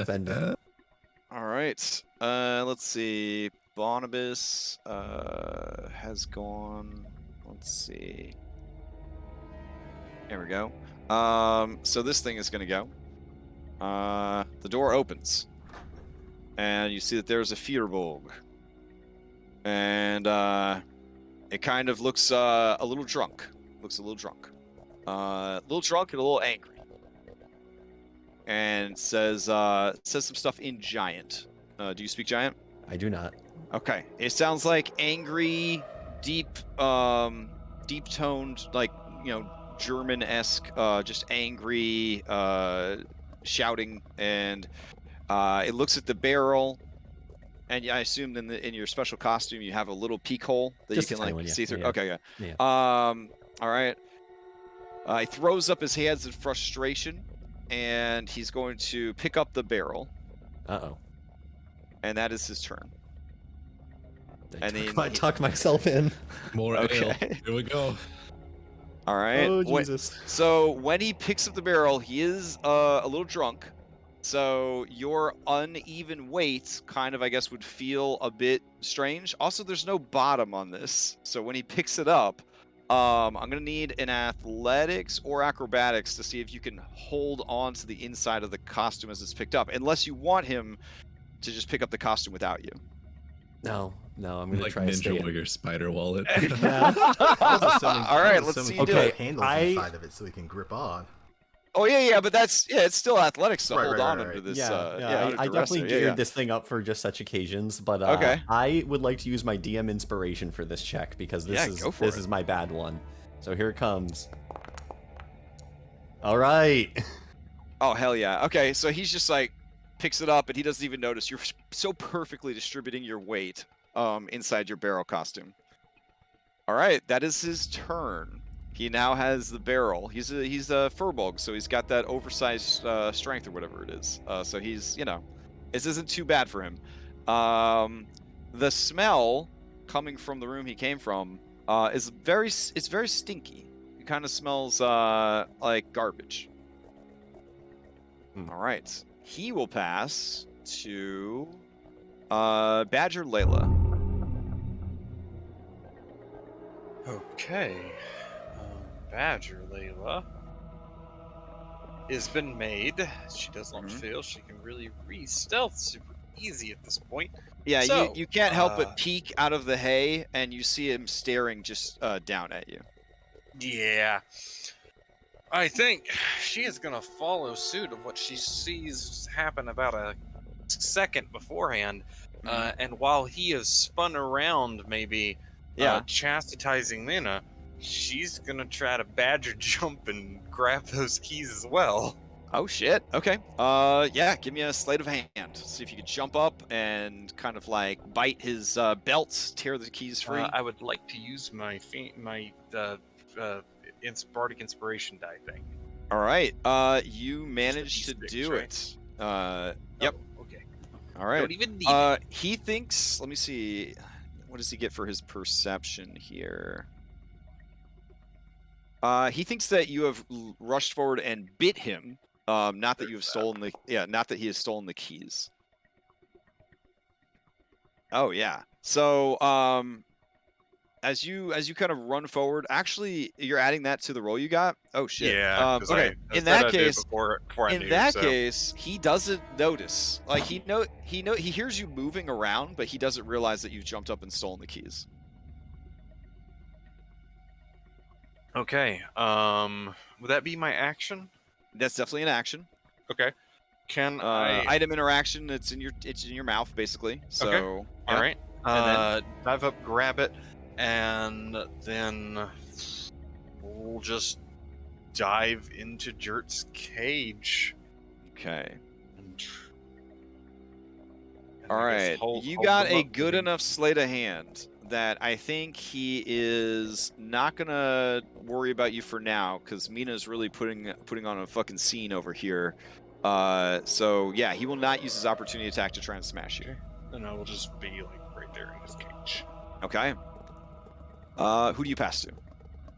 Send. All right. Let's see. Barnabas has gone. Let's see. There we go. So this thing is going to go. The door opens, and you see that there's a Fyrbolg. And it kind of looks a little drunk. A little drunk and a little angry. And says some stuff in Giant. Do you speak Giant? I do not. Okay. It sounds like angry, deep-toned, like German-esque, just angry, shouting, and it looks at the barrel. And I assume in your special costume you have a little peek hole that Just you can one, see through. Yeah. Okay, yeah. All right. He throws up his hands in frustration, and he's going to pick up the barrel. Uh-oh. And that is his turn. I tuck myself in. More ale. Okay. Here we go. All right. Oh, Jesus. So when he picks up the barrel, he is a little drunk, So your uneven weight kind of, I guess, would feel a bit strange. Also, there's no bottom on this. So when he picks it up, I'm going to need an athletics or acrobatics to see if you can hold on to the inside of the costume as it's picked up. Unless you want him to just pick up the costume without you. No, I'm gonna Like try to Ninja stay. Warrior spider wallet. Yeah. I was assuming, All right, let's see you do he it. handles inside of it so he can grip on. Oh yeah, but it's still athletics to Right, hold right, on right, under right. this. I Under duress definitely there. geared Yeah. this thing up for just such occasions, but Okay. I would like to use my DM inspiration for this check because this Yeah, go for it. is my bad one. So here it comes. All right. Oh hell yeah. Okay, so he's just like picks it up and he doesn't even notice. You're so perfectly distributing your weight inside your barrel costume. All right, that is his turn. He now has the barrel. He's a furbog, so he's got that oversized strength or whatever it is. So he's, this isn't too bad for him. The smell coming from the room he came from is very stinky. It kind of smells like garbage. All right, he will pass to Badger Layla. Okay. Badger Layla has been made. She does not feel she can really re-stealth super easy at this point. Yeah, So, you can't help but peek out of the hay, and you see him staring just down at you. Yeah. I think she is going to follow suit of what she sees happen about a second beforehand. And while he is spun around, maybe chastising Mina, she's going to try to badger jump and grab those keys as well. Oh shit. Okay. Yeah. Give me a sleight of hand. See if you could jump up and kind of like bite his belt, tear the keys free. I would like to use my bardic inspiration die thing. All right. You managed to do it. Yep. Oh, okay. All right. Don't even need it. He thinks. Let me see. What does he get for his perception here? He thinks that you have rushed forward and bit him. Not that you have stolen the. Yeah. Not that he has stolen the keys. Oh yeah. So as you kind of run forward, actually, you're adding that to the roll you got. Oh shit. Yeah. Okay. In that case, he doesn't notice. Like he hears you moving around, but he doesn't realize that you've jumped up and stolen the keys. Okay. Would that be my action? That's definitely an action. Okay. Can I item interaction? It's in your mouth basically. So okay. Yeah. All right. And dive up, grab it, and then we'll just dive into Jert's cage. Okay. And All I guess right. hold You got them a up good to- enough sleight of hand that I think he is not gonna worry about you for now, because Mina's really putting on a fucking scene over here. So yeah, he will not use his opportunity attack to try and smash you. And I will just be like right there in his cage. Okay. Who do you pass to?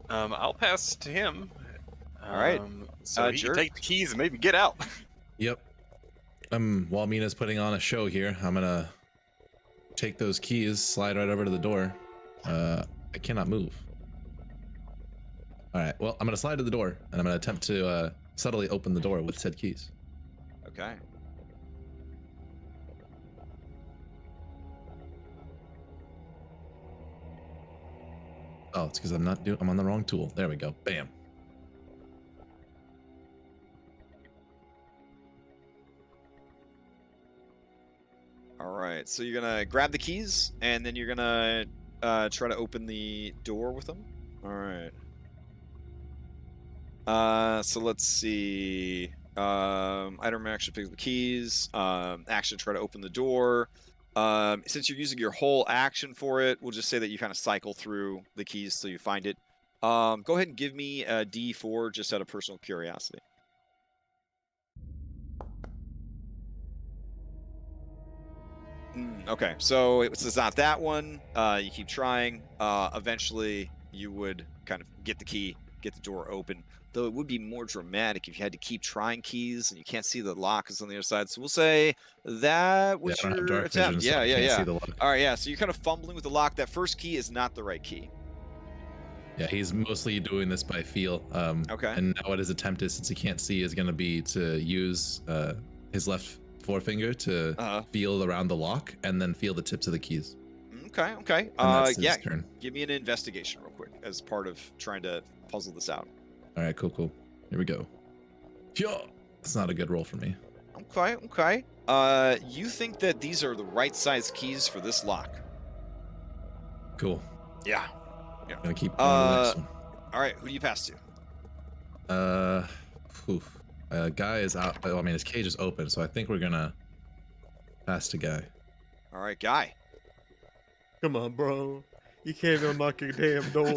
I'll pass to him. All right. So he can Jerk? take the keys and maybe get out. Yep. While Mina's putting on a show here, I'm gonna take those keys, slide right over to the door. I cannot move. All right. Well, I'm gonna slide to the door, and I'm gonna attempt to subtly open the door with said keys. Okay. Oh, it's because I'm on the wrong tool. There we go. Bam. All right. So you're gonna grab the keys, and then you're gonna try to open the door with them. All right. So let's see. Item action, pick up the keys. Action, try to open the door. Since you're using your whole action for it, we'll just say that you kind of cycle through the keys till you find it. Go ahead and give me a D4 just out of personal curiosity. Okay, so it's not that one. You keep trying. Eventually, you would kind of get the key. get the door open. Though it would be more dramatic if you had to keep trying keys and you can't see the lock is on the other side. So we'll say that was I don't have your dark attempt. vision, so I can't see the lock. All right, yeah. So you're kind of fumbling with the lock. That first key is not the right key. Yeah, he's mostly doing this by feel. Okay. And now what his attempt is, since he can't see, is going to be to use his left forefinger to feel around the lock and then feel the tips of the keys. Okay, okay. And that's his turn. Give me an investigation real quick as part of trying to puzzle this out. All right, cool. Here we go. Yo! It's not a good roll for me. Okay, okay. You think that these are the right size keys for this lock? Cool. Yeah. I'm gonna keep going to the next one. All right, who do you pass to? Guy is out. I mean, his cage is open, so I think we're gonna pass to Guy. All right, Guy. Come on, bro. You can't unlock your damn door.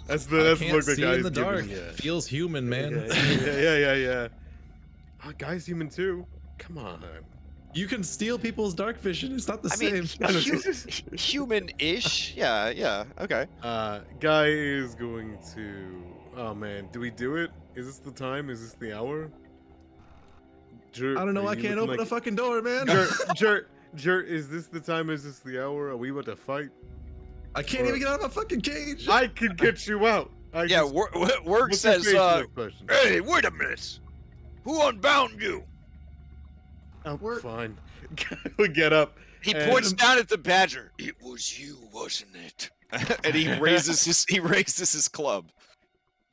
that's the I look can't the see guy's in the dark. giving. Yeah. Feels human, man. Yeah. Guy's human too. Come on. You can steal people's dark vision. It's not the same. Human-ish. Yeah. Okay. Guy is going to. Oh man, do we do it? Is this the time? Is this the hour? Jerk, I don't know. I can't open a fucking door, man. Jerk, is this the time? Is this the hour? Are we about to fight? I can't even get out of my fucking cage. I can get you out. Work says, hey, wait a minute. Who unbound you? We're fine. We get up. He points down at the badger. It was you, wasn't it? And he raises his club.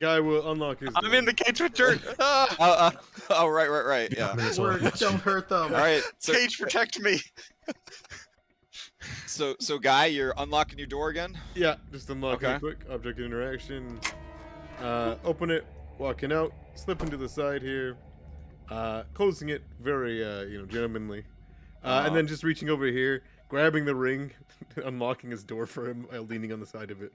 Guy will unlock his door. I'm in the cage with Dirk. Oh, right. Yeah. Don't hurt them. All right. So, Cage, protect me. so Guy, you're unlocking your door again? Yeah, just unlock Okay. it quick. Object interaction. Open it, walking out, slipping to the side here, closing it very, gentlemanly, and then just reaching over here, grabbing the ring, unlocking his door for him, leaning on the side of it.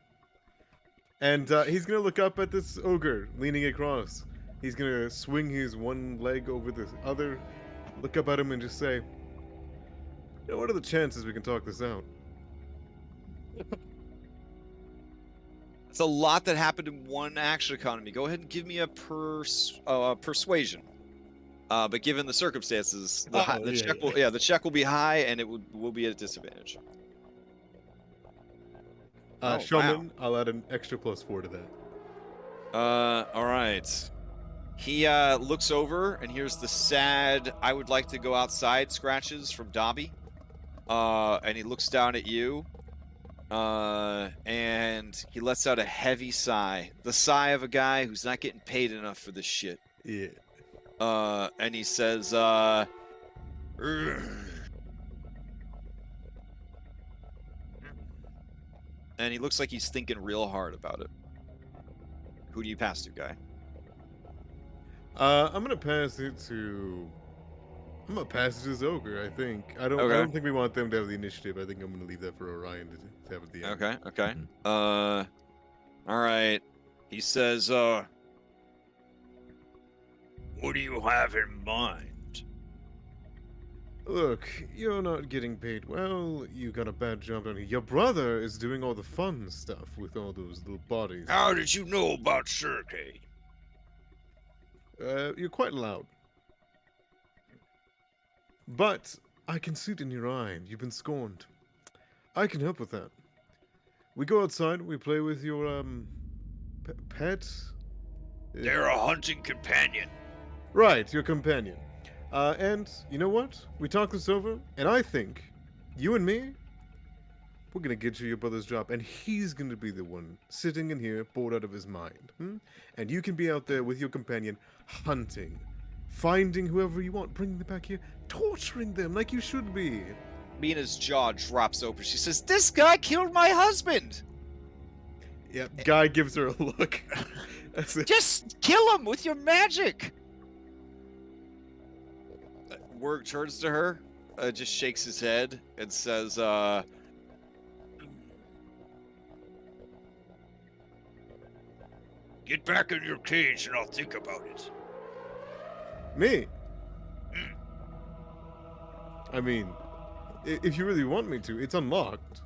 And he's gonna look up at this ogre leaning across. He's gonna swing his one leg over the other, look up at him and just say, what are the chances we can talk this out? It's a lot that happened in one action economy. Go ahead and give me a persuasion. But given the circumstances, the check will be high and it will be at a disadvantage. Showman, wow. I'll add an extra +4 to that. All right. He looks over and hears the sad, I would like to go outside scratches from Dobby. And he looks down at you. And he lets out a heavy sigh. The sigh of a guy who's not getting paid enough for this shit. Yeah. And he says, and he looks like he's thinking real hard about it. Who do you pass to, Guy? I'm gonna pass it to this ogre. I think. I don't think we want them to have the initiative. I think I'm gonna leave that for Orion to have at the end. Okay. All right. He says, what do you have in mind? Look, you're not getting paid well. You got a bad job down here. Your brother is doing all the fun stuff with all those little bodies. How did you know about Sergei? You're quite loud. But I can see it in your eye. You've been scorned. I can help with that. We go outside. We play with your pet. They're a hunting companion. Right, your companion. And you know what? We talked this over, and I think you and me, we're gonna get you your brother's job, and he's gonna be the one sitting in here, bored out of his mind. And you can be out there with your companion, hunting, finding whoever you want, bringing them back here, torturing them like you should be. Mina's jaw drops open. She says, "This guy killed my husband." Yeah, Guy gives her a look. Just kill him with your magic. Work turns to her, just shakes his head, and says, Get back in your cage and I'll think about it. Me? I mean, if you really want me to, it's unlocked.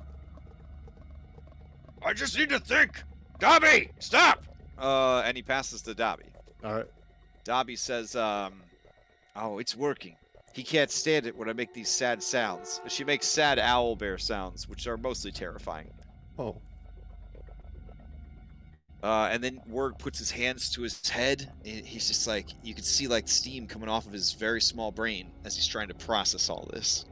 I just need to think. Dobby, stop! And he passes to Dobby. All right. Dobby says, "Oh, it's working. He can't stand it when I make these sad sounds." She makes sad owl bear sounds, which are mostly terrifying. Oh. And then Werg puts his hands to his head. He's just like, you can see like steam coming off of his very small brain as he's trying to process all this.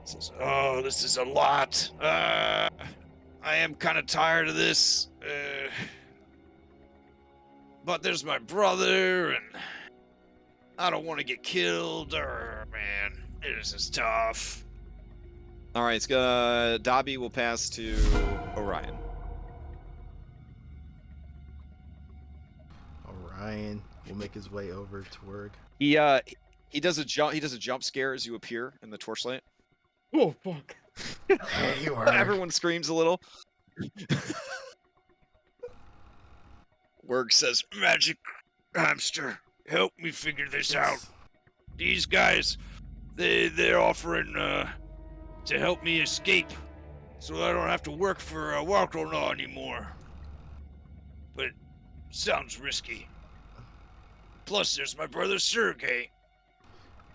He says, "Oh, this is a lot. I am kind of tired of this. But there's my brother, and I don't want to get killed. Man, this is tough." All right, Dobby will pass to Orion. Orion will make his way over to Werg. He does a jump scare as you appear in the torchlight. Oh fuck! Hey, Werg. Everyone screams a little. Werg says, "Magic hamster, help me figure this out. These guys, they're offering to help me escape, so I don't have to work for Warkronaw anymore. But it sounds risky. Plus, there's my brother Sergey."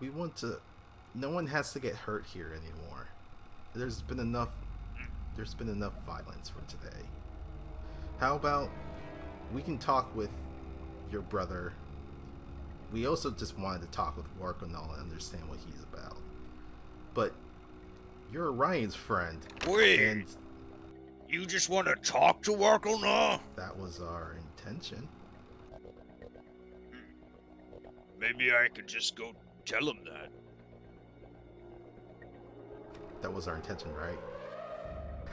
We want to. No one has to get hurt here anymore. There's been enough violence for today. How about we can talk with your brother? We also just wanted to talk with Warkronaw and understand what he's about. But you're Orion's friend. Wait, and you just want to talk to Warkronaw? that was our intention. Maybe I could just go tell him that. That was our intention, right?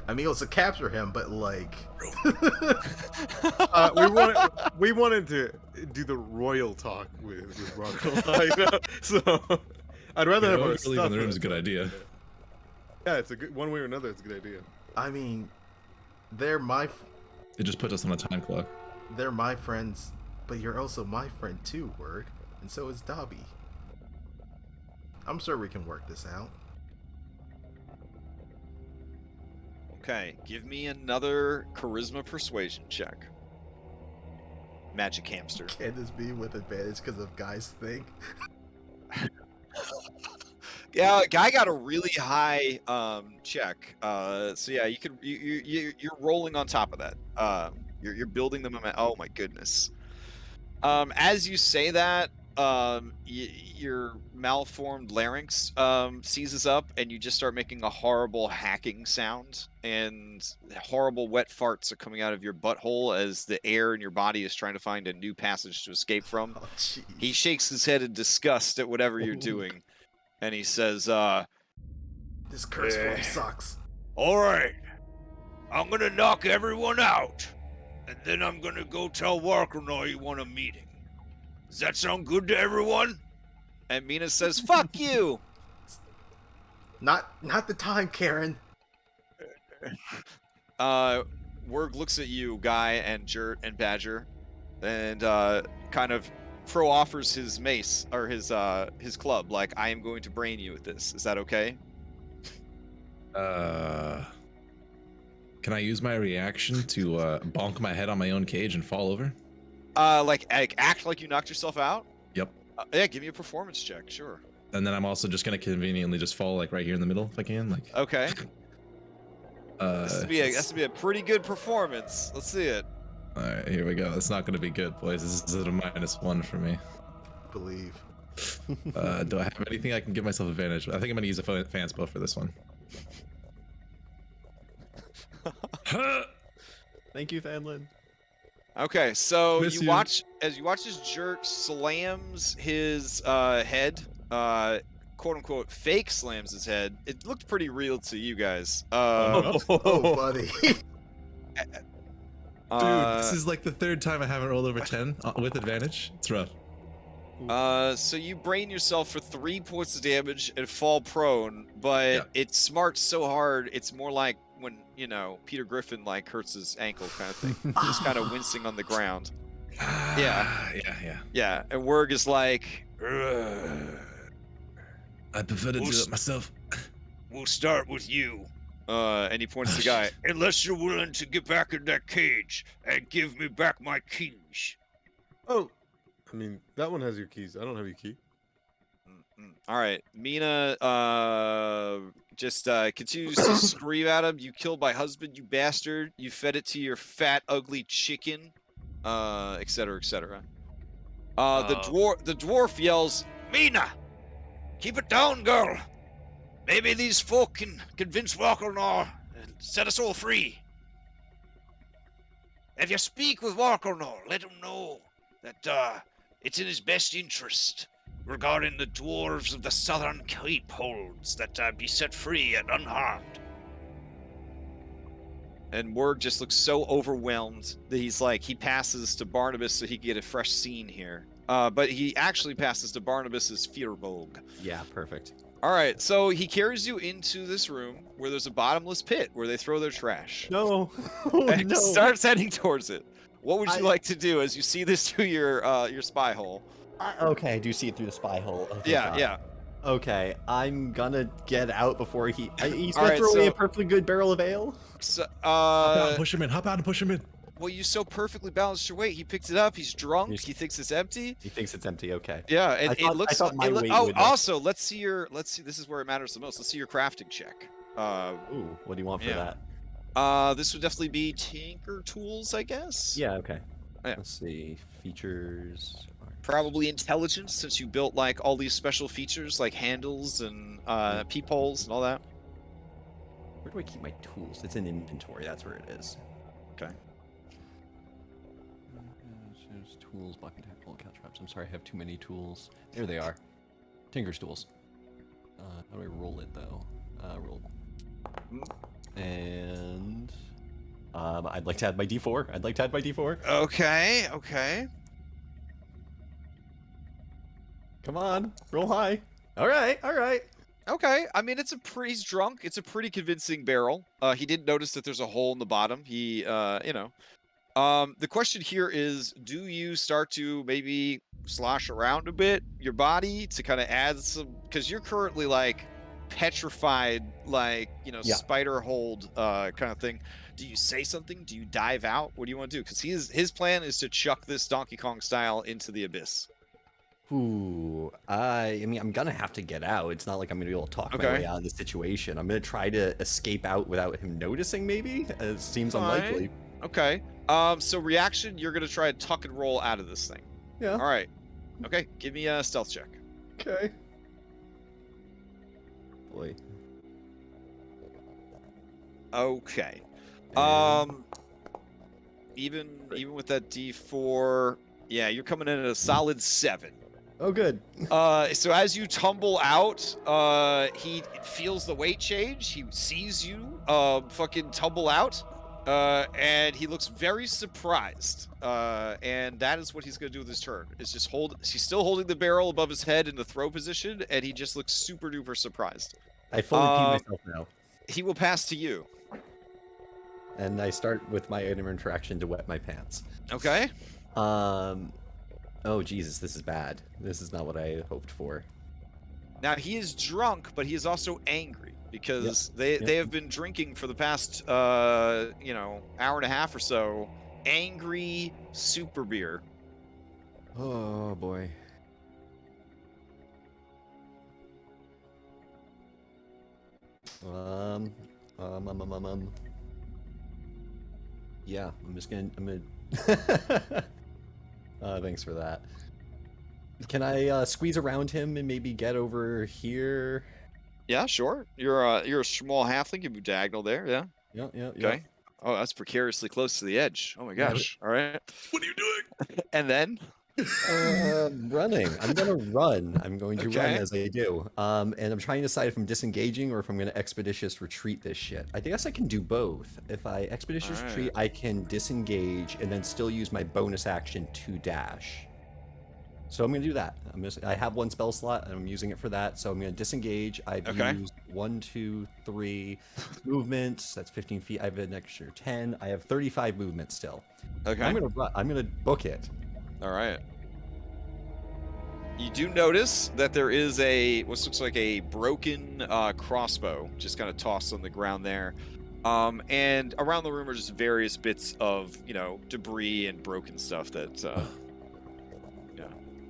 I mean, it was to capture him, but like, We wanted to do the royal talk with Rocco. So I'd rather have our leaving stuff. the room is a good idea. Yeah, it's a good one way or another. It's a good idea. I mean, they're my It just puts us on a time clock. friends, but you're also my friend too, Werg, and so is Dobby. I'm sure we can work this out. Okay, give me another charisma persuasion check. Magic hamster. Can this be with advantage because of Guy's thing? Yeah, guy got a really high check. So yeah, you're rolling on top of that. You're building them. Oh my goodness. As you say that, your malformed larynx seizes up, and you just start making a horrible hacking sound, and horrible wet farts are coming out of your butthole as the air in your body is trying to find a new passage to escape from. Oh, jeez. He shakes his head in disgust at whatever you're doing, and he says, This curse form sucks. All right, I'm gonna knock everyone out, and then I'm gonna go tell Warkronaw you want a meeting. Does that sound good to everyone? and Mina says, "Fuck you!" Not the time, Karen. Werg looks at you, Guy and Jert and Badger, and kind of offers his mace or his club, like, "I am going to brain you with this. Is that okay?" Can I use my reaction to bonk my head on my own cage and fall over? Like act like you knocked yourself out? Yep. Yeah, give me a performance check, sure. And then I'm also just gonna conveniently just fall like right here in the middle if I can. Like. Okay. This has to be a pretty good performance. Let's see it. All right, here we go. It's not gonna be good, boys. This is a -1 for me. Believe. Do I have anything I can give myself advantage? I think I'm gonna use a fan spell for this one. Thank you, Fanlin. Okay, so Miss you you. watch as Jerk slams his head, quote unquote fake slams his head. It looked pretty real to you guys. Oh, buddy. Dude, this is like the third time I haven't rolled over 10 with advantage. It's rough. So you brain yourself for 3 points of damage and fall prone, but Yeah. it smarts so hard, it's more like when, Peter Griffin like hurts his ankle kind of thing. Just kind of wincing on the ground. Yeah. Yeah, and Werg is like, Ugh. I prefer to do it myself. We'll start with you. And he points to the guy. Unless you're willing to get back in that cage and give me back my keys. Oh, I mean, that one has your keys. I don't have your key. All right, Mina just continues to scream at him. You killed my husband, you bastard. You fed it to your fat, ugly chicken, etc., etc. The dwarf yells, Mina! Keep it down, girl! Maybe these folk can convince Walkernaw and set us all free. If you speak with Walkernaw, let him know that it's in his best interest regarding the dwarves of the southern keep holds that be set free and unharmed. And Werg just looks so overwhelmed that he's like, he passes to Barnabas so he can get a fresh scene here. But he actually passes to Barnabas's Fearbog. Yeah, perfect. All right, so he carries you into this room where there's a bottomless pit where they throw their trash. No. Oh, And no. starts heading towards it. What would you like to do as you see this through your spy hole? Okay, I do see it through the spy hole. Oh, thank Yeah, God. yeah. Okay, I'm gonna get out before he's All gonna right, throw away so- a perfectly good barrel of ale. So, Hop out and push him in. Hop out and push him in. well, you so perfectly balanced your weight. He picked it up. He's drunk. He's- He thinks it's empty. He thinks it's empty. Okay. Yeah, and I thought- it looks. I thought my weight oh, would, also, let's see. This is where it matters the most. Let's see your crafting check. Ooh, what do you want for yeah. that? This would definitely be Tinker Tools, I guess. Yeah. Okay. Yeah. Let's see features. Probably intelligence, since you built like all these special features like handles and peepholes and all that. Where do I keep my tools? It's in inventory. That's where it is. Okay. There's tools, block and tackle, cat traps. I'm sorry, I have too many tools. There they are. Tinker's tools. How do I roll it though? Roll. And I'd like to add my D4. Okay. Okay. Come on, roll high. All right. Okay. I mean, he's drunk. It's a pretty convincing barrel. He didn't notice that there's a hole in the bottom. He, the question here is, do you start to maybe slosh around a bit your body to kind of add some, because you're currently like petrified, like, Yeah. spider hold kind of thing. Do you say something? Do you dive out? What do you want to do? Because his plan is to chuck this Donkey Kong style into the abyss. Ooh, I mean, I'm gonna have to get out. It's not like I'm gonna be able to talk my way out of the situation. I'm gonna try to escape out without him noticing. Maybe it seems Fine. unlikely. Okay. So reaction, you're gonna try to tuck and roll out of this thing. Yeah. All right. Okay. Give me a stealth check. Okay. Boy. Okay. And- Even with that D4, yeah, you're coming in at a solid 7. Oh, good. So as you tumble out, he feels the weight change. He sees you, fucking tumble out, and he looks very surprised. And that is what he's gonna do with his turn. Is just he's still holding the barrel above his head in the throw position, and he just looks super duper surprised. I fully pee myself now, He will pass to you. and I start with my item interaction to wet my pants. Okay. Oh Jesus, this is bad. This is not what I hoped for. Now he is drunk, but he is also angry because they have been drinking for the past hour and a half or so. Angry super beer. Oh boy. Yeah, I'm gonna thanks for that. Can I squeeze around him and maybe get over here? Yeah, sure. You're a small halfling. You move diagonal there. Yeah. Yeah. Okay. Oh, that's precariously close to the edge. Oh my gosh. All right. What are you doing? And then? Running. I'm gonna run. I'm going to run Okay. as I do. And I'm trying to decide if I'm disengaging or if I'm gonna expeditious retreat this shit. I guess I can do both. If I expeditious Alright. retreat, I can disengage and then still use my bonus action to dash. So I'm gonna do that. I have one spell slot and I'm using it for that. So I'm gonna disengage. I've Okay. used 1, 2, 3 movements. That's 15 feet. I have an extra 10. I have 35 movement still. Okay. I'm gonna book it. All right. You do notice that there is what looks like a broken crossbow just kind of tossed on the ground there. And around the room are just various bits of, debris and broken stuff that,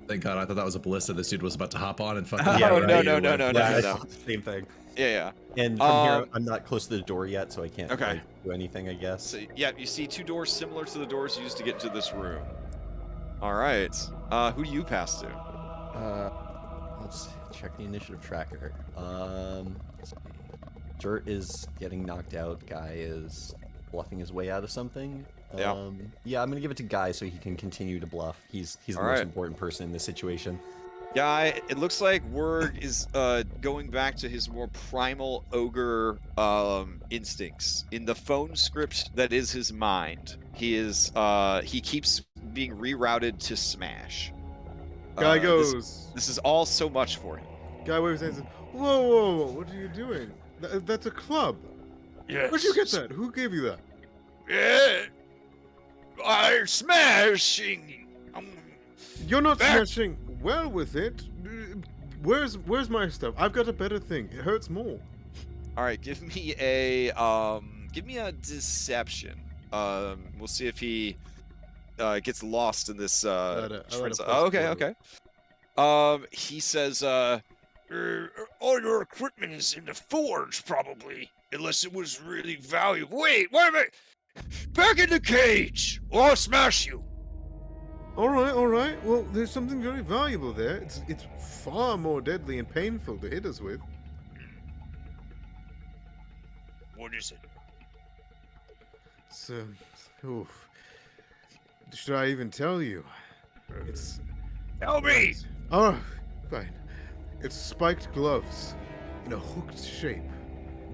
Thank God, I thought that was a ballista this dude was about to hop on and fucking. Oh, Yeah, no, right. no, You're no, right. no, Yeah, no, I no. thought the same thing. Yeah. And from here, I'm not close to the door yet, so I can't Okay. do anything, I guess. So, yeah, you see two doors similar to the doors used to get into this room. All right. Who do you pass to? Let's check the initiative tracker. Let's see. Dirt is getting knocked out. Guy is bluffing his way out of something. Yeah. Yeah, I'm gonna give it to Guy so he can continue to bluff. He's the All most right. important person in this situation. Guy, it looks like Wurg is going back to his more primal ogre instincts. In the phone script that is his mind, he keeps being rerouted to smash. Guy goes. This is all so much for him. Guy waves and says, "Whoa! What are you doing? That's a club. Yes. Where'd you get that? Who gave you that?" Yeah. I'm smashing. You're not Back. smashing well with it. Where's my stuff? I've got a better thing. It hurts more. All right, give me a deception. We'll see if he gets lost in this. I'll let a trans- plus oh, okay, four. okay. He says, All your equipment is in the forge, probably. Unless it was really valuable. Wait a minute! Back in the cage, or I'll smash you. All right. Well, there's something very valuable there. It's far more deadly and painful to hit us with. What is it? So, oof. Should I even tell you? It's Tell me! oh, fine. It's spiked gloves in a hooked shape.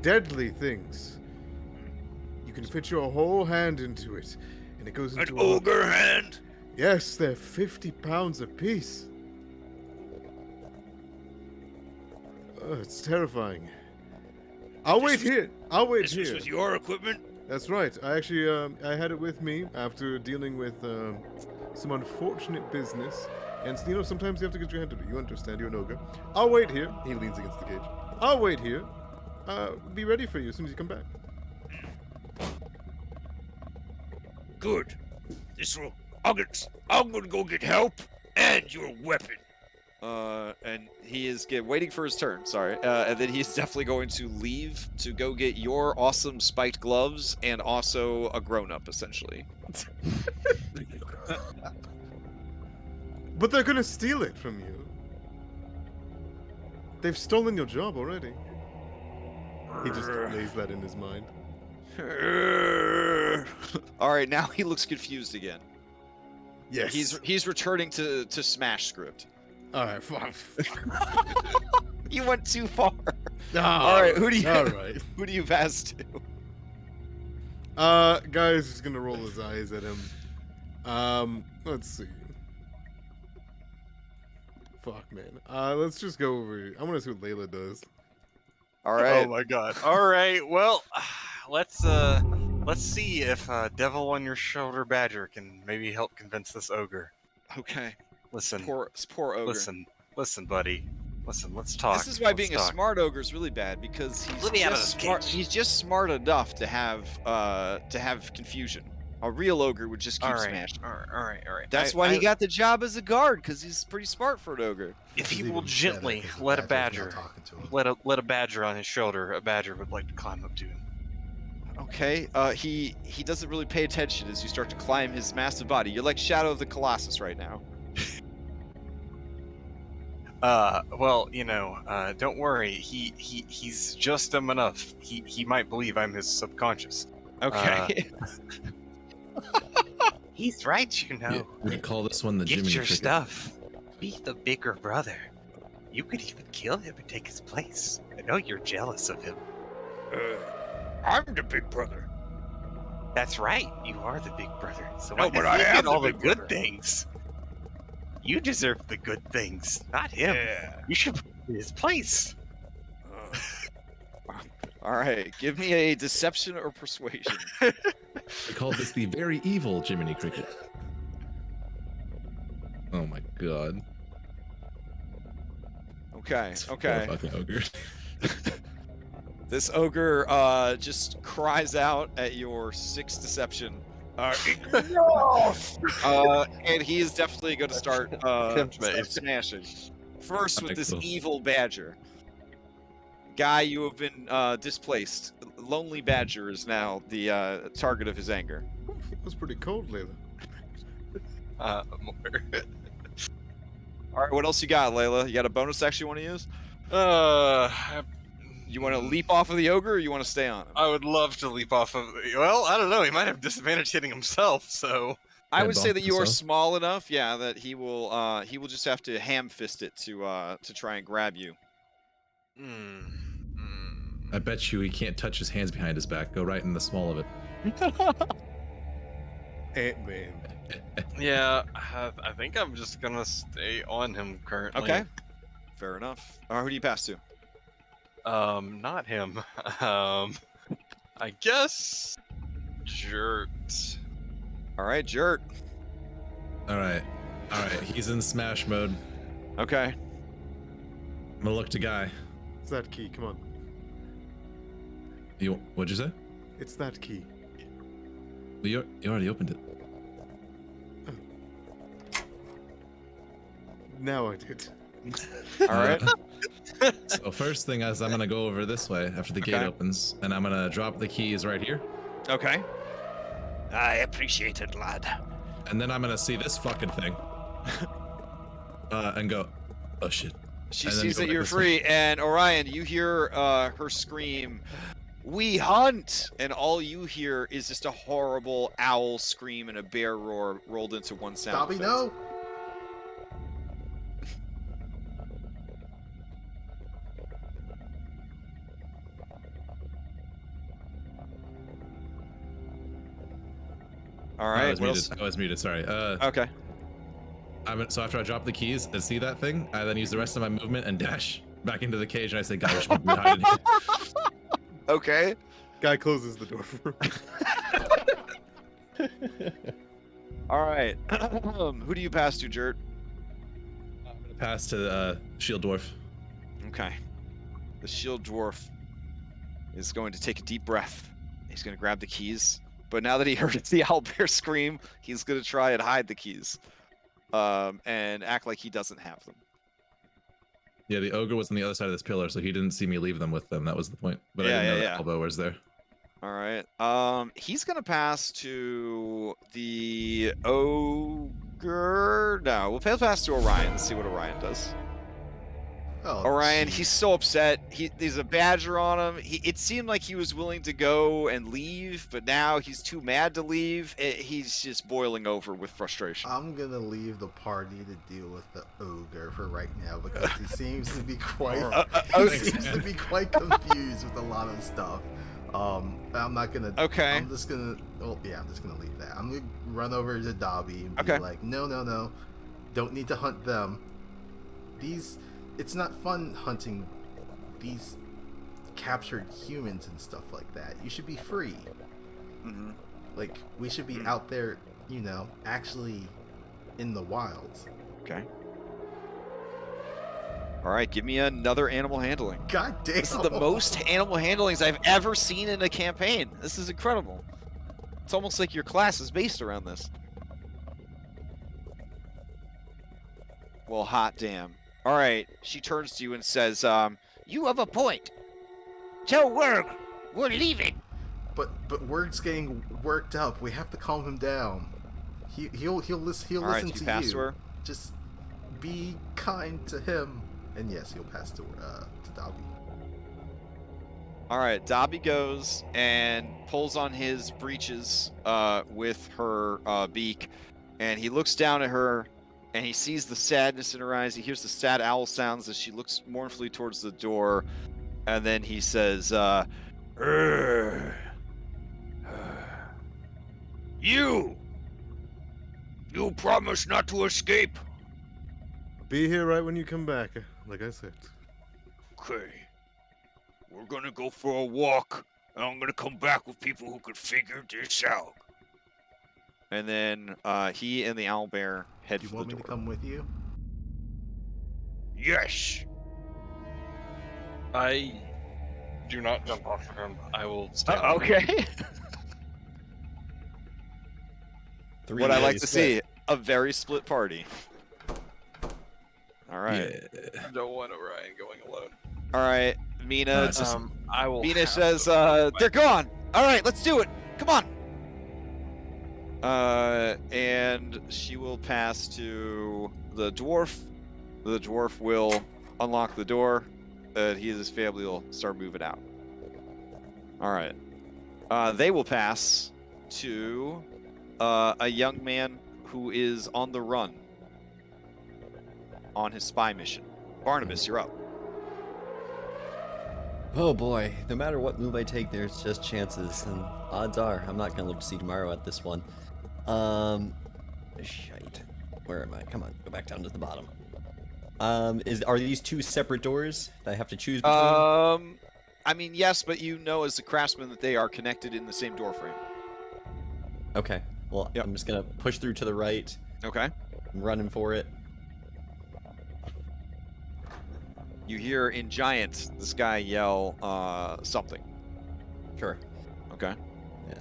Deadly things. You can fit your whole hand into it, and it goes An into ogre hand? Yes, they're 50 pounds apiece. Oh, it's terrifying. I'll wait here. I'll wait This was here. with your equipment? That's right. I actually, I had it with me after dealing with some unfortunate business. And sometimes you have to get your hand dirty. You understand? You're an ogre. I'll wait here. He leans against the cage. I'll wait here. Be ready for you as soon as you come back. Good. I'm gonna go get help and your weapon. and he is waiting for his turn. Sorry, and then he's definitely going to leave to go get your awesome spiked gloves and also a grown-up, essentially. But they're gonna steal it from you. They've stolen your job already. He just lays that in his mind. All right, now he looks confused again. Yes. He's returning to smash script. All right. Fine. You went too far. All right, who do you- All right. Who do you pass to? Guy's just gonna roll his eyes at him. Let's see. Fuck, man. Let's just go over. I want to see what Layla does. All right. Oh my god. All right. Well, let's see if Devil on your shoulder badger can maybe help convince this ogre. Okay. Listen. Poor ogre. Listen, buddy. Listen, let's talk. This is why Let's being a talk. smart ogre is really bad, because Let me out of just this smart. cage. He's just smart enough to have confusion. A real ogre would just keep All right. smashing. All right. That's why he got the job as a guard, because he's pretty smart for an ogre. If he It's will even gently better 'cause the let a badger's badger, not talking to him. let a badger on his shoulder, a badger would like to climb up to him. Okay. He doesn't really pay attention as you start to climb his massive body. You're like Shadow of the Colossus right now. Well, don't worry. He's just dumb enough. He might believe I'm his subconscious. Okay. He's right, Yeah, we call this one the Get Jiminy your Cricket. stuff. Be the bigger brother. You could even kill him and take his place. I know you're jealous of him. I'm the big brother. That's right. You are the big brother. So No, why but does he I am get the all the big good brother. things? You deserve the good things, not him. Yeah. You should be in his place. All right. Give me a deception or persuasion. We call this the very evil Jiminy Cricket. Oh my god. Okay, It's okay. poor fucking ogre. This ogre just cries out at your 6 deception. And he is definitely going to start smashing. First with Alright, this cool. evil badger. Guy, you have been displaced. Lonely Badger is now the target of his anger. It was pretty cold, Layla. More. All right, what else you got, Layla? You got a bonus action you want to use? You want to leap off of the ogre, or you want to stay on him? I would love to leap off of. Well, I don't know. He might have disadvantage hitting himself, so. I Yeah, would say bonk that you are himself. small enough, yeah, that he will just have to ham fist it to try and grab you. I bet you he can't touch his hands behind his back. Go right in the small of it. Ant-Man. Yeah, I think I'm just gonna stay on him currently. Okay, fair enough. Who do you pass to? Not him. I guess. Jert. All right, Jert. All right. He's in smash mode. Okay. I'm gonna look to Guy. It's that key. Come on. What'd you say? It's that key. You already opened it. Now I did. All right. So first thing is I'm gonna go over this way after the gate Okay. opens, and I'm gonna drop the keys right here, Okay. I appreciate it, lad. and then I'm gonna see this fucking thing, and go, oh shit. She And then sees go that back you're this way. free, and Orion, you hear her scream, "We hunt!" And all you hear is just a horrible owl scream and a bear roar rolled into one sound. Dobby, effect. no! All I right. was What muted. else? I was muted. Sorry. Okay. So after I drop the keys and see that thing, I then use the rest of my movement and dash back into the cage, and I say, "God, we should be hiding here." Okay. Guy closes the door for him. All right. Who do you pass to, Jert? I'm gonna pass to Shield Dwarf. Okay. The shield dwarf is going to take a deep breath. He's going to grab the keys. But now that he heard the owlbear scream, he's going to try and hide the keys. And act like he doesn't have them. Yeah, the ogre was on the other side of this pillar, so he didn't see me leave them with them. That was the point. But Yeah, I didn't know yeah, that yeah. elbow was there. All right. He's going to pass to the ogre. No, we'll pass to Orion and see what Orion does. Oh, Orion, geez. he's so upset. There's a badger on him. It seemed like he was willing to go and leave, but now he's too mad to leave. He's just boiling over with frustration. I'm gonna leave the party to deal with the ogre for right now because he seems to be quite confused with a lot of stuff. I'm not gonna. Okay. I'm just gonna. Oh yeah, I'm just gonna leave that. I'm gonna run over to Dobby and be Okay. like, no, don't need to hunt them. It's not fun hunting these captured humans and stuff like that. You should be free. Mhm. Like, we should be out there, actually in the wilds. Okay. All right, give me another animal handling. God damn. This is the most animal handlings I've ever seen in a campaign. This is incredible. It's almost like your class is based around this. Well, hot damn. All right, she turns to you and says, "You have a point. Tell Werg we're leaving." But Word's getting worked up. We have to calm him down. He'll listen. He'll All right, listen you to pass you. to her. Just be kind to him. And yes, he'll pass to Dobby. All right, Dobby goes and pulls on his breeches with her beak, and he looks down at her, and he sees the sadness in her eyes. He hears the sad owl sounds as she looks mournfully towards the door, and then he says, You promise not to escape. Be here right when you come back, like I said. Okay. We're gonna go for a walk, and I'm gonna come back with people who could figure this out. and then he and the owlbear head Do you for want the me to door. come with you? Yes. I do not jump off of him. I will stay. Okay. Three What I like days to split. see, a very split party. All right. Yeah. I don't want Orion going alone. All right. Mina. it's just- I will. Mina have says, to- "They're gone. All right, let's do it. Come on." And she will pass to the dwarf. The dwarf will unlock the door. He and his family will start moving out. All right. They will pass to a young man who is on the run on his spy mission. Barnabas, you're up. Oh boy, no matter what move I take, there's just chances, and odds are I'm not gonna live to see tomorrow at this one. Shite. Where am I? Come on, go back down to the bottom. Are these two separate doors that I have to choose between? I mean, yes, but you know as a craftsman that they are connected in the same door frame. Okay, well, Yep. I'm just gonna push through to the right. Okay. I'm running for it. You hear in Giant this guy yell something. Sure. Okay.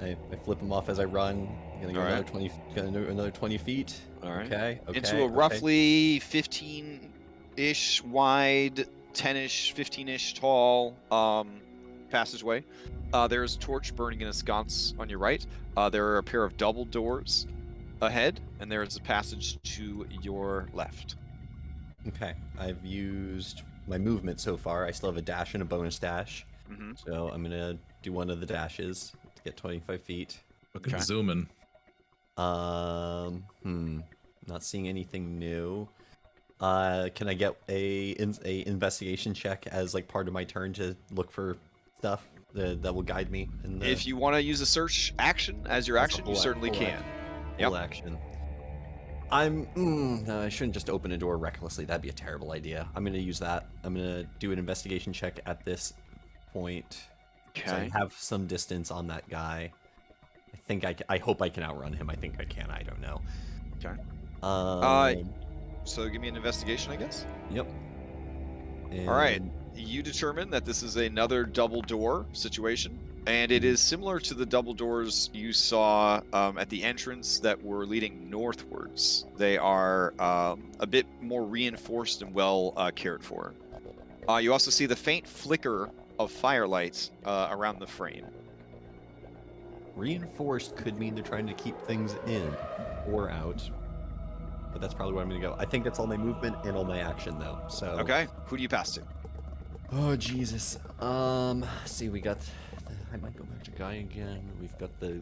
I flip him off as I run. I'm gonna go Alright. another 20 feet. All right. Okay. Into a okay. roughly 15-ish wide, 10-ish, 15-ish tall passageway. There's a torch burning in a sconce on your right. There are a pair of double doors ahead, and there is a passage to your left. Okay. I've used my movement so far. I still have a dash and a bonus dash. Mm-hmm. So I'm gonna do one of the dashes to get 25 feet. Fucking Okay. zooming. Not seeing anything new. Can I get a investigation check as like part of my turn to look for stuff that will guide me? In the If you want to use a search action as your That's a action, you full certainly full can. full action. No, I shouldn't just open a door recklessly. That'd be a terrible idea. I'm gonna use that. I'm gonna do an investigation check at this point. So I Okay. have some distance on that guy. I hope I can outrun him. I think I can. I don't know. Okay. So give me an investigation, I guess. Yep. All right. And- You determine that this is another double door situation, and it is similar to the double doors you saw at the entrance that were leading northwards. They are a bit more reinforced and well cared for. You also see the faint flicker of firelight around the frame. Reinforced could mean they're trying to keep things in or out. But that's probably where I'm going to go. I think that's all my movement and all my action, though. So Okay. Who do you pass to? Oh, Jesus. See, we got... I might go back to Guy again. We've got the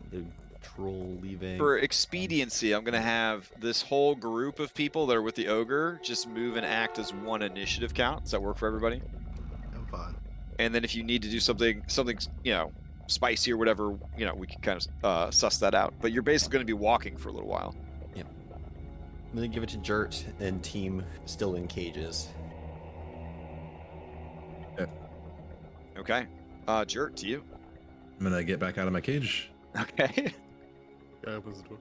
troll leaving. For expediency, I'm going to have this whole group of people that are with the ogre just move and act as one initiative count. Does that work for everybody? I'm fine. And then if you need to do something, spicy or whatever, we can kind of suss that out. But you're basically going to be walking for a little while. I'm going to give it to Jert and team still in cages. Okay. Jert, to you. I'm gonna get back out of my cage. Okay. Guy opens the door.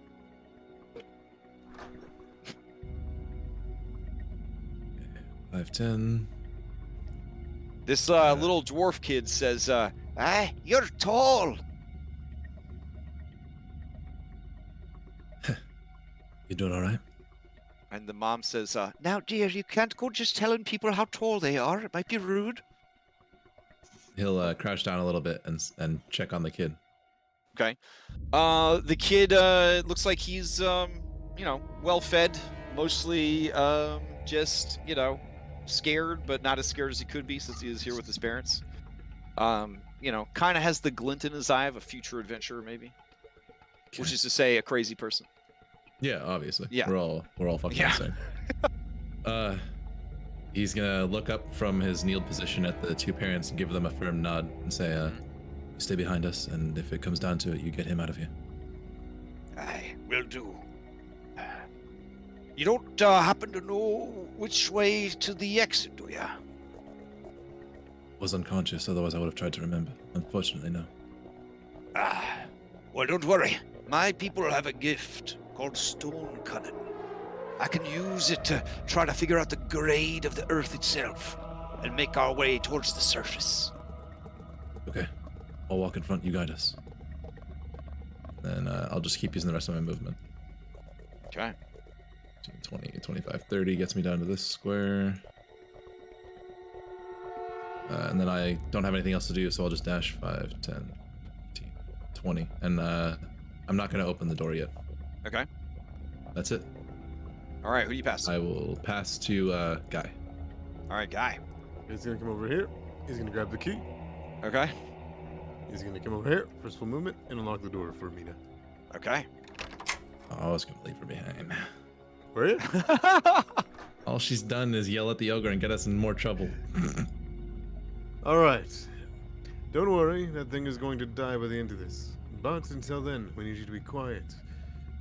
5'10". This little dwarf kid says, you're tall. You doing all right? And the mom says, now, dear, you can't go just telling people how tall they are. It might be rude. He'll crouch down a little bit and check on the kid. Okay. The kid looks like he's, well fed, mostly just, scared, but not as scared as he could be since he is here with his parents. Kind of has the glint in his eye of a future adventurer, maybe. Which is to say, a crazy person. Yeah, obviously. Yeah. We're all fucking Yeah. the same. He's gonna look up from his kneeled position at the two parents and give them a firm nod and say, stay behind us, and if it comes down to it, you get him out of here. Aye, will do. You don't happen to know which way to the exit, do ya? Was unconscious, otherwise I would have tried to remember. Unfortunately, no. Well, don't worry. My people have a gift called stone cunning. I can use it to try to figure out the grade of the earth itself. and make our way towards the surface. Okay. I'll walk in front, you guide us. Then I'll just keep using the rest of my movement. Okay. 20, 25, 30 gets me down to this square. And then I don't have anything else to do, so I'll just dash 5, 10, 15, 20. And I'm not going to open the door yet. Okay. That's it. All right, who do you pass to? I will pass to Guy. All right, Guy. He's gonna come over here. He's gonna grab the key. Okay. He's gonna come over here, first full movement, and unlock the door for Mina. Okay. Oh, I was going to leave her behind. Were you? All she's done is yell at the ogre and get us in more trouble. All right. Don't worry, that thing is going to die by the end of this. But until then, we need you to be quiet.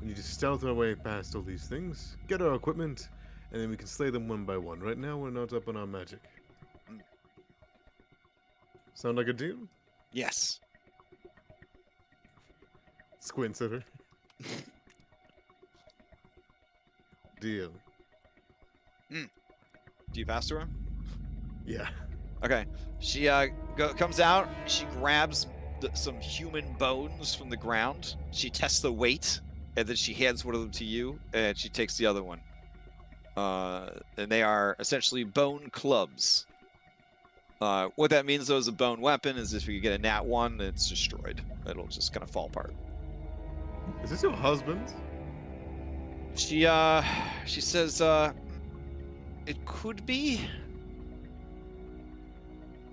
We need to stealth our way past all these things, get our equipment, and then we can slay them one by one. Right now, we're not up on our magic. Sound like a deal? Yes. Squints at her. Deal. Do you pass to her? Yeah. Okay. She comes out. She grabs some human bones from the ground. She tests the weight, and then she hands one of them to you, and she takes the other one. And they are essentially bone clubs. What that means, though, is a bone weapon is if you get a nat 1, it's destroyed. It'll just kind of fall apart. Is this your husband? She says, it could be.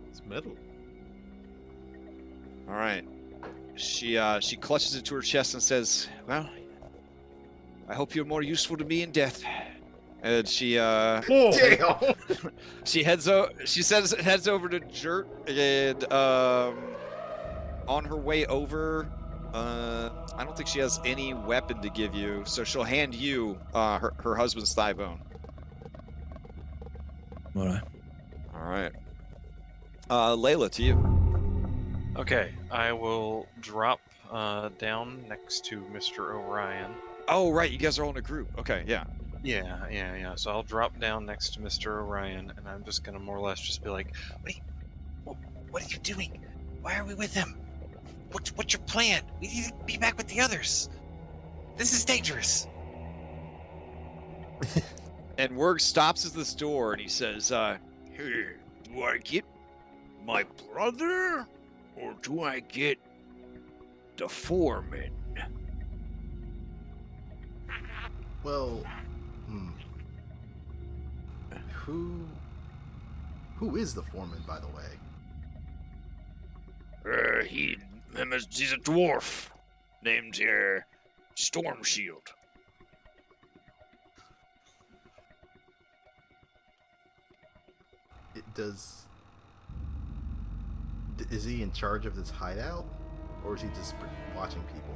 It's metal. All right. She clutches it to her chest and says, "Well, I hope you're more useful to me in death." And she Damn. she heads over to Jert, and on her way over, I don't think she has any weapon to give you, so she'll hand you her husband's thigh bone. All right. All right. Layla, to you. Okay, I will drop down next to Mr. Orion. Oh, right, you guys are all in a group. Okay, yeah. Yeah. So I'll drop down next to Mr. Orion, and I'm just gonna more or less just be like, What are you doing? Why are we with him? What's your plan? We need to be back with the others. This is dangerous. And Werg stops at this door and he says, Here, do I get my brother, or do I get the foreman? Well, who is the foreman, by the way? He's a dwarf named Storm Shield. Is he in charge of this hideout, or is he just watching people?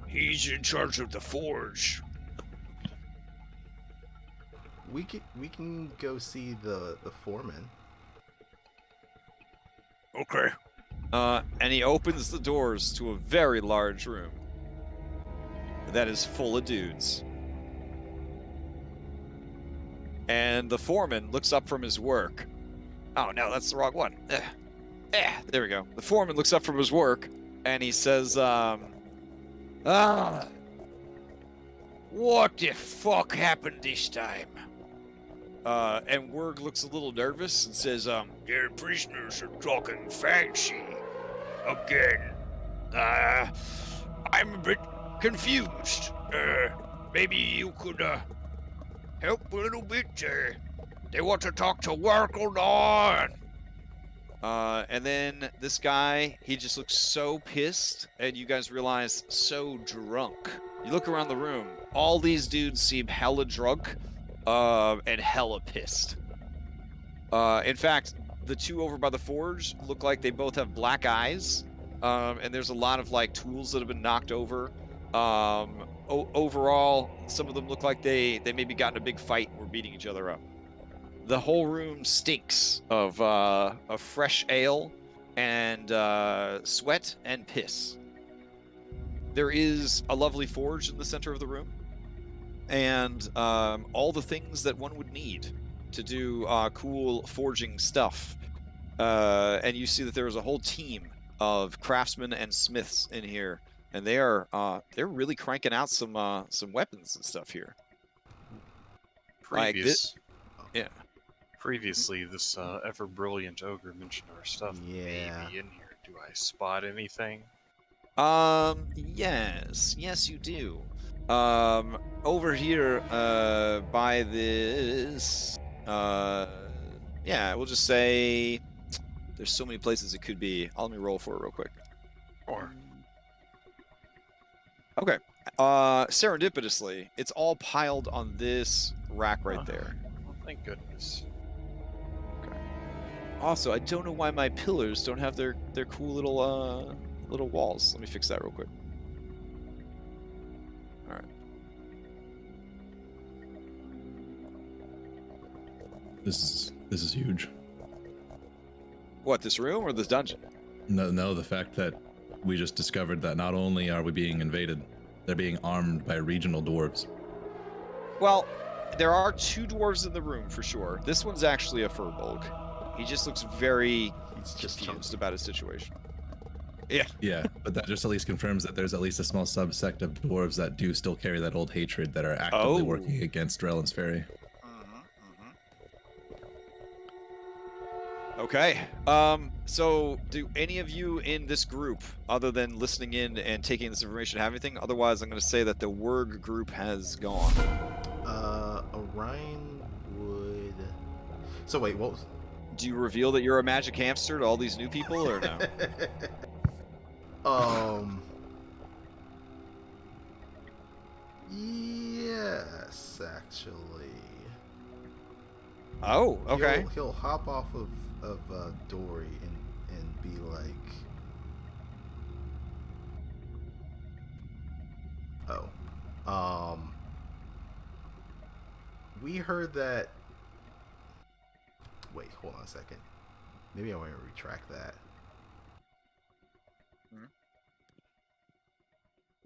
He's in charge of the forge. We can go see the foreman. Okay. and he opens the doors to a very large room that is full of dudes. And the foreman looks up from his work. Oh, no, that's the wrong one. There we go. The foreman looks up from his work, and he says, what the fuck happened this time? And Werg looks a little nervous and says, Your prisoners are talking fancy. Again. I'm a bit confused. Maybe you could, help a little bit? They want to talk to work on. and then this guy, he just looks so pissed, and you guys realize so drunk. You look around the room, all these dudes seem hella drunk, and hella pissed. In fact, the two over by the forge look like they both have black eyes, and there's a lot of like tools that have been knocked over. Overall, some of them look like they maybe got in a big fight and were beating each other up. The whole room stinks of fresh ale and sweat and piss. There is a lovely forge in the center of the room, and all the things that one would need to do cool forging stuff. And you see that there is a whole team of craftsmen and smiths in here, and they're really cranking out some weapons and stuff here. Like this, yeah. Previously, this ever brilliant ogre mentioned our stuff may be in here. Do I spot anything? Yes, you do. Over here, by this, yeah, we'll just say there's so many places it could be. Let me roll for it real quick. Or Okay. Serendipitously, it's all piled on this rack right there. Well, thank goodness. Okay. Also, I don't know why my pillars don't have their cool little walls. Let me fix that real quick. All right. This is huge. What, this room or this dungeon? No, the fact that we just discovered that not only are we being invaded, they're being armed by regional dwarves. Well, there are 2 dwarves in the room for sure. This one's actually a furbolg. He just looks very confused about his situation. Yeah, but that just at least confirms that there's at least a small subsect of dwarves that do still carry that old hatred that are actively working against Drellin's Ferry. Okay. So do any of you in this group, other than listening in and taking this information, have anything? Otherwise, I'm going to say that the Werg group has gone. Orion would... So wait, what was... Do you reveal that you're a magic hamster to all these new people, or no? Yes, actually. Oh, okay. He'll hop off of Dory and be like, we heard that. Wait, hold on a second. Maybe I want to retract that.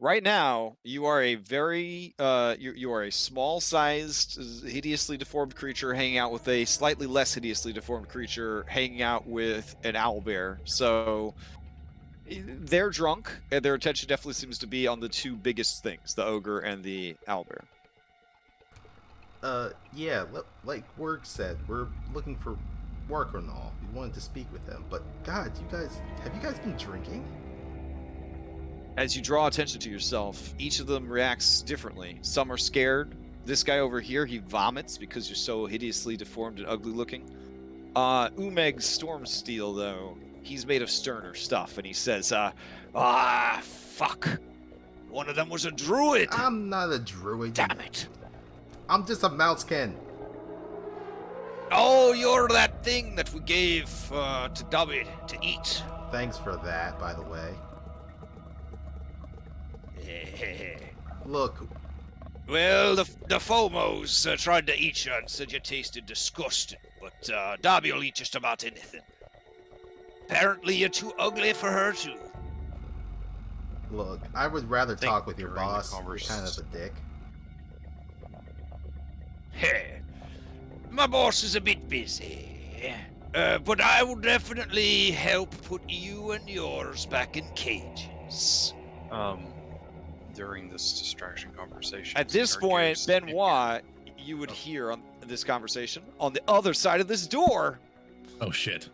Right now, you are a very you are a small-sized, hideously deformed creature hanging out with a slightly less hideously deformed creature hanging out with an owlbear. So they're drunk, and their attention definitely seems to be on the 2 biggest things: the ogre and the owlbear. Yeah, like Werg said, we're looking for work and all. We wanted to speak with them, but God, have you guys been drinking? As you draw attention to yourself, each of them reacts differently. Some are scared. This guy over here, he vomits because you're so hideously deformed and ugly looking. Umeg's Stormsteel, though, he's made of sterner stuff, and he says, fuck. One of them was a druid. I'm not a druid. Damn it. I'm just a mousekin. Oh, you're that thing that we gave to Dubby to eat. Thanks for that, by the way. Look. Well, the FOMOs tried to eat you and said you tasted disgusting, but Darby will eat just about anything. Apparently, you're too ugly for her, too. Look, I would rather talk with your boss. You're kind of a dick. Hey, my boss is a bit busy, but I will definitely help put you and yours back in cages. During this distraction conversation. At this point, Benoit, you would hear on this conversation on the other side of this door. Oh shit.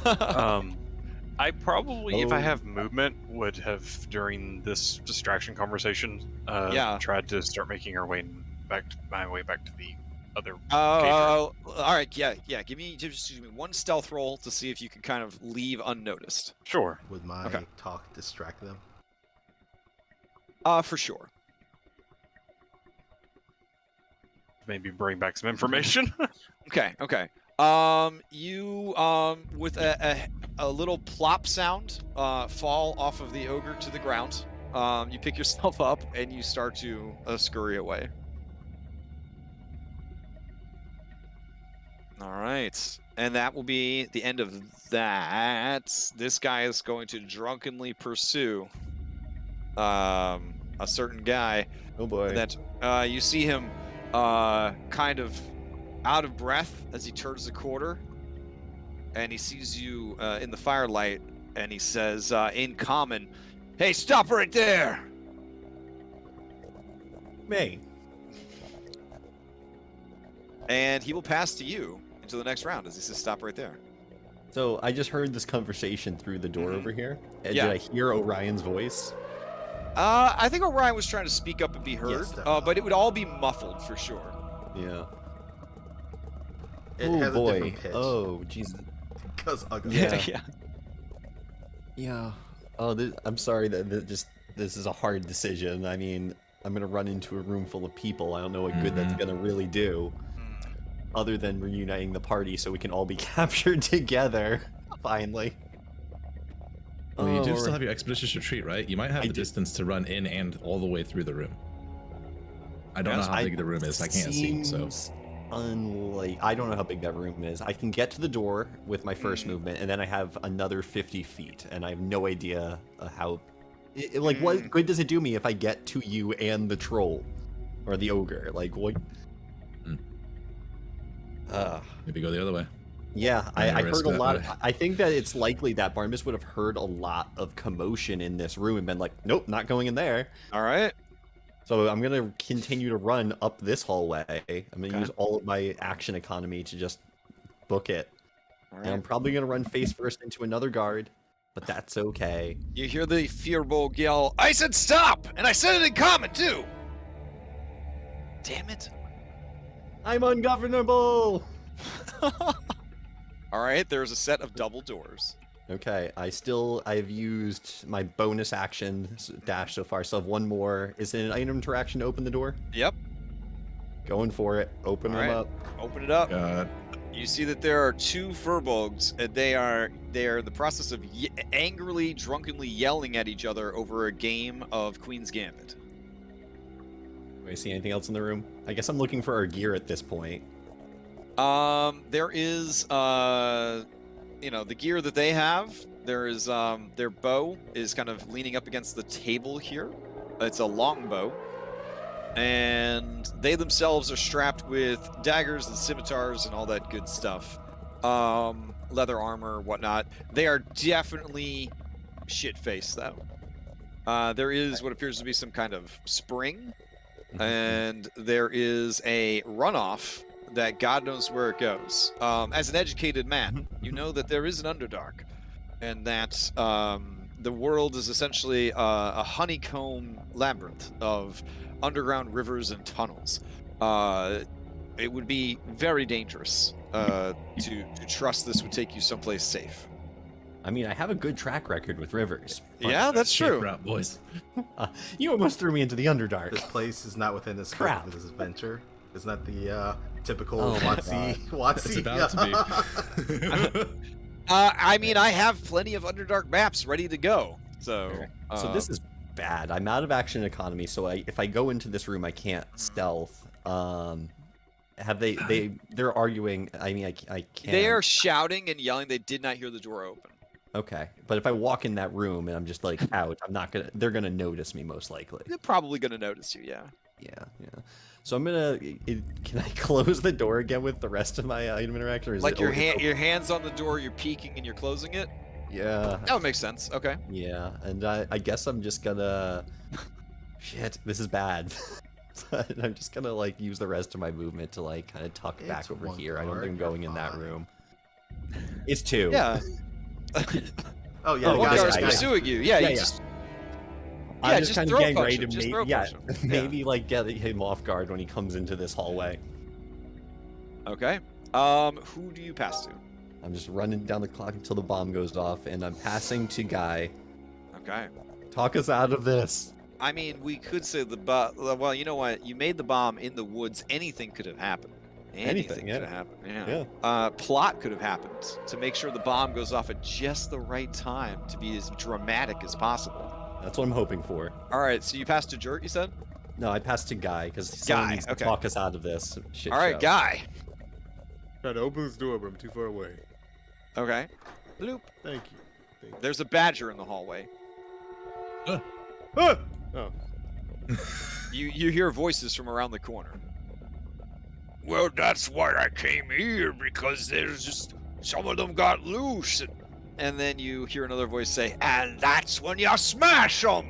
I probably, if I have movement, would have during this distraction conversation, tried to start making my way back to the other. All right, yeah. Give me one stealth roll to see if you can kind of leave unnoticed. Sure. Would my talk distract them? For sure. Maybe bring back some information. Okay. You with a little plop sound fall off of the ogre to the ground. You pick yourself up and you start to scurry away. All right, and that will be the end of that. This guy is going to drunkenly pursue a certain guy. Oh boy. That you see him kind of out of breath as he turns the corner, and he sees you in the firelight, and he says in common, "Hey, stop right there!" Me. And he will pass to you into the next round as he says, "Stop right there." So I just heard this conversation through the door over here. And Yeah. did I hear Orion's voice? I think Orion was trying to speak up and be heard, Yes, definitely. but it would all be muffled for sure. Yeah. It Oh has a boy. different pitch. Oh Jesus. Because Yeah. yeah. Yeah. Oh, I'm sorry that this is a hard decision. I mean, I'm gonna run into a room full of people. I don't know what good that's gonna really do, other than reuniting the party so we can all be captured together. Finally. Well, you do Oh, still have your expeditious retreat, right? You might have I the do. distance to run in and all the way through the room. I don't know Yes, how big the room is. I can't see, so. Seems I don't know how big that room is. I can get to the door with my first movement, and then I have another 50 feet, and I have no idea how. What good does it do me if I get to you and the troll, or the ogre? Like what? Maybe go the other way. Yeah, I'm I gonna risk heard a that, lot. but- I think that it's likely that Barnabas would have heard a lot of commotion in this room and been like, "Nope, not going in there." All right. So I'm gonna continue to run up this hallway. I'm gonna Okay. use all of my action economy to just book it. All And I'm right. probably gonna run face first into another guard, but that's okay. You hear the Fearbolg yell, "I said stop! And I said it in common, too!" Damn it. I'm ungovernable! All right, there's a set of double doors. Okay, I've used my bonus action dash so far, so I have one more. Is it an item interaction to open the door? Yep. Going for it. Open All them right. up. Open it up. God. You see that there are two Furbolgs, and they are in the process of angrily, drunkenly yelling at each other over a game of Queen's Gambit. Do I see anything else in the room? I guess I'm looking for our gear at this point. There is, the gear that they have. There is, their bow is kind of leaning up against the table here. It's a longbow. And they themselves are strapped with daggers and scimitars and all that good stuff. Leather armor, whatnot. They are definitely shit-faced, though. There is what appears to be some kind of spring. And there is a runoff that God knows where it goes. As an educated man, you know that there is an Underdark, and that the world is essentially a honeycomb labyrinth of underground rivers and tunnels. It would be very dangerous to trust this would take you someplace safe. I mean, I have a good track record with rivers. but- Yeah, that's Safe true. route, boys. You almost threw me into the Underdark. This place is not within the scope Crap. of this adventure. Isn't that the typical Oh my It's about to be. I mean, I have plenty of Underdark maps ready to go. So, So this is bad. I'm out of action economy, so if I go into this room, I can't stealth. They're arguing. I mean, I can't. they are shouting and yelling. They did not hear the door open. Okay, but if I walk in that room and I'm just like out, I'm not gonna. They're gonna notice me most likely. They're probably going to notice you, yeah. Yeah. So I'm gonna. Can I close the door again with the rest of my item interaction? Or is Like it your open? your hands on the door, you're peeking and you're closing it. Yeah. That would make sense. Okay. Yeah, and I guess I'm just gonna. Shit, this is bad. But I'm just gonna like use the rest of my movement to like kind of tuck It's back over one here. I don't guard, think I'm you're going in that fine. room. It's two. Yeah. Oh yeah, Oh, the One guys, guard's yeah. pursuing you. Yeah. Yeah, You yeah. just I'm Yeah, just just kind of throw getting punch ready him, to just throw yeah, punch him. Yeah. maybe like get him off guard when he comes into this hallway. okay. Who do you pass to? I'm just running down the clock until the bomb goes off, and I'm passing to Guy. Okay. Talk us out of this. I mean, we could say well, you know what? You made the bomb in the woods. Anything could have happened. Anything, could yeah. have happened. Yeah. Plot could have happened to make sure the bomb goes off at just the right time to be as dramatic as possible. That's what I'm hoping for. All right. So you passed to Jerk, you said? No, I passed to Guy because Guy, someone needs to okay. talk us out of this shit All right, show. Guy. Try to open this door, but I'm too far away. Okay. Bloop. Thank you. Thank you. There's a badger in the hallway. Ah! Oh, You hear voices from around the corner. Well, that's why I came here, because there's just some of them got loose. And then you hear another voice say, And that's when you smash them.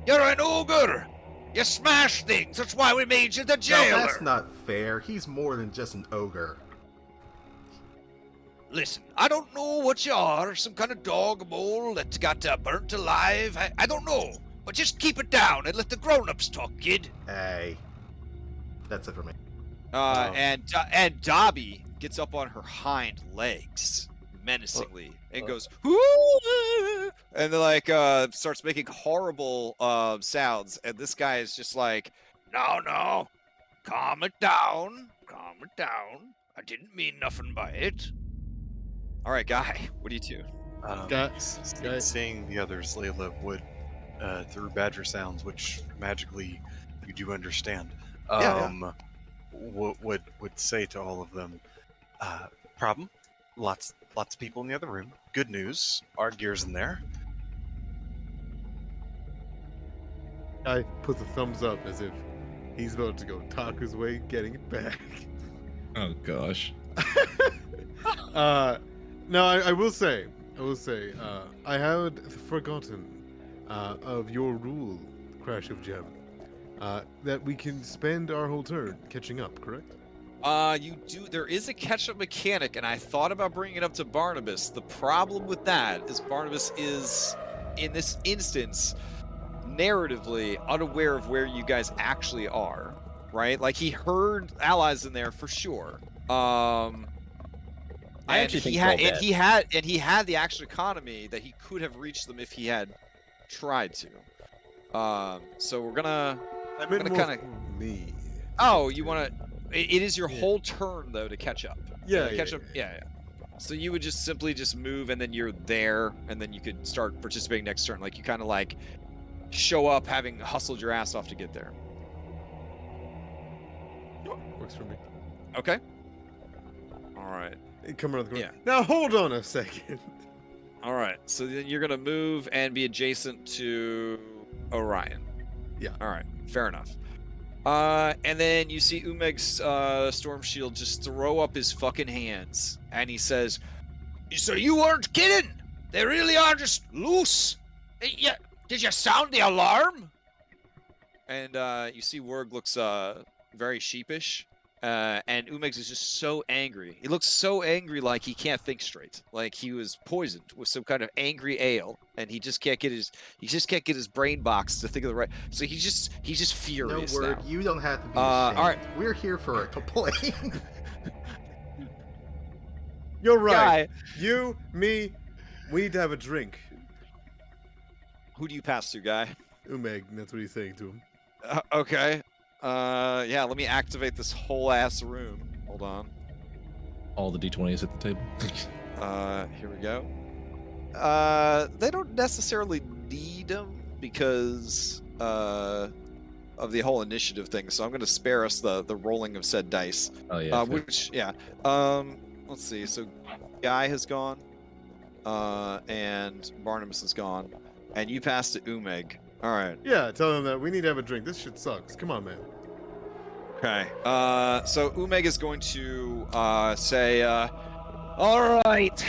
You're an ogre. You smash things. That's why we made you the No, jailer. that's not fair. He's more than just an ogre. Listen, I don't know what you are. Some kind of dog mole that got burnt alive. I don't know. But just keep it down and let the grown-ups talk, kid. Hey. That's it for me. and Dobby gets up on her hind legs menacingly and goes, "Whoo!" and then like starts making horrible sounds. And this guy is just like, No. Calm it down. Calm it down. I didn't mean nothing by it. "All right, guy, what do you do?" Seeing the others, Layla would, through badger sounds, which magically you do understand, would say to all of them, problem, lots of people in the other room. Good news, our gear's in there. I put the thumbs up as if he's about to go talk his way, getting it back. Oh gosh. No, I will say, I had forgotten of your rule, Crash of Gem, that we can spend our whole turn catching up, correct? You do. There is a catch-up mechanic, and I thought about bringing it up to Barnabas. The problem with that is Barnabas is, in this instance, narratively unaware of where you guys actually are, right? Like, he heard allies in there for sure. I actually think he had the actual economy that he could have reached them if he had tried to. So we're gonna. I meant more kinda- for me. Oh, you want to? It is your whole turn though to catch up. Yeah, catch up. Yeah. So you would just simply move, and then you're there, and then you could start participating next turn. Like you kind of like show up having hustled your ass off to get there. Works for me. Okay. All right. Come around the corner. Yeah. Now hold on a second. All right. So then you're gonna move and be adjacent to Orion. Yeah. All right. Fair enough. And then you see Umeg's storm shield just throw up his fucking hands, and he says, So you weren't kidding? They really are just loose. Yeah. Did you sound the alarm? and you see Werg looks very sheepish, and Umegs is just so angry. He looks so angry, like he can't think straight, like he was poisoned with some kind of angry ale, and he just can't get his brain box to think of the right. So he's just furious No word. now. You don't have to be all ashamed. right. We're here for a complaint. You're right. Guy, You, me, we need to have a drink. who do you pass to, guy? Umeg, that's what he's saying to him. Okay. Yeah, let me activate this whole ass room. Hold on. All the d20s at the table. Here we go. They don't necessarily need them because of the whole initiative thing, so I'm going to spare us the rolling of said dice. Oh yeah. Let's see. So Guy has gone, and Barnabas is gone, and you passed to Umeg. All right. Yeah, tell him that we need to have a drink. This shit sucks. Come on, man. Okay. So Umeg is going to say, all right,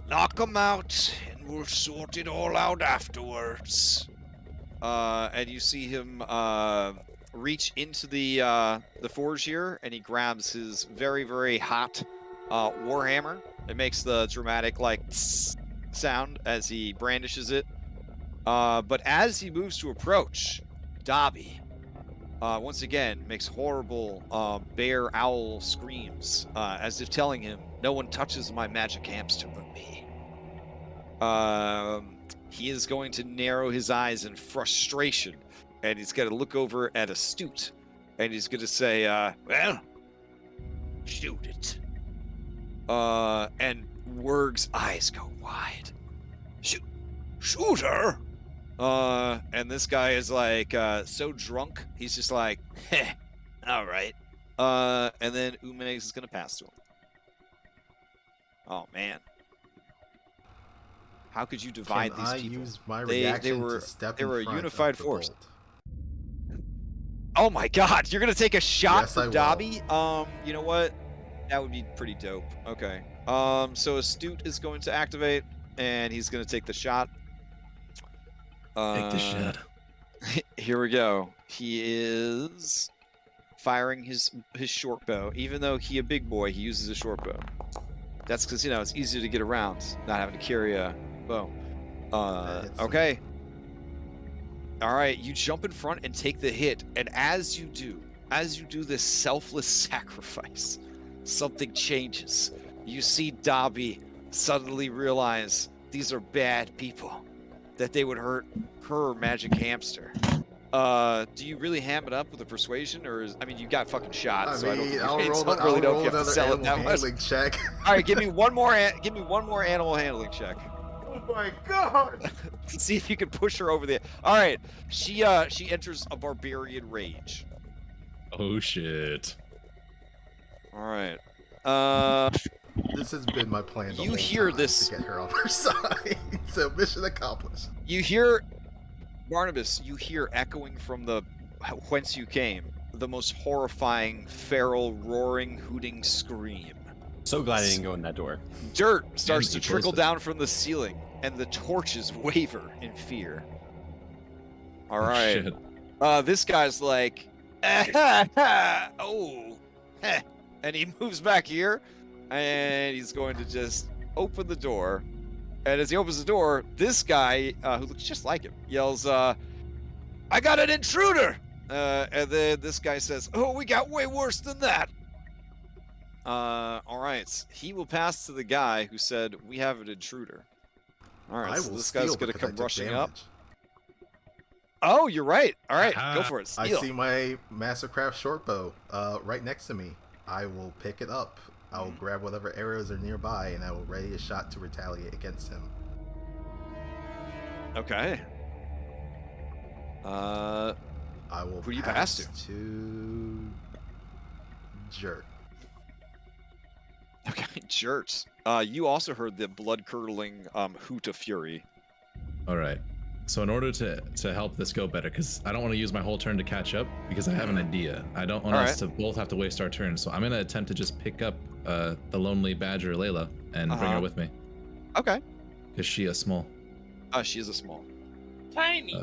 Knock them out, and we'll sort it all out afterwards. and you see him reach into the forge here, and he grabs his very, very hot warhammer. It makes the dramatic like tss sound as he brandishes it. But as he moves to approach, Dobby once again makes horrible bear owl screams, as if telling him, "No one touches my magic hamster but me." He is going to narrow his eyes in frustration, and he's going to look over at Astute, and he's going to say, Well, shoot it. and Werg's eyes go wide. Shoot her? And this guy is like so drunk, he's just like, Heh. All right. and then Umeg is going to pass to him. Oh man. How could you divide Can these I people? use my They reaction were to step they in were a front of unified the force. bolt? Oh my God! You're gonna take a shot Yes, for I will. Dobby? You know what? That would be pretty dope. Okay. So Astute is going to activate, and he's gonna take the shot. Take the shot. Here we go. He is firing his short bow. Even though he a big boy, he uses a short bow. That's because, you know, it's easier to get around, not having to carry a bow. That hits him. Okay. All right, you jump in front and take the hit, and as you do this selfless sacrifice, something changes. You see Dobby suddenly realize these are bad people, that they would hurt her magic hamster. Do you really ham it up with a persuasion, or I mean, you got fucking shot, I so I don't mean, think I'll roll, don't really know if you have to another sell it animal that much. handling check. All right, give me one more animal handling check. Oh my god! See if you can push her over the. All right, she enters a barbarian rage. Oh shit. All right. This has been my plan. The You whole hear time this- to get her on her side. So mission accomplished. You hear, Barnabas. You hear echoing from the whence you came, the most horrifying, feral, roaring, hooting scream. So glad I didn't go in that door. Dirt starts to you trickle closed it. down from the ceiling, and the torches waver in fear. All right. Shit. This guy's like, oh, heh. And he moves back here, and he's going to just open the door. And as he opens the door, this guy, who looks just like him, yells, I got an intruder! And then this guy says, oh, we got way worse than that. All right. He will pass to the guy who said, we have an intruder. All right, I so will this guy's steal going to because I come took rushing up. damage. Oh, you're right. All right, go Aha. for it. I Steal. see my Mastercraft shortbow right next to me. I will pick it up. I will grab whatever arrows are nearby, and I will ready a shot to retaliate against him. Okay. I will Who do you pass to Jerk. Okay, jerks. You also heard the blood-curdling hoot of fury. All right. So in order to help this go better, because I don't want to use my whole turn to catch up, because I have an idea. I don't want us to both have to waste our turns. So I'm gonna attempt to just pick up the lonely badger Layla and bring Uh-huh. her with me, Okay. because she is small. She is a small. Tiny.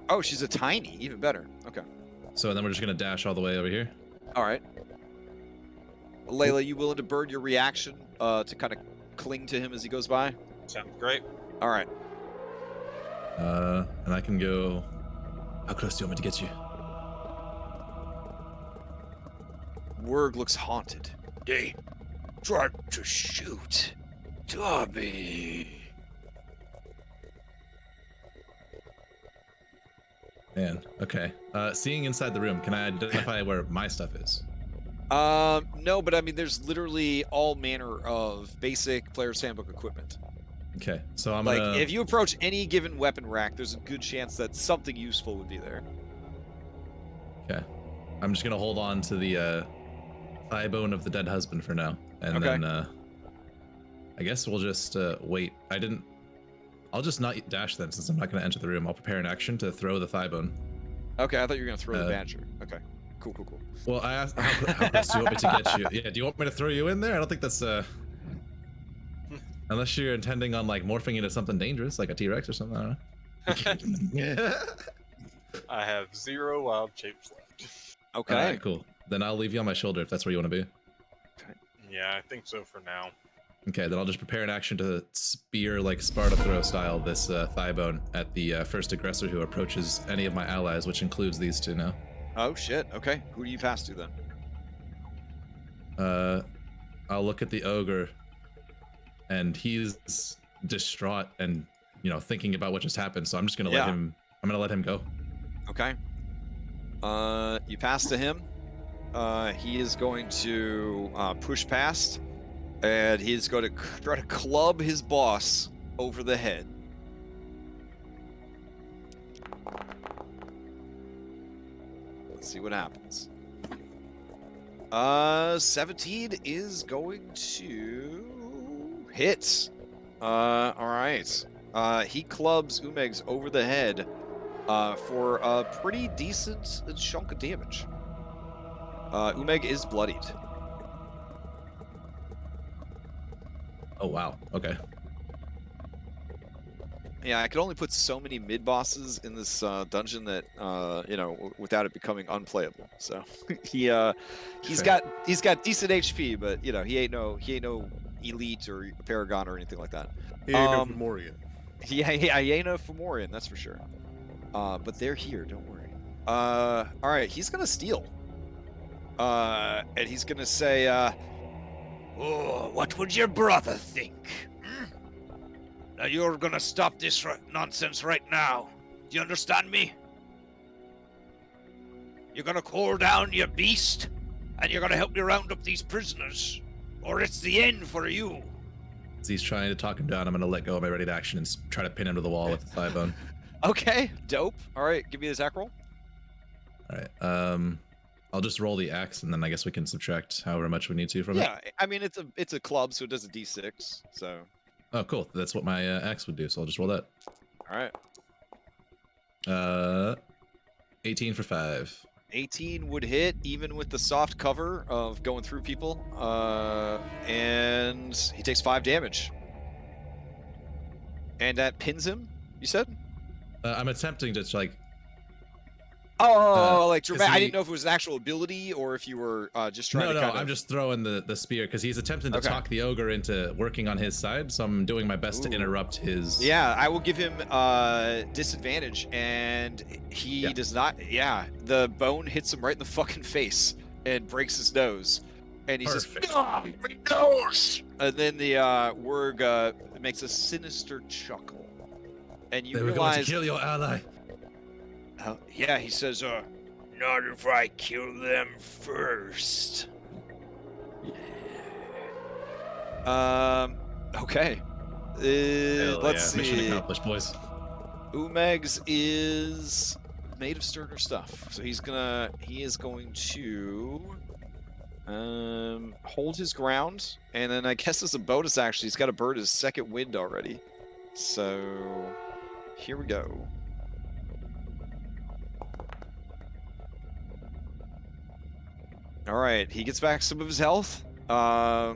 Oh, she's a tiny. Even better. Okay. So then we're just gonna dash all the way over here. All right. Layla, you willing to burn your reaction to kind of cling to him as he goes by? Sounds great. All right. And I can go. How close do you want me to get you? Werg looks haunted. They tried to shoot Dobby. Man. Okay. Seeing inside the room, can I identify where my stuff is? No, but I mean, there's literally all manner of basic Player's Handbook equipment. Okay. So I'm Like, gonna. if you approach any given weapon rack, there's a good chance that something useful would be there. Okay. I'm just gonna hold on to the thigh bone of the dead husband for now, and Okay. then I guess we'll just wait. I'll just not dash then, since I'm not gonna enter the room. I'll prepare an action to throw the thigh bone. Okay, I thought you were gonna throw the badger. Okay, cool. Well, I asked, how close do you want me to get you? Yeah, do you want me to throw you in there? I don't think that's unless you're intending on like morphing into something dangerous, like a T-Rex or something. I don't know. I have 0 wild shapes left. Okay. All right, cool. Then I'll leave you on my shoulder if that's where you want to be. Yeah, I think so for now. Okay, then I'll just prepare an action to spear, like Sparta throw style, this thigh bone at the first aggressor who approaches any of my allies, which includes these two now. Oh shit. Okay. Who do you pass to then? I'll look at the ogre, and he's distraught and thinking about what just happened. So I'm just gonna let him. I'm gonna let him go. Okay. You pass to him. He is going to push past, and he's going to try to club his boss over the head. Let's see what happens. 17 is going to hit. All right. He clubs Umeg's over the head, for a pretty decent chunk of damage. Umeg is bloodied. Oh wow. Okay. Yeah, I could only put so many mid bosses in this dungeon that you know, without it becoming unplayable. So he's Fair. got decent HP, but you know, he ain't no elite or paragon or anything like that. He ain't no Fomorian. Yeah, he ain't no Fomorian, that's for sure. But they're here, don't worry. All right, he's gonna steal. And he's gonna say, Oh, what would your brother think? Hmm? Now you're gonna stop this nonsense right now. Do you understand me? You're gonna call down your beast, and you're gonna help me round up these prisoners, or it's the end for you. As he's trying to talk him down, I'm gonna let go of my ready to action and try to pin him to the wall with the thigh bone. okay, dope. All right, give me the attack roll. All right. I'll just roll the axe, and then I guess we can subtract however much we need to from it. Yeah, I mean it's a club, so it does a d6. So. Oh, cool. That's what my axe would do. So I'll just roll that. All right. 18 for 5. 18 would hit, even with the soft cover of going through people. And he takes 5 damage. And that pins him, you said? I'm attempting to like. Like dramatic. I didn't know if it was an actual ability or if you were just trying to. No, I'm just throwing the spear because he's attempting to talk the ogre into working on his side. So I'm doing my best to interrupt his. Yeah, I will give him disadvantage, and he does not. Yeah, the bone hits him right in the fucking face and breaks his nose, and he says, "Ah, my nose!" And then the Wurg makes a sinister chuckle, and you They were realize. going to kill your ally. Yeah, he says, Not if I kill them first. Okay. Let's see. Mission accomplished, boys. Umegs is made of sterner stuff, so he is going to hold his ground, and then I guess as a bonus, actually, he's got to burn his second wind already. So here we go. All right, he gets back some of his health. No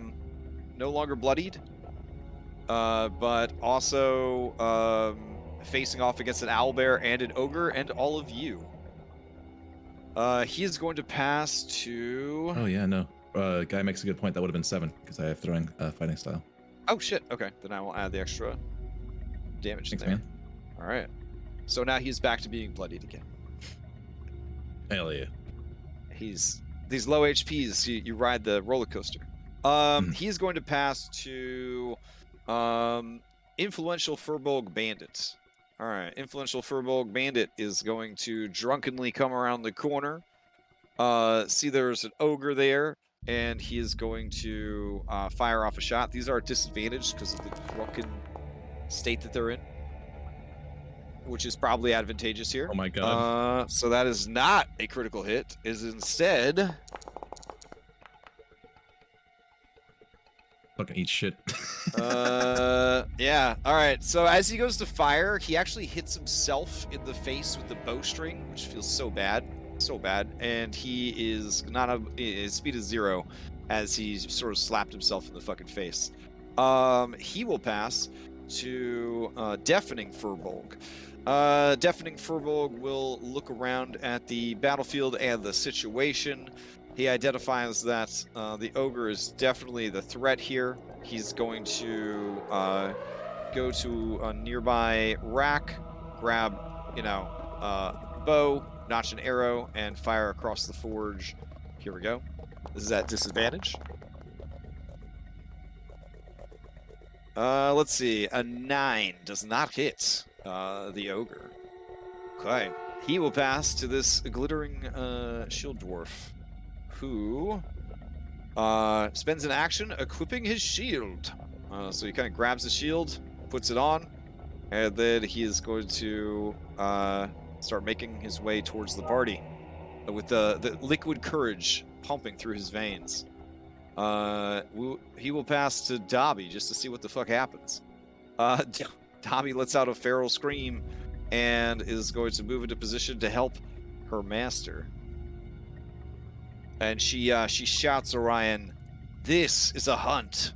longer bloodied, but also facing off against an owlbear and an ogre and all of you. He is going to pass to. Oh yeah, no. Guy makes a good point. That would have been 7 because I have throwing fighting style. Oh shit. Okay, then I will add the extra damage Thanks, there. man. All right. So now he's back to being bloodied again. Hell yeah. He's these low HPs. You ride the roller coaster. He's going to pass to Influential Furbolg Bandit. All right, Influential Furbolg Bandit is going to drunkenly come around the corner. See, there's an ogre there, and he is going to fire off a shot. These are disadvantaged because of the drunken state that they're in, which is probably advantageous here. Oh my god. So that is not a critical hit. Is instead. Fucking eat shit. Yeah. All right. So as he goes to fire, he actually hits himself in the face with the bowstring, which feels so bad, and he is not his speed is 0, as he sort of slapped himself in the fucking face. He will pass to Deafening Furbolg. Deafening Furbolg will look around at the battlefield and the situation. He identifies that the ogre is definitely the threat here. He's going to go to a nearby rack, grab, bow, notch an arrow, and fire across the forge. Here we go. This is at disadvantage. Let's see. A 9 does not hit the ogre. Okay. He will pass to this glittering shield dwarf, who spends an action equipping his shield. So he kind of grabs the shield, puts it on, and then he is going to start making his way towards the party with the liquid courage pumping through his veins. He will pass to Dobby just to see what the fuck happens. Dobby lets out a feral scream and is going to move into position to help her master. And she shouts Orion, "This is a hunt!"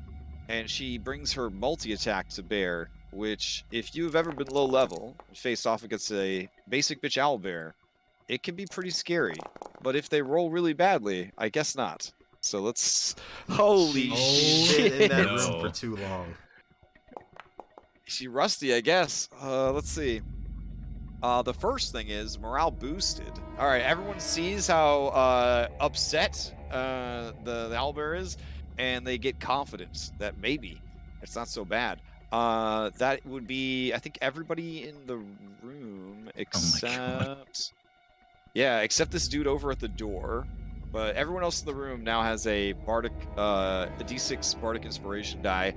And she brings her multi-attack to bear, which, if you've ever been low level and faced off against a basic bitch owlbear, it can be pretty scary. But if they roll really badly, I guess not. So let's... Holy She's shit! been in that No. room for too long. She rusty, I guess. Let's see. The first thing is morale boosted. All right, everyone sees how upset the owlbear is, and they get confidence that maybe it's not so bad. That would be, I think, everybody in the room except, yeah, except this dude over at the door. But everyone else in the room now has a bardic, a D6 bardic inspiration die,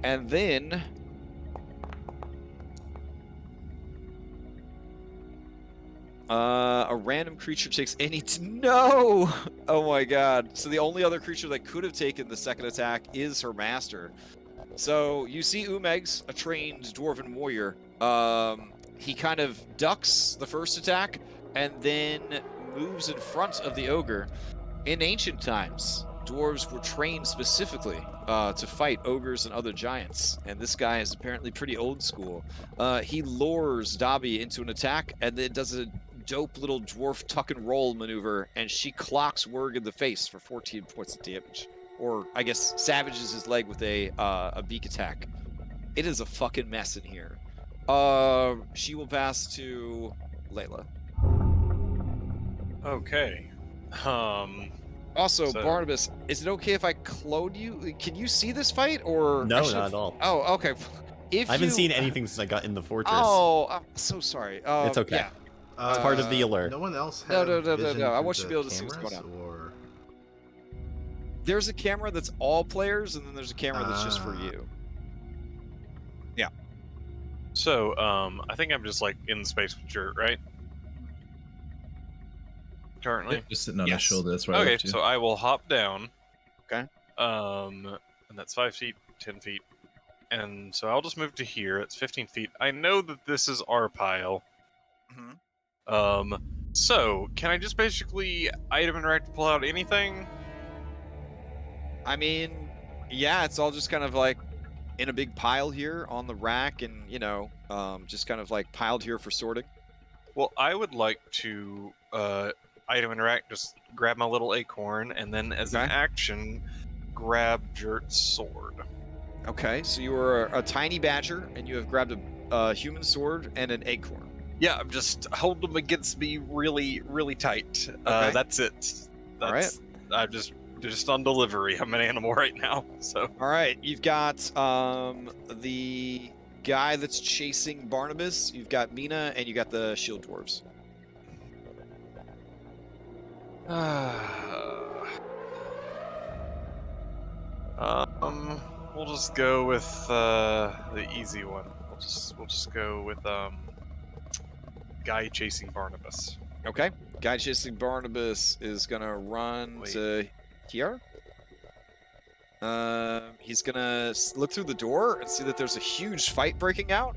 and then. A random creature takes any... No! Oh my god. So the only other creature that could have taken the second attack is her master. So you see Umegs, a trained dwarven warrior. He kind of ducks the first attack and then moves in front of the ogre. In ancient times, dwarves were trained specifically to fight ogres and other giants, and this guy is apparently pretty old school. He lures Dobby into an attack and then does a dope little dwarf tuck and roll maneuver, and she clocks Werg in the face for 14 points of damage. Or, I guess, savages his leg with a beak attack. It is a fucking mess in here. She will pass to Layla. Okay. Also, So- Barnabas, is it okay if I clone you? Can you see this fight, or... No, I not should've- at all. Oh, okay. If I haven't you... seen anything since I got in the fortress. Oh, I'm so sorry. It's okay. Yeah. It's part of the alert. No one else No, have no. vision I through want you to the be able to see what's going cameras, on. Or... There's a camera that's all players, and then there's a camera that's just for Ah. you. So, I think I'm just like in space with Jert, right? Currently. Just sitting on his Yes. shoulder. That's where I Okay, left you. so I will hop down. Okay. And that's 5 feet, 10 feet. And so I'll just move to here. It's 15 feet. I know that this is our pile. Mhm. So can I just basically item interact to pull out anything? I mean, yeah, it's all just kind of like in a big pile here on the rack, and, you know, just kind of like piled here for sorting. Well, I would like to item interact, just grab my little acorn, and then as an Okay. action, grab Jert's sword. Okay, so you are a tiny badger, and you have grabbed a human sword and an acorn. Yeah, I'm just hold them against me really, really tight. Okay. That's it. All right. I'm just on delivery. I'm an animal right now, so. All right, you've got the guy that's chasing Barnabas. You've got Mina, and you got the shield dwarves. We'll just go with the easy one. We'll just go with guy chasing Barnabas. Okay, guy chasing Barnabas is gonna run Wait. to here. He's gonna look through the door and see that there's a huge fight breaking out,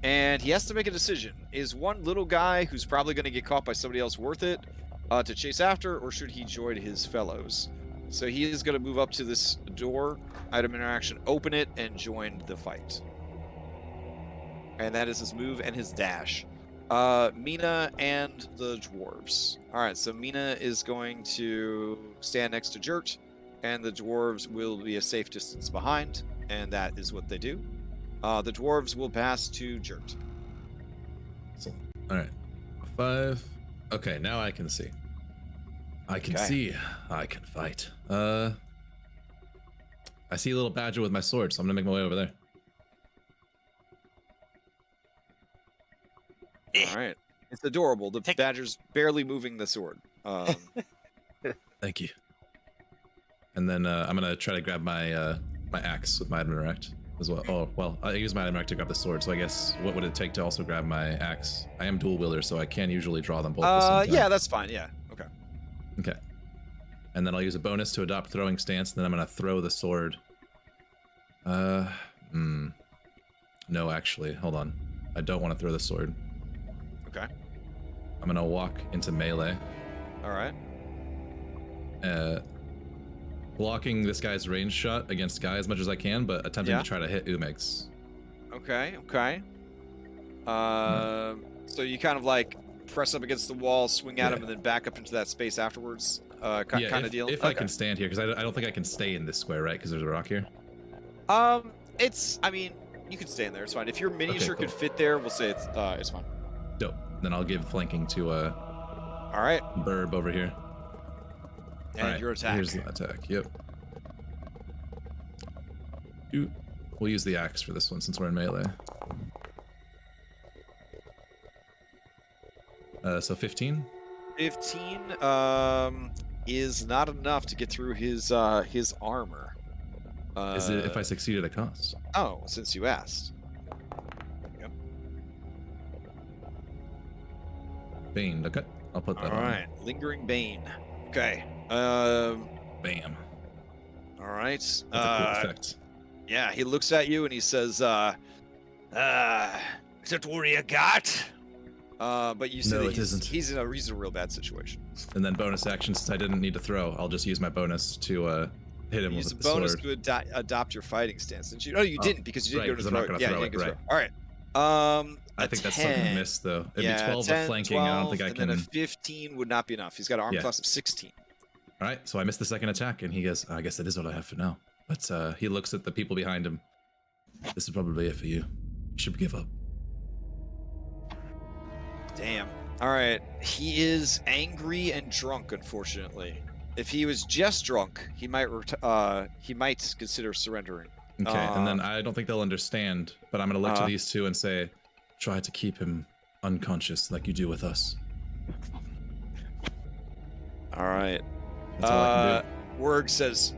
and he has to make a decision. Is one little guy who's probably gonna get caught by somebody else worth it to chase after, or should he join his fellows? So he is gonna move up to this door, item interaction, open it, and join the fight. And that is his move and his dash. Mina and the dwarves. All right, so Mina is going to stand next to Jert, and the dwarves will be a safe distance behind, and that is what they do. The dwarves will pass to Jert. All right, 5. Okay, now I can see. I can Okay. see. I can fight. I see a little badger with my sword, so I'm gonna make my way over there. All right, it's adorable. The badger's barely moving the sword. Thank you. And then I'm gonna try to grab my my axe with my item interact as well. Oh well, I use my item interact to grab the sword. So I guess what would it take to also grab my axe? I am dual wielder, so I can usually draw them both at the same time. Yeah, that's fine. Yeah, okay. Okay. And then I'll use a bonus to adopt throwing stance, and then I'm gonna throw the sword. No, actually, hold on. I don't want to throw the sword. Okay. I'm gonna walk into melee, All right. blocking this guy's range shot against Guy as much as I can, but attempting to try to hit UMIX. Okay. Okay. So you kind of like press up against the wall, swing at him, and then back up into that space afterwards. Kind of deal. If I can stand here, because I don't think I can stay in this square, right? Because there's a rock here. I mean, you can stay in there. It's fine. If your miniature cool. could fit there, we'll say it's fine. Dope. Then I'll give flanking to All right. Burb over here. And Alright, your attack. Here's the attack. Yep. We'll use the axe for this one since we're in melee. So 15. 15 is not enough to get through his armor. Is it if I succeed at a cost? Oh, since you asked. Yep. Bane. Okay, I'll put that All on. right. Lingering Bane. Okay. Bam. All right. That's a cool effect. Yeah, he looks at you and he says, Is that warrior got? but you see No, that it isn't. he's in a real bad situation. And then bonus action, since I didn't need to throw, I'll just use my bonus to hit him Use a with the bonus sword. to adopt your fighting stance. Didn't you? Oh, you didn't because you didn't right, go to 'cause I'm throw not gonna Yeah, throw you it, didn't go right. throw it. All right. I think that's still gonna miss though. It'd be 12 10, with flanking, 12, and I don't think I and can. then a 15 would not be enough. He's got an arm class of 16. All right, so I missed the second attack, and he goes, "I guess that is what I have for now." But he looks at the people behind him. This is probably it for you. You should give up. Damn. All right. He is angry and drunk, unfortunately. If he was just drunk, he might consider surrendering. Okay, and then I don't think they'll understand, but I'm gonna look to these two and say, "Try to keep him unconscious like you do with us." All right. That's all I can do. Werg says,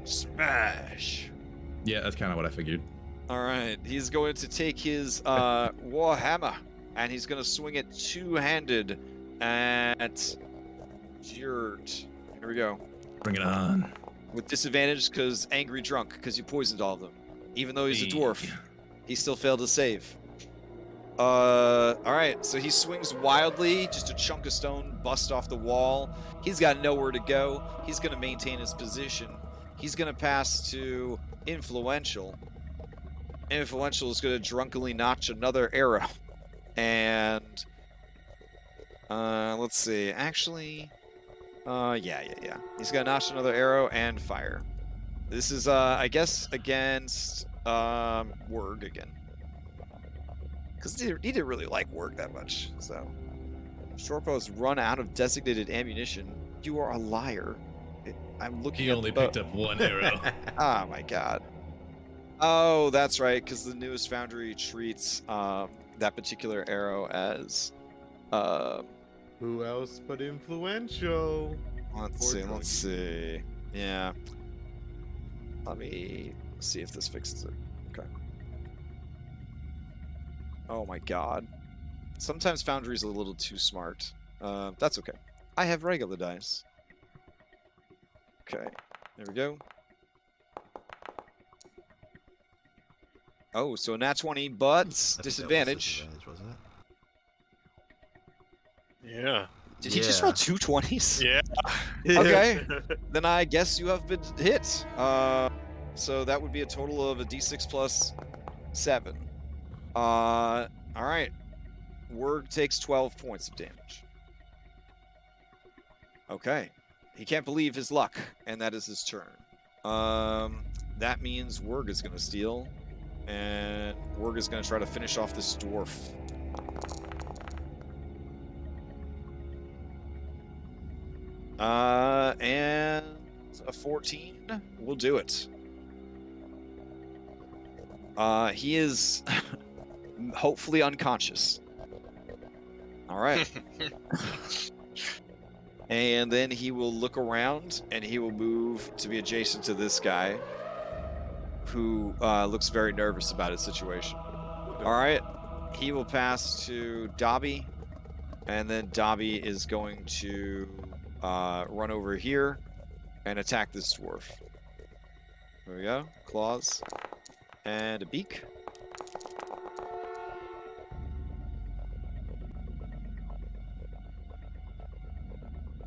"Smash." Yeah, that's kind of what I figured. All right. He's going to take his war hammer, and he's going to swing it two-handed at Jurt. Here we go. Bring it on. With disadvantage because angry drunk, because you poisoned all of them. Even though he's a dwarf, he still failed to save. All right, so he swings wildly, just a chunk of stone bust off the wall. He's got nowhere to go. He's going to maintain his position. He's going to pass to Influential. Influential is going to drunkenly notch another arrow. And let's see. Actually, yeah. He's going to notch another arrow and fire. This is, I guess, against Werg again. Because he didn't really like Werg that much, so. Shortbow's run out of designated ammunition. You are a liar. I'm looking He only picked up one arrow. Oh my god. Oh, that's right, because the newest Foundry treats that particular arrow as... Who else but Influential? Let's see. Yeah. Let me see if this fixes it. Okay. Oh my god. Sometimes Foundry's a little too smart. That's okay. I have regular dice. Okay. There we go. Oh, so a nat 20, but disadvantage. Wasn't it? Yeah. Did he just roll two 20s? Yeah. Okay. Then I guess you have been hit. So that would be a total of a d6 plus 7. All right. Werg takes 12 points of damage. Okay. He can't believe his luck, and that is his turn. That means Werg is going to steal, and Werg is going to try to finish off this dwarf. And a 14 will do it. He is hopefully unconscious. All right. And then he will look around and he will move to be adjacent to this guy who looks very nervous about his situation. All right. He will pass to Dobby, and then Dobby is going to run over here and attack this dwarf. There we go. Claws and a beak.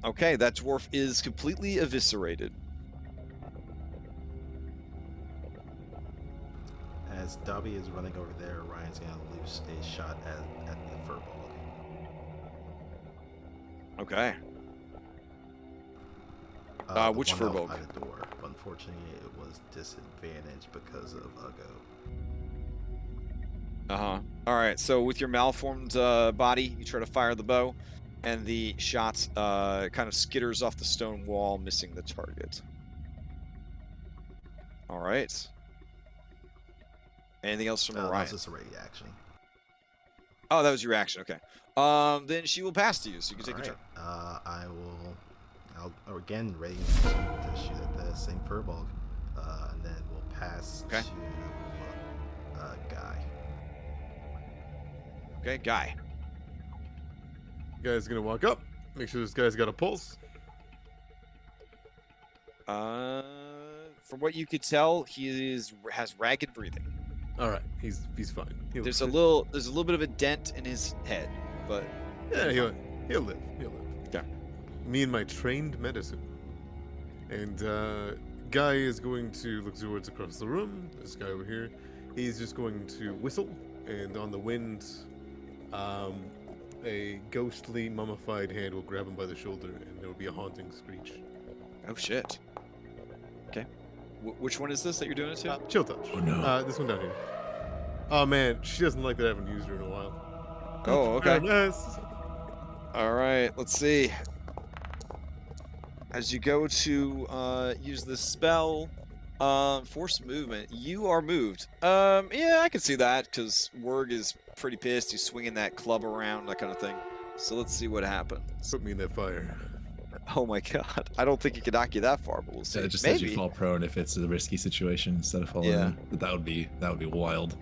Okay, that dwarf is completely eviscerated. As Dobby is running over there, Ryan's gonna loose a shot at the furball. Okay. The Which one out furball? by the door. But unfortunately, it was disadvantaged because of Uggo. Uh-huh. All right, so with your malformed body, you try to fire the bow, and the shot kind of skitters off the stone wall, missing the target. All right. Anything else from Orion? That's just a ready action. Oh, that was your action. Okay. Then she will pass to you, so you can take your turn. I'll again ready to shoot at the same furball, and then we'll pass Okay. to Guy. Okay, Guy. Guy's gonna walk up, make sure this guy's got a pulse. From what you could tell, he has ragged breathing. All right, he's fine. There's a little bit of a dent in his head, but Yeah, he'll live. He'll live. Okay. Me and my trained medicine. And Guy is going to look towards across the room. This guy over here. He's just going to whistle, and on the wind, a ghostly mummified hand will grab him by the shoulder, and there will be a haunting screech. oh shit. Okay. Which one is this that you're doing it to? Chill touch. Oh, no. This one down here. Oh man, she doesn't like that I haven't used her in a while. Oh, okay. Yes. All right, let's see. As you go to use this spell, force movement, you are moved. Yeah, I can see that because Werg is pretty pissed. He's swinging that club around, that kind of thing. So let's see what happens. Put me in that fire. Oh my god, I don't think he can knock you that far, but we'll see. It just Maybe. says you fall prone if it's a risky situation instead of falling Yeah. in. But that would be wild.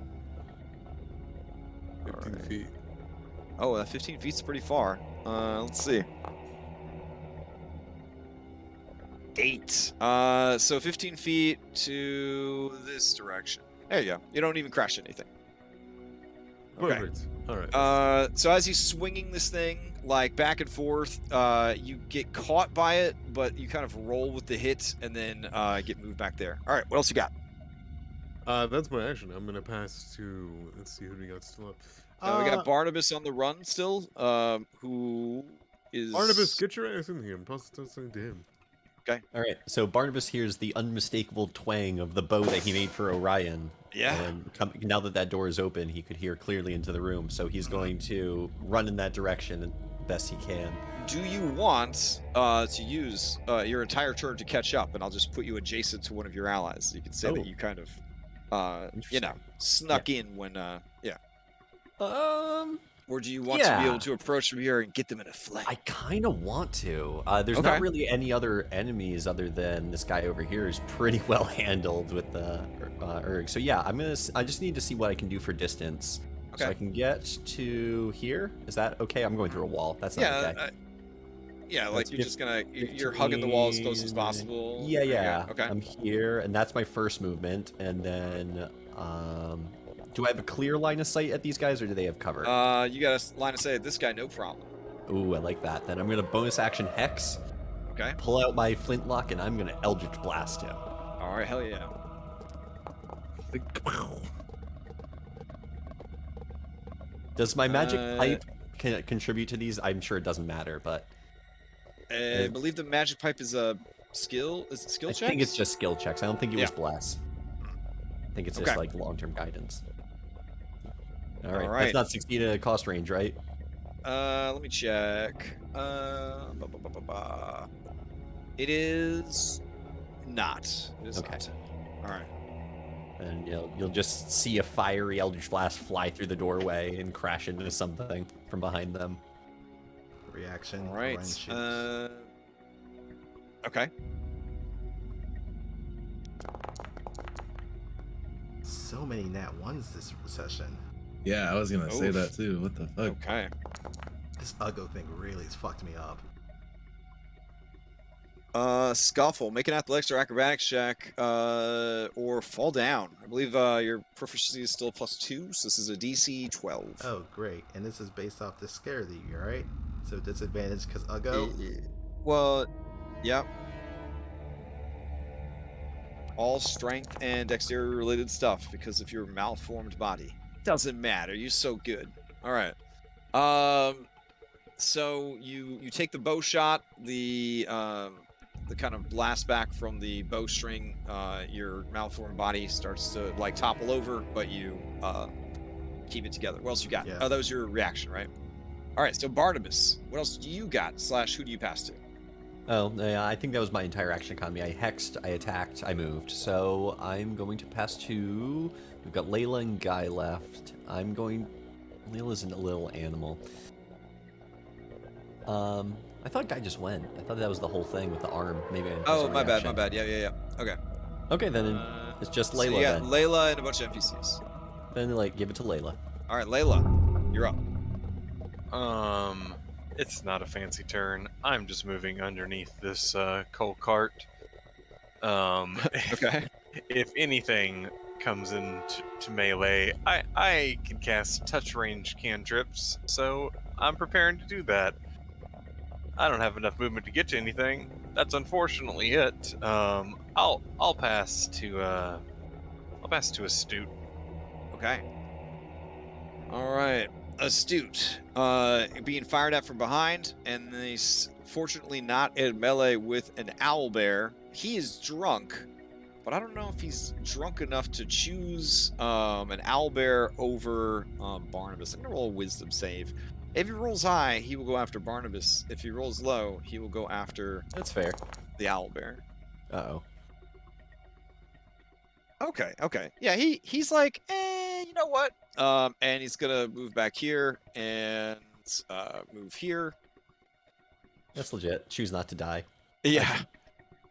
15 Alright. feet. Oh, 15 feet's pretty far. Let's see. 8. So 15 feet to this direction. There you go. You don't even crash anything. Okay. Perfect. All right. So as he's swinging this thing, like back and forth, you get caught by it, but you kind of roll with the hit and then get moved back there. All right, what else you got? That's my action. I'm gonna pass to. Let's see who we got still up. We got Barnabas on the run still. Who is Barnabas, get your ass in here. I'm posting something to him. All right, so Barnabas hears the unmistakable twang of the bow that he made for Orion. Yeah. And now that that door is open, he could hear clearly into the room, so he's going to run in that direction best he can. Do you want to use your entire turn to catch up, and I'll just put you adjacent to one of your allies? So you can say that you kind of, Interesting. snuck in when, yeah. Or do you want to be able to approach from here and get them in a flank? I kind of want to. There's Okay. not really any other enemies other than this guy over here who's pretty well handled with the Erg. So yeah, I just need to see what I can do for distance. Okay. So I can get to here. Is that okay? I'm going through a wall. That's not okay. Yeah, like Let's you're get just gonna you're hugging the wall as close as possible. Yeah, yeah. Okay. I'm here, and that's my first movement. And then, do I have a clear line of sight at these guys, or do they have cover? You got a line of sight at this guy, no problem. Ooh, I like that. Then I'm gonna bonus action Hex, Okay. pull out my flintlock, and I'm gonna Eldritch Blast him. All right, hell yeah. Does my magic pipe contribute to these? I'm sure it doesn't matter, but I believe the magic pipe is a skill. Is it skill I check? think it's just skill checks. I don't think it was Yeah. bless. I think it's just Okay. like long-term guidance. All right, Alright. that's not 16 at a cost range, right? Let me check. It is not. It is Okay. not. All right. And you'll just see a fiery Eldritch Blast fly through the doorway and crash into something from behind them. Reaction. All right. Ryan shoots. Okay. So many nat ones this session. Yeah, I was gonna say Oof. that too. What the fuck? Okay. This Uggo thing really has fucked me up. Scuffle. Make an athletics or acrobatics check, or fall down. I believe your proficiency is still +2, so this is a DC 12. Oh, great. And this is based off the scare that you, right? So disadvantage because Uggo? Well, yep. All strength and dexterity related stuff because of your malformed body. Doesn't matter. You're so good. All right. So you take the bow shot, the kind of blast back from the bowstring. Your malformed body starts to like topple over, but you keep it together. What else you got? Yeah. Oh, that was your reaction, right? All right. So Barnabas, what else do you got? / who do you pass to? Oh, yeah, I think that was my entire action economy. I hexed, I attacked, I moved. So I'm going to pass to... We've got Layla and Guy left. Layla's a little animal. I thought Guy just went. I thought that was the whole thing with the arm. Maybe it was a My bad. reaction. Yeah. Okay. Okay, then it's just So Layla you got then. Layla and a bunch of NPCs. Then, like, give it to Layla. All right, Layla, you're up. It's not a fancy turn. I'm just moving underneath this coal cart. Okay. If anything comes into melee, I can cast touch range cantrips, so I'm preparing to do that. I don't have enough movement to get to anything. That's unfortunately it. I'll pass to Astute. Okay. All right. Astute. Being fired at from behind, and he's fortunately not in melee with an owlbear. He is drunk, but I don't know if he's drunk enough to choose an owlbear over Barnabas. I'm gonna roll a wisdom save. If he rolls high, he will go after Barnabas. If he rolls low, he will go after That's fair. the owlbear. Uh-oh. Okay. Yeah, he's like, you know what? And he's gonna move back here and move here. That's legit. Choose not to die. Yeah.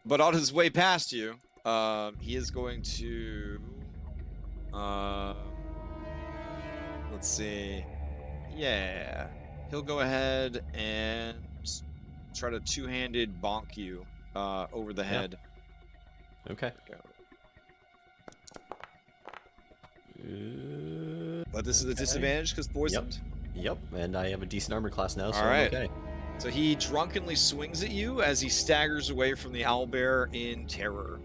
But on his way past you, he is going to let's see. Yeah. He'll go ahead and try to two-handed bonk you over the head. Okay. But this is the disadvantage because poisoned. Yep, and I have a decent armor class now, so All right. I'm okay. So he drunkenly swings at you as he staggers away from the owlbear in terror.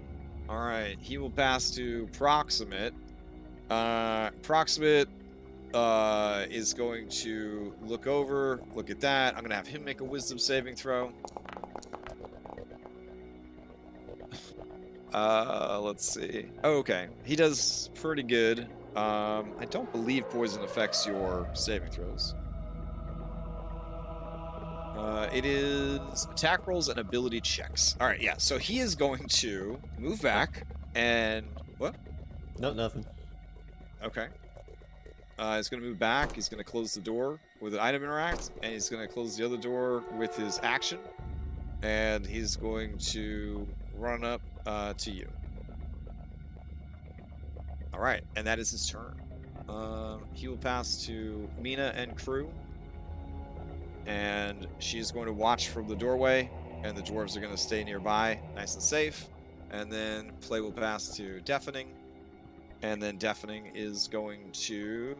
All right, he will pass to Proximate. Proximate is going to look over, look at that. I'm going to have him make a wisdom saving throw. Let's see. Oh, okay, he does pretty good. I don't believe poison affects your saving throws. It is attack rolls and ability checks. All right, yeah. So he is going to move back and what? No, nothing. Okay. He's going to move back. He's going to close the door with an item interact, and he's going to close the other door with his action, and he's going to run up to you. All right, and that is his turn. He will pass to Mina and crew. And she's going to watch from the doorway, and the dwarves are going to stay nearby, nice and safe. And then play will pass to Deafening, and then Deafening is going to,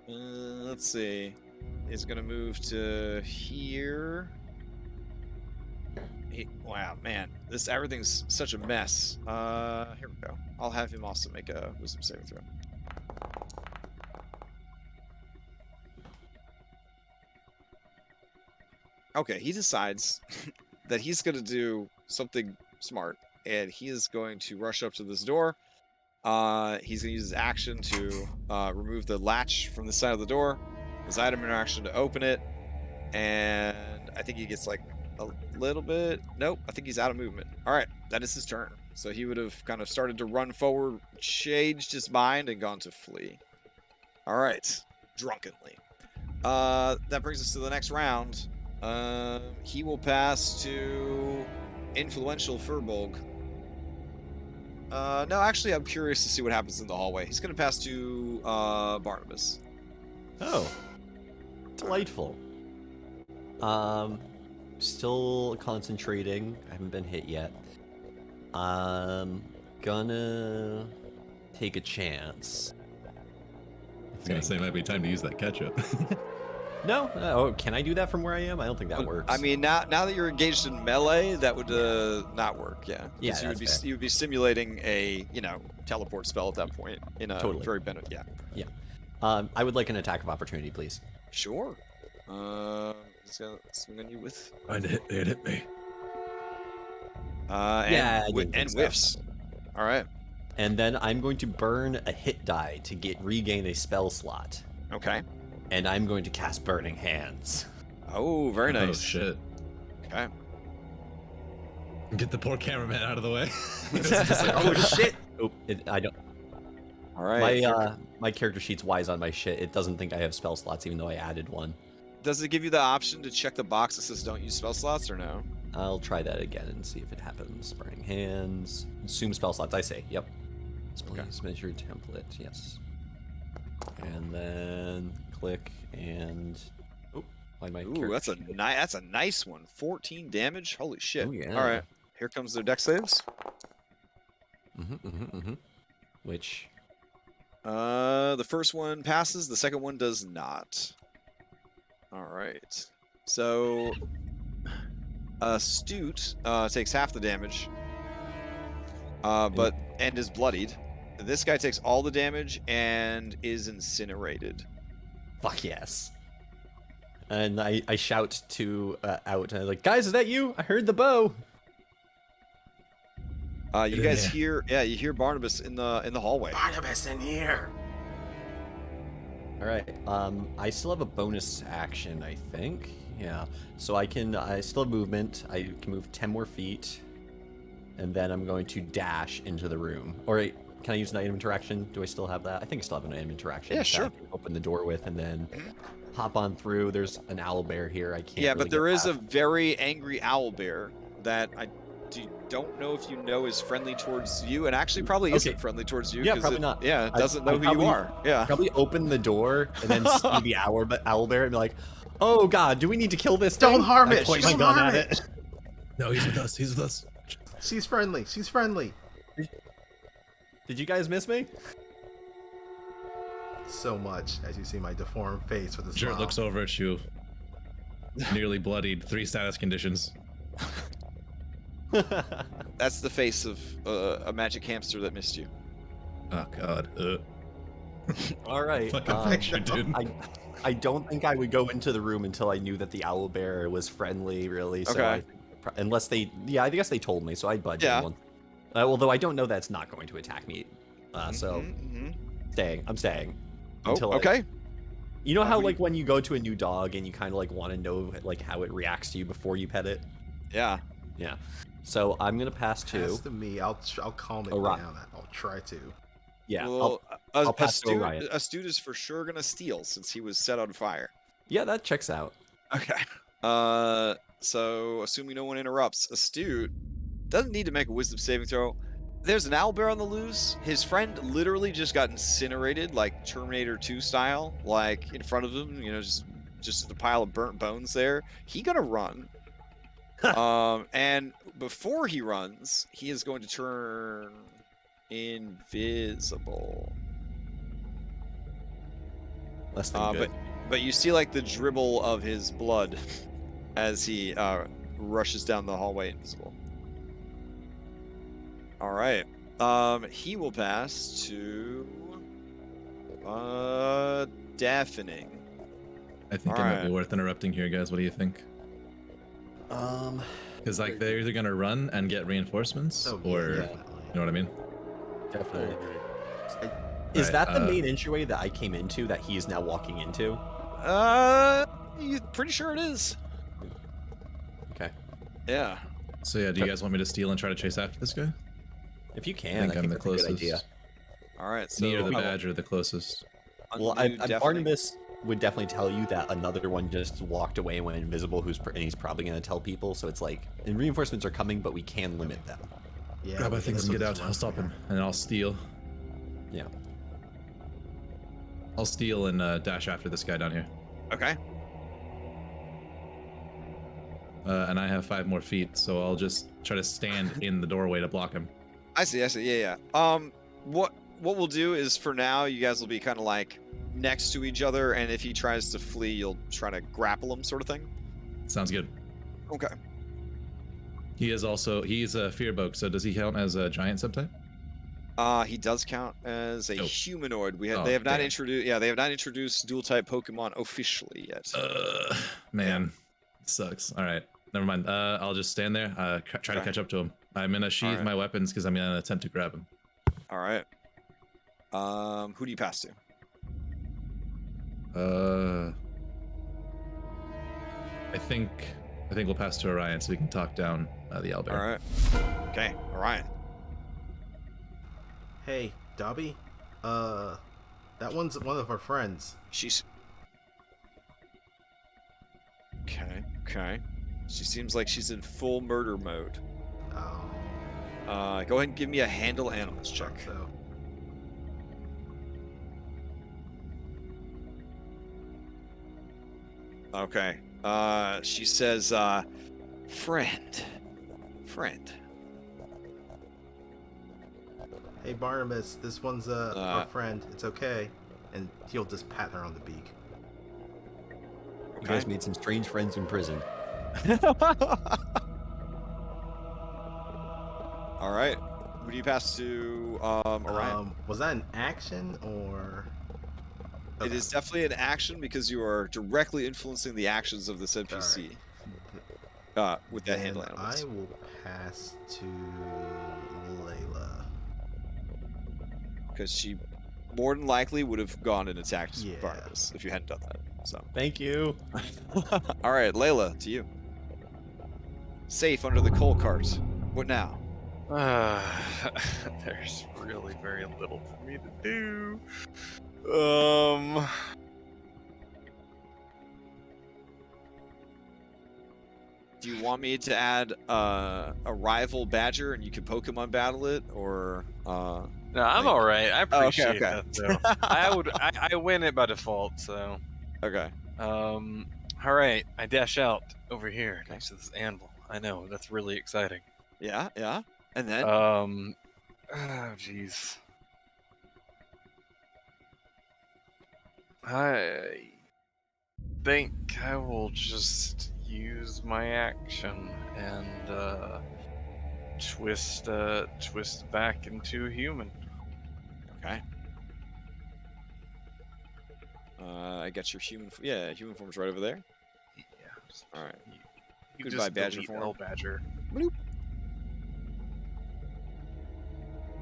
let's see, is going to move to here. Wow, man, everything's such a mess. Here we go. I'll have him also make a wisdom saving throw. Okay, he decides that he's going to do something smart, and he is going to rush up to this door. He's going to use his action to remove the latch from the side of the door, his item interaction to open it, and I think he gets like a little bit... Nope, I think he's out of movement. All right, that is his turn. So he would have kind of started to run forward, changed his mind, and gone to flee. All right, drunkenly. That brings us to the next round. He will pass to Influential Furbolg. No, actually, I'm curious to see what happens in the hallway. He's going to pass to Barnabas. Oh, delightful. Still concentrating. I haven't been hit yet. Gonna take a chance. I was gonna say it might be time to use that ketchup. No? Oh, can I do that from where I am? I don't think that works. I mean, now that you're engaged in melee, that would not work. Yeah. Yeah, 'Cause you would be that's fair. you would be simulating a teleport spell at that point in a Totally. very benefit. Yeah. Yeah. I would like an attack of opportunity, please. Sure. He's gonna swing on you with. Trying to hit me. Yeah, I And, didn't think and so. whiffs. All right. And then I'm going to burn a hit die to regain a spell slot. Okay. And I'm going to cast Burning Hands. Oh, very nice. Oh shit. Okay. Get the poor cameraman out of the way. Oh shit! Oh, I don't. All right. My character sheet's wise on my shit. It doesn't think I have spell slots, even though I added one. Does it give you the option to check the box that says don't use spell slots or no? I'll try that again and see if it happens. Burning Hands. Assume spell slots, I say. Yep. Please measure template. Yes. And then click and... Oh, why my Ooh, character that's a nice one. 14 damage. Holy shit. Oh, yeah. All right. Here comes their dex saves. Which... The first one passes. The second one does not. All right. So, Astute takes half the damage, and is bloodied. This guy takes all the damage and is incinerated. Fuck yes. And I shout to out, and I'm like, guys, is that you? I heard the bow. You guys hear, you hear Barnabas in the hallway. Barnabas in here. All right. I still have a bonus action, I think. Yeah. So I still have movement. I can move 10 more feet, and then I'm going to dash into the room. Or can I use an item interaction? Do I still have that? I think I still have an item interaction. Yeah, that sure. I can open the door with, and then hop on through. There's an owlbear here. I can't. Yeah, really but there get is a past. very angry owlbear that I don't know if you know is friendly towards you, and actually probably isn't friendly towards you. Yeah, 'cause probably not. Yeah, it doesn't know who probably- you are. Yeah. Probably open the door and then see the owlbear and be like, "Oh God, do we need to kill this thing?" Don't harm I it, point don't my gun harm at it. it. No, he's with us. He's with us. She's friendly. She's friendly. Did you guys miss me? So much as you see my deformed face with a Jert smile. looks over at you. Nearly bloodied. 3 status conditions. That's the face of a magic hamster that missed you. Oh god. All right. Fucking picture, dude. I don't think I would go into the room until I knew that the owlbear was friendly, really. So Okay. unless they, I guess they told me, so I'd budge Yeah. in one. Although I don't know that it's not going to attack me. So Mhm. I'm staying. Oh, Until okay. You know how we- like when you go to a new dog and you kind of like want to know like how it reacts to you before you pet it? Yeah. Yeah. So I'm gonna pass Pass to. to me. I'll calm it Orion. down. I'll try to. Yeah. Well, I'll pass to Orion. Astute is for sure gonna steal since he was set on fire. Yeah, that checks out. Okay. So assuming no one interrupts, Astute doesn't need to make a wisdom saving throw. There's an owlbear on the loose. His friend literally just got incinerated, like Terminator 2 style, like in front of him. You know, just a pile of burnt bones there. He gonna run. And before he runs, he is going to turn invisible. Less than good. But you see like the dribble of his blood as he rushes down the hallway invisible. All right. He will pass to deafening. I think it might be worth interrupting here, guys. What do you think? Because like they're either gonna run and get reinforcements, Oh, or definitely. you know what I mean? Definitely. Right, Is that the main entryway that I came into that he is now walking into? You pretty sure it is. Okay. Yeah. So yeah, do you guys want me to steal and try to chase after this guy? If you I can, think I I'm think the that's a good closest. idea. All right. So Me or the badger, the closest. Well, undo deafening. Barnabas would definitely tell you that another one just walked away and went invisible, and he's probably going to tell people. So it's like, and reinforcements are coming, but we can limit them. Yeah. Grab we my can things and still get just out. run I'll stop from him, and I'll steal. Yeah. I'll steal and dash after this guy down here. Okay. And I have 5 more feet, so I'll just try to stand in the doorway to block him. I see. Yeah. what we'll do is for now, you guys will be kind of like next to each other, and if he tries to flee, you'll try to grapple him, sort of thing. Sounds good. Okay. He's a Fearboke, so does he count as a giant subtype? He does count as a humanoid. They have not introduced dual type Pokemon officially yet. Man, sucks. All right, never mind. I'll just stand there. Try to catch up to him. I'm gonna sheathe my weapons because I'm gonna attempt to grab him. All right. Who do you pass to? I think we'll pass to Orion so we can talk down the owlbear. All right. Okay, Orion. Hey, Dobby. That one's one of our friends. She's... Okay. She seems like she's in full murder mode. Oh. Go ahead and give me a handle animals check. So. Okay. She says, friend. Hey, Barnabas, this one's our friend. It's okay. And he'll just pat her on the beak. You guys made some strange friends in prison. All right. Who do you pass to, Orion? Was that an action or? It is definitely an action because you are directly influencing the actions of this NPC. With that handle animals. I will pass to Layla. Because she more than likely would have gone and attacked Barnabas if you hadn't done that. So Thank you. all right, Layla, to you. Safe under the coal cart. What now? There's really very little for me to do. Do you want me to add a rival badger and you can Pokemon battle it, or? No, I'm all right. I appreciate okay. that though. I win it by default. So. Okay. All right. I dash out over here next to this anvil. I know that's really exciting. Yeah. And then? Oh, jeez. I think I will just use my action and twist back into human. Okay. I got your human. Human form's right over there. Yeah. All right. You Goodbye, just badger delete form. L badger. Bloop.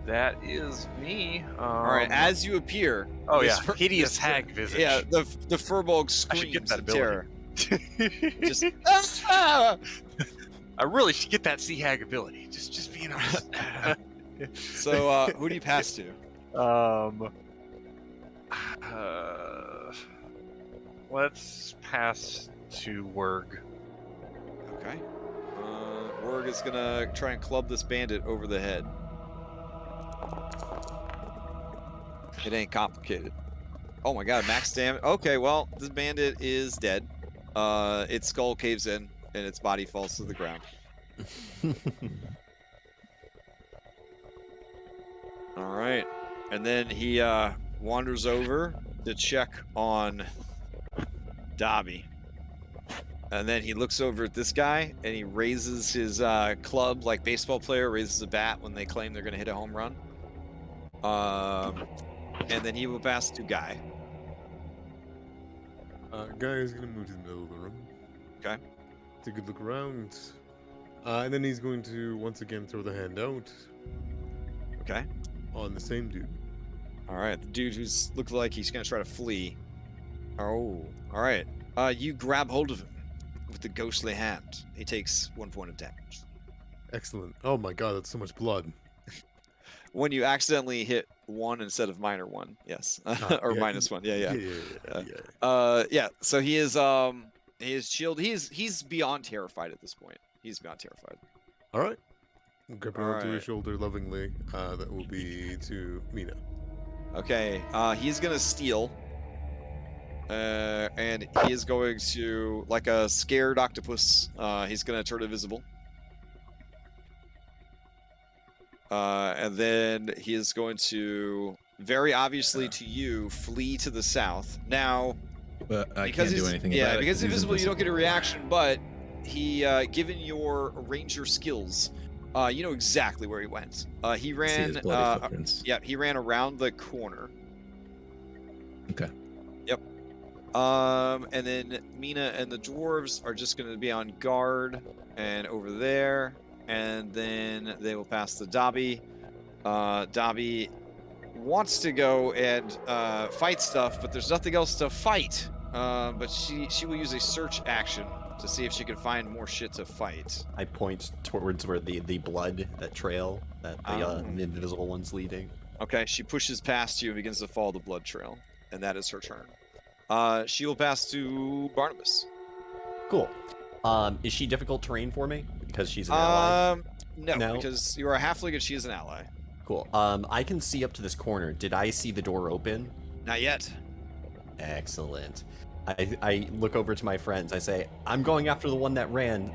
That is me. All right. As you appear. Oh yeah. Hideous hag visage. Yeah. The Furbolg screams I should get that of terror. Just. I really should get that sea hag ability. Just being honest. So who do you pass to? Let's pass to Werg. Okay. Werg is gonna try and club this bandit over the head. It ain't complicated. Oh my god, max damage. Okay, well, this bandit is dead. Its skull caves in and its body falls to the ground. All right. And then he wanders over to check on Dobby. And then he looks over at this guy and he raises his club like baseball player raises a bat when they claim they're going to hit a home run. And then he will pass to Guy. Guy is going to move to the middle of the room. Okay. Take a good look around. And then he's going to once again throw the hand out. Okay. On the same dude. All right. The dude who's looked like he's going to try to flee. Oh. All right. You grab hold of him with the ghostly hand. He takes 1 point of damage. Excellent. Oh my god, that's so much blood. When you accidentally hit 1 instead of minor 1, yes. Or yeah, minus 1. Yeah. Yeah. So he is chilled. He's beyond terrified at this point. He's beyond terrified. All right. Grab her onto Alright. his shoulder lovingly. That will be to Mina. Okay. He's gonna steal. And he is going to, like a scared octopus, he's gonna turn invisible. And then he is going to very obviously to you, flee to the south. Now, But I because can't do he's- anything yeah, about it. because he's invisible, you don't get a invisible. reaction. But he, given your ranger skills, you know exactly where he went. He See ran. his bloody footprints. Yeah, he ran around the corner. Okay. Yep. And then Mina and the dwarves are just going to be on guard and over there, and then they will pass the Dobby. Dobby wants to go and fight stuff, but there's nothing else to fight. But she will use a search action to see if she can find more shit to fight. I point towards where the blood, that trail, that the invisible one's leading. Okay, she pushes past you and begins to follow the blood trail, and that is her turn. She will pass to Barnabas. Cool. Is she difficult terrain for me because she's an ally? No, because you are a halfling and she is an ally. Cool. I can see up to this corner. Did I see the door open? Not yet. Excellent. I look over to my friends. I say, I'm going after the one that ran.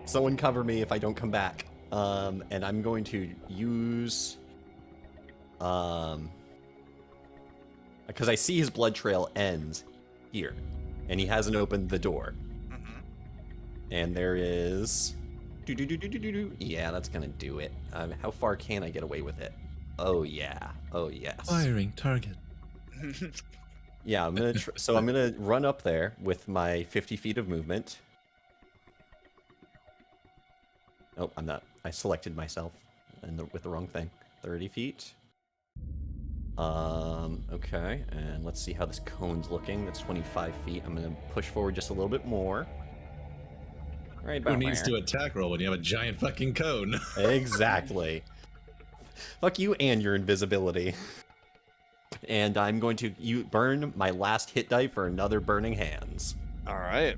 Someone cover me if I don't come back. And I'm going to use... because I see his blood trail ends here. And he hasn't opened the door. Mm-hmm. And there is... Yeah, that's gonna do it. How far can I get away with it? Oh, yeah. Oh, yes. Firing target. Yeah, I'm gonna. So I'm gonna run up there with my 50 feet of movement. Oh, I'm not. I selected myself with the wrong thing. 30 feet. Okay, and let's see how this cone's looking. That's 25 feet. I'm gonna push forward just a little bit more. Right about Who needs there. to attack roll when you have a giant fucking cone? Exactly. Fuck you and your invisibility. And I'm going to burn my last hit die for another Burning Hands. All right.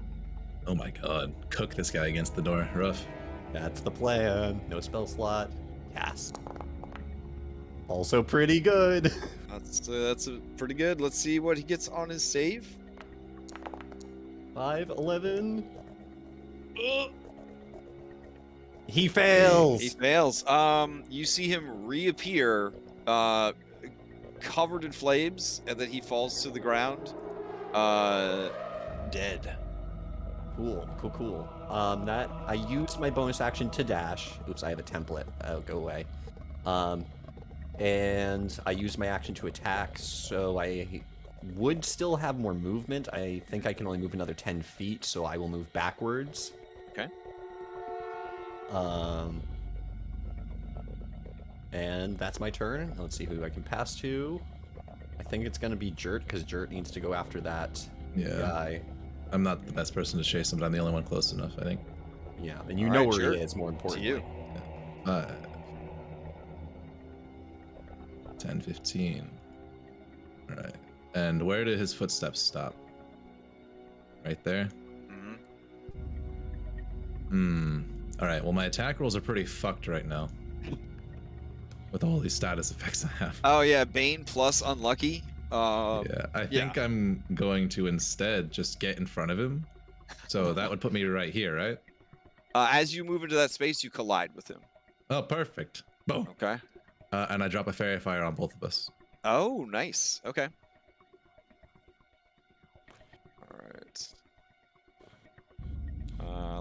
Oh my god. Cook this guy against the door. Rough. That's the plan. No spell slot. Yes. Also pretty good. That's pretty good. Let's see what he gets on his save. 5, 11. He fails. He fails. You see him reappear, covered in flames, and then he falls to the ground, dead. Cool. That I used my bonus action to dash. Oops, I have a template. Oh, go away. And I used my action to attack, so I would still have more movement. I think I can only move another 10 feet, so I will move backwards. Okay. And that's my turn. Let's see who I can pass to. I think it's gonna be Jert, because Jert needs to go after that guy. I'm not the best person to chase him, but I'm the only one close enough, I think. Yeah, and you All know right, where Jert. he is, more importantly. To you. 10, 15. Alright. And where did his footsteps stop? Right there? Mm-hmm. Alright, well my attack rolls are pretty fucked right now. With all these status effects I have. Oh yeah, Bane plus unlucky. Yeah, I think I'm going to instead just get in front of him. So that would put me right here, right? As you move into that space, you collide with him. Oh, perfect. Boom. Okay. And I drop a fairy fire on both of us. Oh, nice. Okay. All right.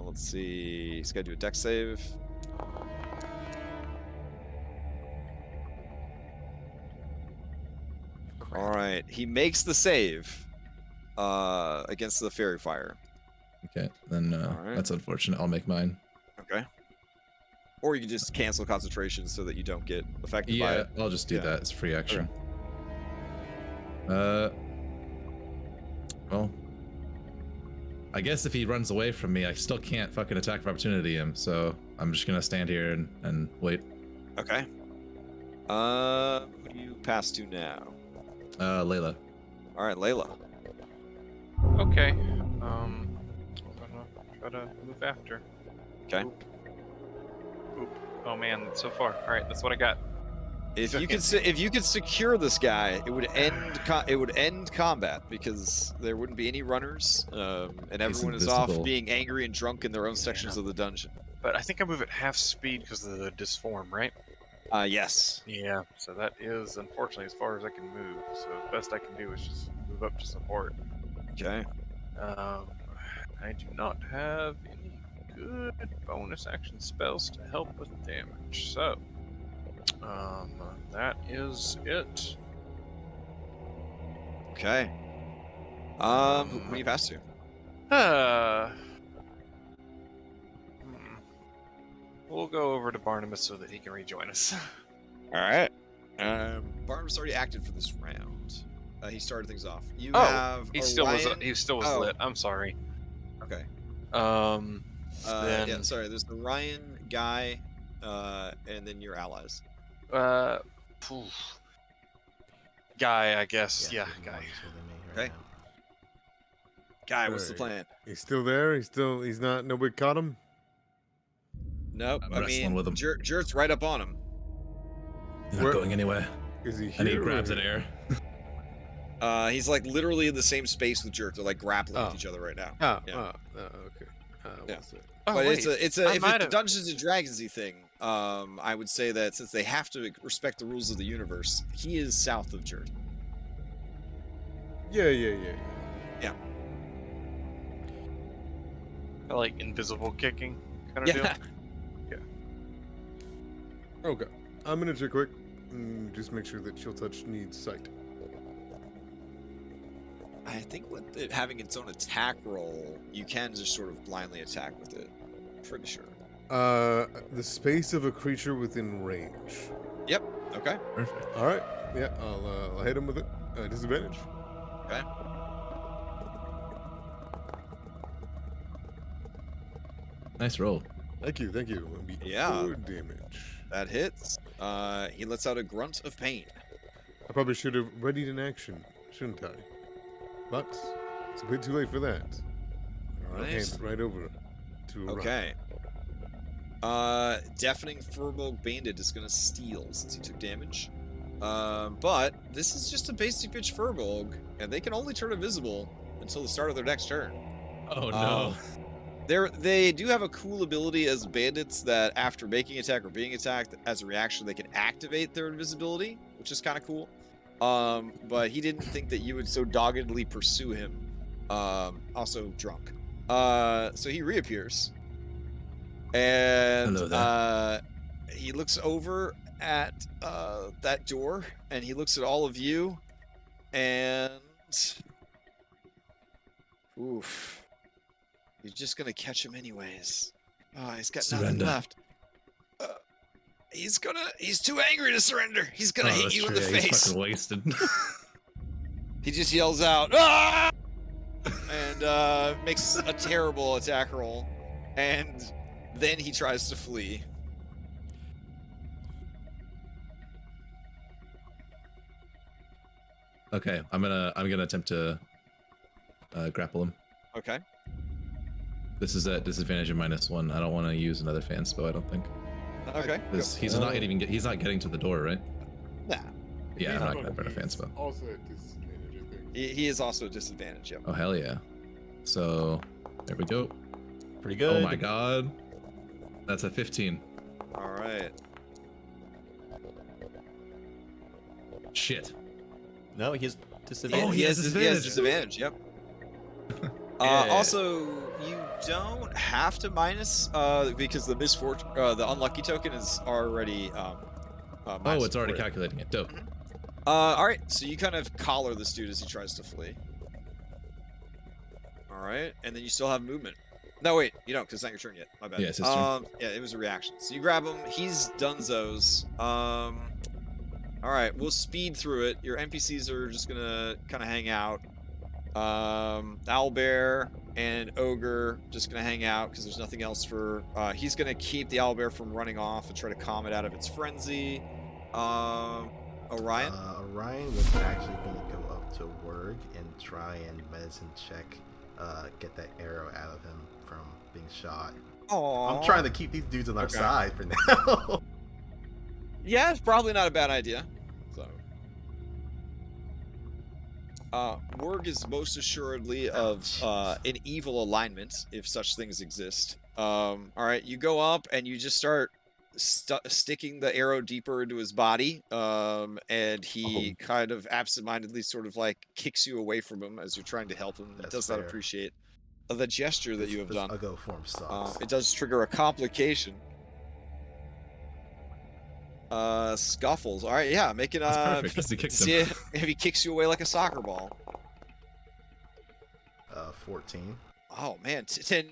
Let's see. He's got to do a dex save. All right. He makes the save against the fairy fire. Okay, then Alright. that's unfortunate. I'll make mine. Okay. Or you can just cancel concentration so that you don't get affected by Yeah, it. I'll just do Yeah. that. It's free action. Well, I guess if he runs away from me, I still can't fucking attack of opportunity him, so I'm just gonna stand here and wait. Okay. Who do you pass to now? Layla. All right, Layla. Okay. I'm gonna try to move after. Okay. Oop. Oh man, that's so far. All right, that's what I got. If you could secure this guy, it would end combat because there wouldn't be any runners, and everyone is off invisible. being angry and drunk in their own sections of the dungeon. But I think I move at half speed because of the disform, right? Yes. Yeah, so that is unfortunately as far as I can move. So the best I can do is just move up to support. Okay. I do not have any good bonus action spells to help with damage, so that is it. Okay. Who do you pass to? We'll go over to Barnabas so that he can rejoin us. All right. Barnabas already acted for this round. He started things off. You Oh, have he still was Oh. lit. I'm sorry. Okay. Then Yeah, sorry. There's the Ryan guy, and then your allies. phew. Guy, I guess. Yeah, the guy. ones with me Okay. right now. Guy, what's the Right. plan? He's still there. He's not. Nobody caught him. Nope. I'm I wrestling mean, with him. Jert's right up on him. He's not Where- going anywhere. Is he here? And he or grabs is at he- air. He's like literally in the same space with Jert. They're like grappling Oh. with each other right now. Oh, Yeah. okay. Yeah. What's it? Oh, But wait. it's a I if it's might a have- Dungeons and Dragonsy thing, I would say that since they have to respect the rules of the universe, he is south of Jert. Yeah. I like invisible kicking kind of Yeah. deal. Okay. I'm gonna check quick. Just make sure that Chill Touch needs sight. I think with it having its own attack roll, you can just sort of blindly attack with it. Pretty sure. The space of a creature within range. Yep. Okay. Perfect. All right. Yeah. I'll hit him with it. Disadvantage. Okay. Nice roll. Thank you. It'll be Yeah. 4 damage. That hits. He lets out a grunt of pain. I probably should have readied an action, shouldn't I? But it's a bit too late for that. All I'll hand right. it right over to Orion. Okay. Deafening Furbolg Bandit is gonna steal since he took damage. But this is just a basic bitch Furbolg, and they can only turn invisible until the start of their next turn. Oh no. They do have a cool ability as bandits that after making attack or being attacked, as a reaction, they can activate their invisibility, which is kind of cool. But he didn't think that you would so doggedly pursue him. Also drunk. So he reappears. And Hello there. he looks over at that door, and he looks at all of you, and oof. You're just gonna catch him anyways. Oh, he's got Surrender. nothing left. He's too angry to surrender. He's gonna hit that's you in true. the Yeah, he's face. fucking wasted. He just yells out, "Ah!" and makes a terrible attack roll, and then he tries to flee. Okay, I'm gonna attempt to grapple him. Okay. This is at disadvantage of -1. I don't want to use another fan spell. I don't think. Okay. He's he's not getting to the door, right? Nah. Yeah, I'm not gonna burn a fan spell. Also at disadvantage, I think. He is also a disadvantage. Yep. Oh hell yeah! So there we go. Pretty good. Oh my god, that's a 15. All right. Shit. No, he has disadvantage. Oh, he has disadvantage. Yep. Yeah. Also, you don't have to minus because the the unlucky token is already. Oh, it's already calculating it. Dope. All right, so you kind of collar this dude as he tries to flee. All right, and then you still have movement. No, wait, you don't, because it's not your turn yet. My bad. Yeah, it's his turn. Yeah, it was a reaction. So you grab him. He's donezo's. All right, we'll speed through it. Your NPCs are just gonna kind of hang out. Owlbear and Ogre just gonna hang out because there's nothing else for. He's gonna keep the owlbear from running off and try to calm it out of its frenzy. Orion. Orion was actually going to go up to Werg and try and medicine check, get that arrow out of him from being shot. Aww. I'm trying to keep these dudes on our Okay. side for now. Yeah, it's probably not a bad idea. So. Werg is most assuredly of an evil alignment, if such things exist. All right, you go up and you just start sticking the arrow deeper into his body, and he kind of absentmindedly sort of like kicks you away from him as you're trying to help him. He That's does not fair. appreciate the gesture that you have done. A go form sucks. It does trigger a complication. Scuffles. All right, yeah, make it. That's perfect, 'cause he kicked see him. if he kicks you away like a soccer ball. 14. Oh man,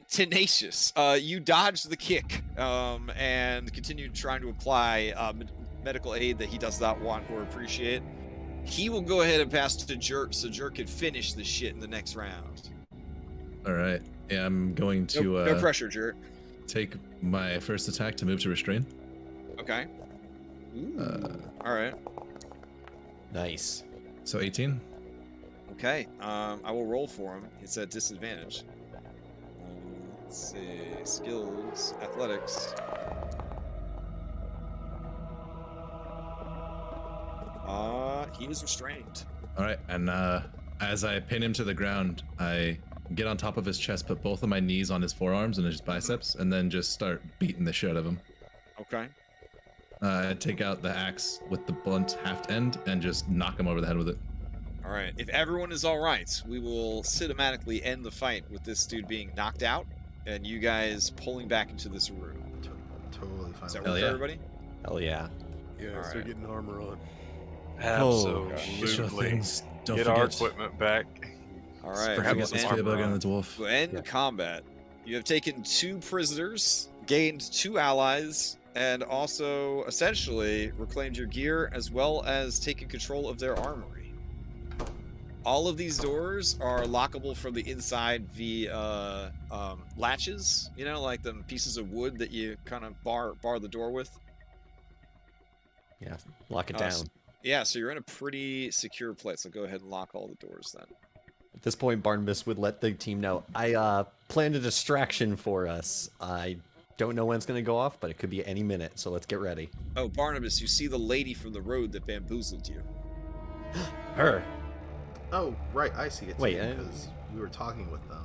tenacious. You dodge the kick, and continue trying to apply medical aid that he does not want or appreciate. He will go ahead and pass to Dirk, so Dirk can finish the shit in the next round. All right. Yeah, I'm going to No pressure, Dirk. take my first attack to move to restrain. Okay. All right. Nice. So 18. Okay. I will roll for him. It's at disadvantage. Let's see. Skills, athletics. He is restrained. All right, and as I pin him to the ground, I get on top of his chest, put both of my knees on his forearms and his biceps, and then just start beating the shit out of him. Okay. I take out the axe with the blunt haft end and just knock him over the head with it. All right. If everyone is all right, we will cinematically end the fight with this dude being knocked out and you guys pulling back into this room. Totally fine. Is that with work yeah. for everybody? Hell yeah. Yeah, All start right. getting armor on. Get your Absolutely. things. Don't Get our forget. equipment back. All right. Don't Perhaps forget some the armor Spearbug on. and the dwarf. To end Yeah. combat, you have taken 2 prisoners, gained 2 allies, and also essentially reclaimed your gear as well as taken control of their armory. All of these doors are lockable from the inside via latches, you know, like the pieces of wood that you kind of bar the door with. Yeah. Lock it Uh, down. Yeah, so you're in a pretty secure place. So go ahead and lock all the doors then. At this point, Barnabas would let the team know, I planned a distraction for us. I don't know when it's going to go off, but it could be any minute, so let's get ready. Oh, Barnabas, you see the lady from the road that bamboozled you. Her. Oh, right, I see it. Wait, because we were talking with them.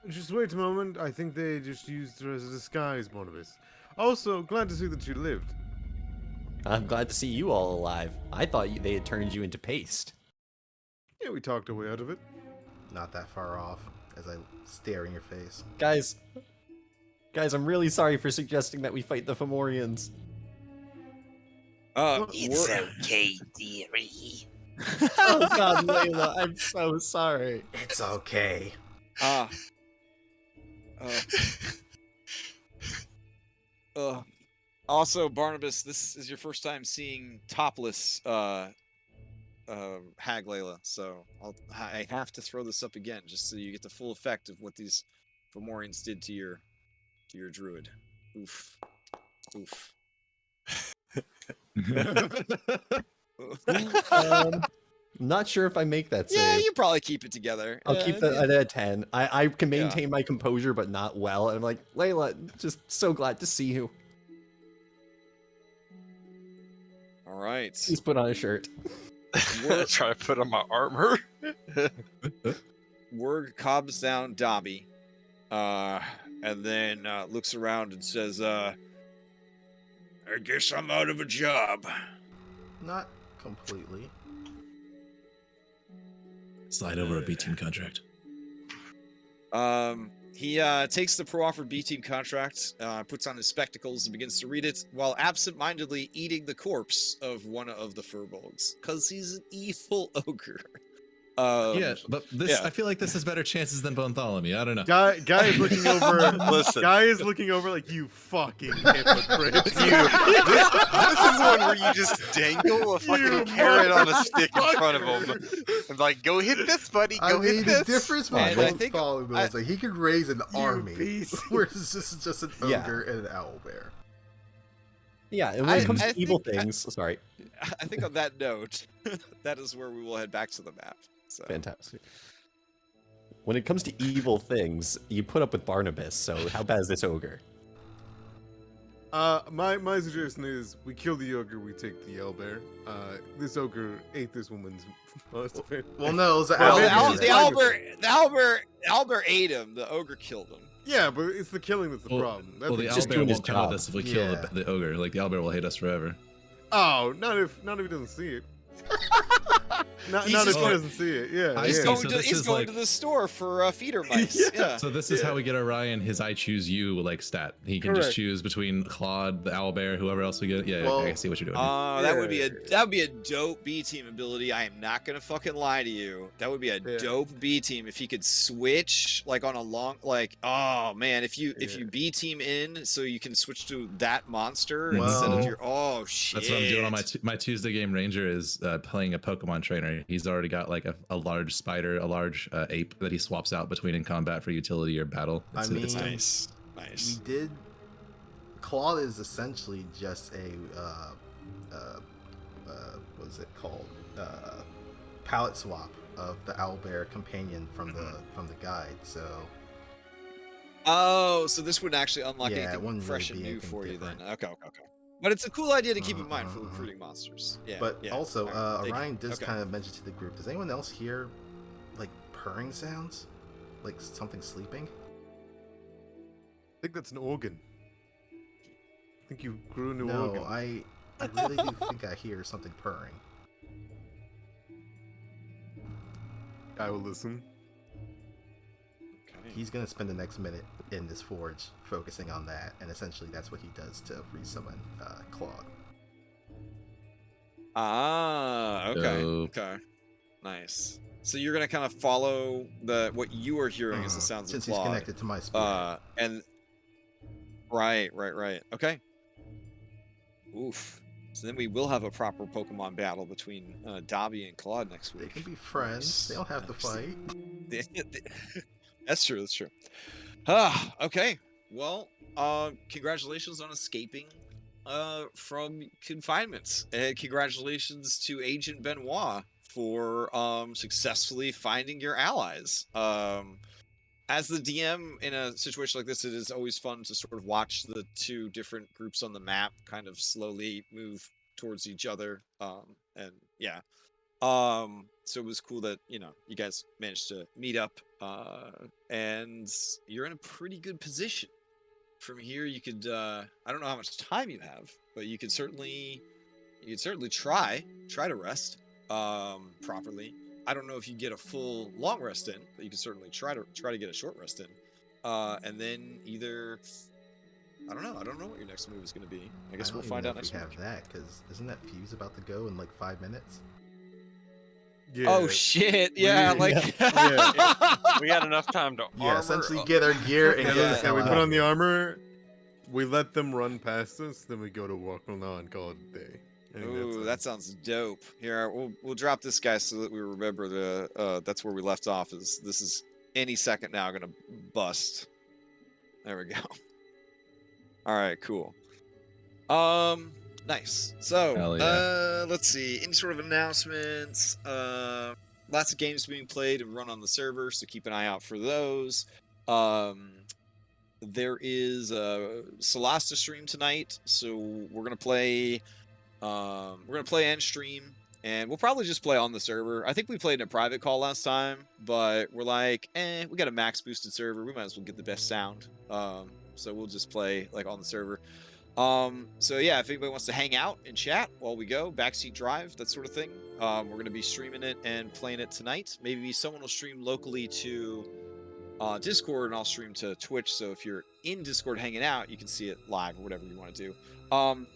Just wait a moment. I think they just used her as a disguise, Barnabas. Also, glad to see that you lived. I'm glad to see you all alive. I thought they had turned you into paste. Yeah, we talked our way out of it. Not that far off, as I stare in your face. Guys, I'm really sorry for suggesting that we fight the Fomorians. It's okay, dearie. Oh god, Layla, I'm so sorry. It's okay. Also, Barnabas, this is your first time seeing topless Hag Layla, so I have to throw this up again just so you get the full effect of what these Fomorians did to your druid. Oof. Oof. Not sure if I make that save. Yeah, you probably keep it together. I'll keep that at a 10. I can Yeah. maintain my composure, but not well. I'm like, Layla, just so glad to see you. All right. Please put on a shirt. Try to put on my armor. Word calms down Dobby, and then looks around and says, I guess I'm out of a job. Not completely. Slide over a B team contract. He takes the pro-offered B-team contract, puts on his spectacles and begins to read it while absent-mindedly eating the corpse of one of the furbolgs, because he's an evil ogre. Yeah, but this yeah. I feel like this has better chances than Bartholomew. I don't know. Guy is looking over. Listen. Guy is looking over like, you fucking hypocrite. This is one where you just dangle a fucking carrot on a stick in front of him. And like, go hit this, buddy. I Go mean, hit the this. difference Man, between I think- Bartholomew is like he could raise an army, piece. whereas this is just an Yeah. ogre and an owlbear. Yeah, and when it comes I to evil think- things, sorry, I think on that note, that is where we will head back to the map. So. fantastic. When it comes to evil things, you put up with Barnabas, so how bad is this ogre? My suggestion is we kill the ogre, we take the owlbear. This ogre ate this woman's husband. Well, no, it was the Well, owlbear. the Albert ate him. The ogre killed him. Yeah, but it's the killing that's the problem. That's Well, the what- just owlbear doing his won't come with job. us if we kill Yeah. the ogre. Like the owlbear will hate us forever. Oh, not if he doesn't see it. Not He's if just he going- doesn't see it. Yeah, I He's yeah. see. going, So to, this he's is going like- to the store for feeder mice. Yeah. So this is how we get Orion his I choose you like stat. He can Correct. just choose between Claude, the owlbear, whoever else we get. Yeah, Well, I see what you're doing. That would be a dope B team ability. I am not gonna fucking lie to you. That would be a Yeah. dope B team if he could switch like on a long oh man, if you Yeah. B team in so you can switch to that monster Well, instead of your shit. That's what I'm doing on my Tuesday game. Ranger is playing a Pokemon trainer. He's already got like a large spider, a large ape that he swaps out between in combat for utility or battle. It's mean, nice. We did. Claude is essentially just a what is it called? Palette swap of the owlbear companion from the guide. So So this wouldn't actually unlock Yeah, it anything wouldn't fresh really and be new anything for you different. then. Okay. But it's a cool idea to keep in mind for Uh-huh. recruiting monsters. Yeah. but yeah. also, Alright, thank you. Orion does Okay. kind of mention to the group. Does anyone else hear like purring sounds, like something sleeping? I think that's an organ. I think you grew a new No, organ. I really do think I hear something purring. I will listen. Okay. He's gonna spend the next minute in this forge focusing on that, and essentially that's what he does to resummon Claude. Okay. Dope. Okay. Nice. So you're gonna kind of follow what you are hearing as the sounds Since of Claude. he's connected to my spirit. And right. Okay. Oof. So then we will have a proper Pokemon battle between Dobby and Claude next They week. can be friends. They don't have to Nice. fight. That's true. Okay. Well, congratulations on escaping from confinement, and congratulations to Agent Benoit for successfully finding your allies. As the DM in a situation like this, it is always fun to sort of watch the two different groups on the map kind of slowly move towards each other. And yeah. So it was cool that, you guys managed to meet up, and you're in a pretty good position. From here, you could, I don't know how much time you have, but you could certainly try to rest, properly. I don't know if you get a full long rest in, but you can certainly try to get a short rest in, and then either, I don't know what your next move is going to be. I guess we'll find out next week. week. We have that because isn't that fuse about to go in like 5 minutes? Yeah. Oh shit! Yeah, We- like We had enough time to Yeah, armor essentially up. get our gear and Yeah, get the listen, hell we out. put on the armor, we let them run past us, then we go to walk on and call it a day. I think Ooh, that's that sounds dope. Here, we'll drop this guy so that we remember that's where we left off. This is any second now gonna bust. There we go. All right, cool. Nice. So, Hell yeah. let's see. Any sort of announcements? Lots of games being played and run on the server, so keep an eye out for those. There is a Solasta stream tonight, so we're gonna play. End stream, and we'll probably just play on the server. I think we played in a private call last time, but we're like, we got a max boosted server. We might as well get the best sound. So we'll just play like on the server. So yeah, if anybody wants to hang out and chat while we go, backseat drive, that sort of thing. We're gonna be streaming it and playing it tonight. Maybe someone will stream locally to Discord, and I'll stream to Twitch. So if you're in Discord hanging out, you can see it live or whatever you want to do.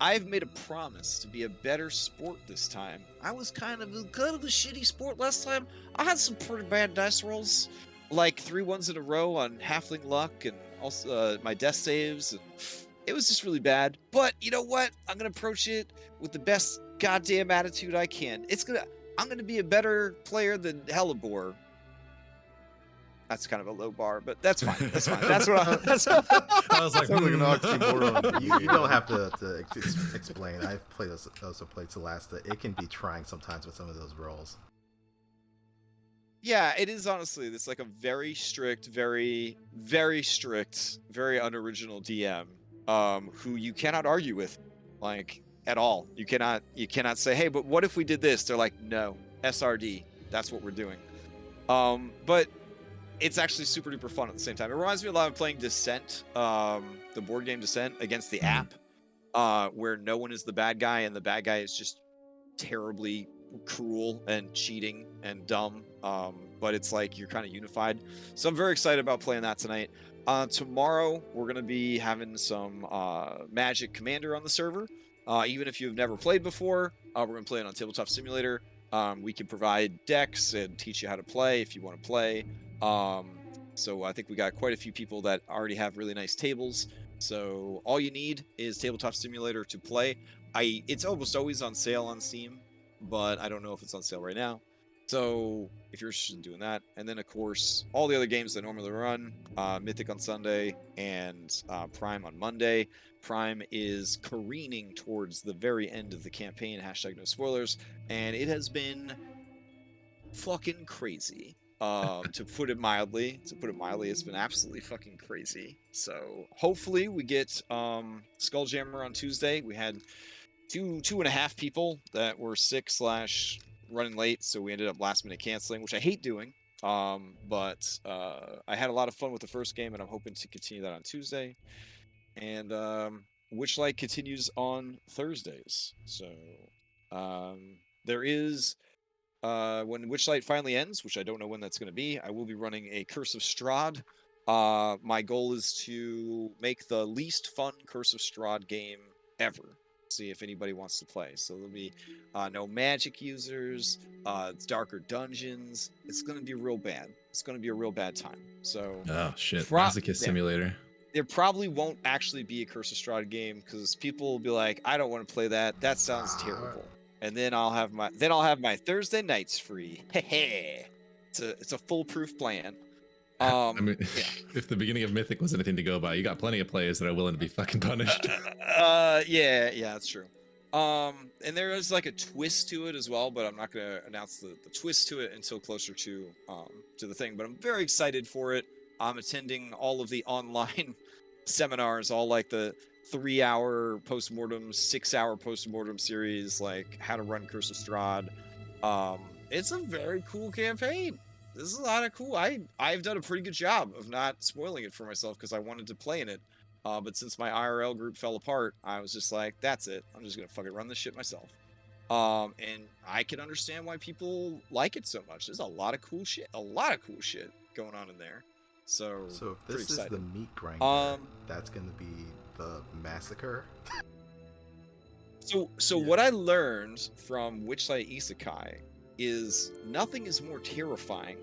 I've made a promise to be a better sport this time. I was kind of a shitty sport last time. I had some pretty bad dice rolls, like 3 ones in a row on halfling luck, and also my death saves, and it was just really bad. But you know what? I'm gonna approach it with the best goddamn attitude I can. I'm gonna be a better player than Hellebore. That's kind of a low bar, but that's fine. That's fine. That's what I was like, sounds like an oxymoron. You don't have to explain. I've also played Solasta. It can be trying sometimes with some of those rolls. Yeah, it is honestly. It's like a very strict, very, very strict, very unoriginal DM. who you cannot argue with, like at all. You cannot say, hey, but what if we did this? They're like, no, SRD. That's what we're doing. But it's actually super duper fun at the same time. It reminds me a lot of playing Descent, the board game Descent, against the app, where no one is the bad guy and the bad guy is just terribly cruel and cheating and dumb. But it's like you're kind of unified. So I'm very excited about playing that tonight. Tomorrow we're gonna be having some Magic Commander on the server. Even if you've never played before, we're gonna play it on Tabletop Simulator. We can provide decks and teach you how to play if you want to play. So I think we got quite a few people that already have really nice tables. So all you need is Tabletop Simulator to play. It's almost always on sale on Steam, but I don't know if it's on sale right now. So if you're interested in doing that, and then of course all the other games that normally run, Mythic on Sunday and Prime on Monday. Prime is careening towards the very end of the campaign, hashtag no spoilers, and it has been fucking crazy. To put it mildly, it's been absolutely fucking crazy. So hopefully we get Skulljammer on Tuesday. We had two and a half people that were sick / running late, so we ended up last minute canceling, which I hate doing. But I had a lot of fun with the first game, and I'm hoping to continue that on Tuesday. And Witchlight continues on Thursdays. So there is. When Witchlight finally ends, which I don't know when that's going to be, I will be running a Curse of Strahd. My goal is to make the least fun Curse of Strahd game ever. See if anybody wants to play. So there'll be no magic users, darker dungeons. It's going to be real bad. It's going to be a real bad time. So oh shit, Masochist Simulator. There probably won't actually be a Curse of Strahd game because people will be like, I don't want to play that. That sounds terrible. And then I'll have my Thursday nights free. It's a foolproof plan. I mean, yeah. If the beginning of Mythic was anything to go by, you got plenty of players that are willing to be fucking punished. Yeah, that's true. And there is like a twist to it as well, but I'm not gonna announce the twist to it until closer to the thing. But I'm very excited for it. I'm attending all of the online seminars, all like the 3-hour postmortem, 6-hour postmortem series, like how to run Curse of Strahd. It's a very cool campaign. This is a lot of cool. I've done a pretty good job of not spoiling it for myself because I wanted to play in it. But since my IRL group fell apart, I was just like, that's it. I'm just gonna fucking run this shit myself. And I can understand why people like it so much. There's a lot of cool shit going on in there. So if this is the meat grinder, that's gonna be the massacre. So yeah. What I learned from Witchlight Isekai is nothing is more terrifying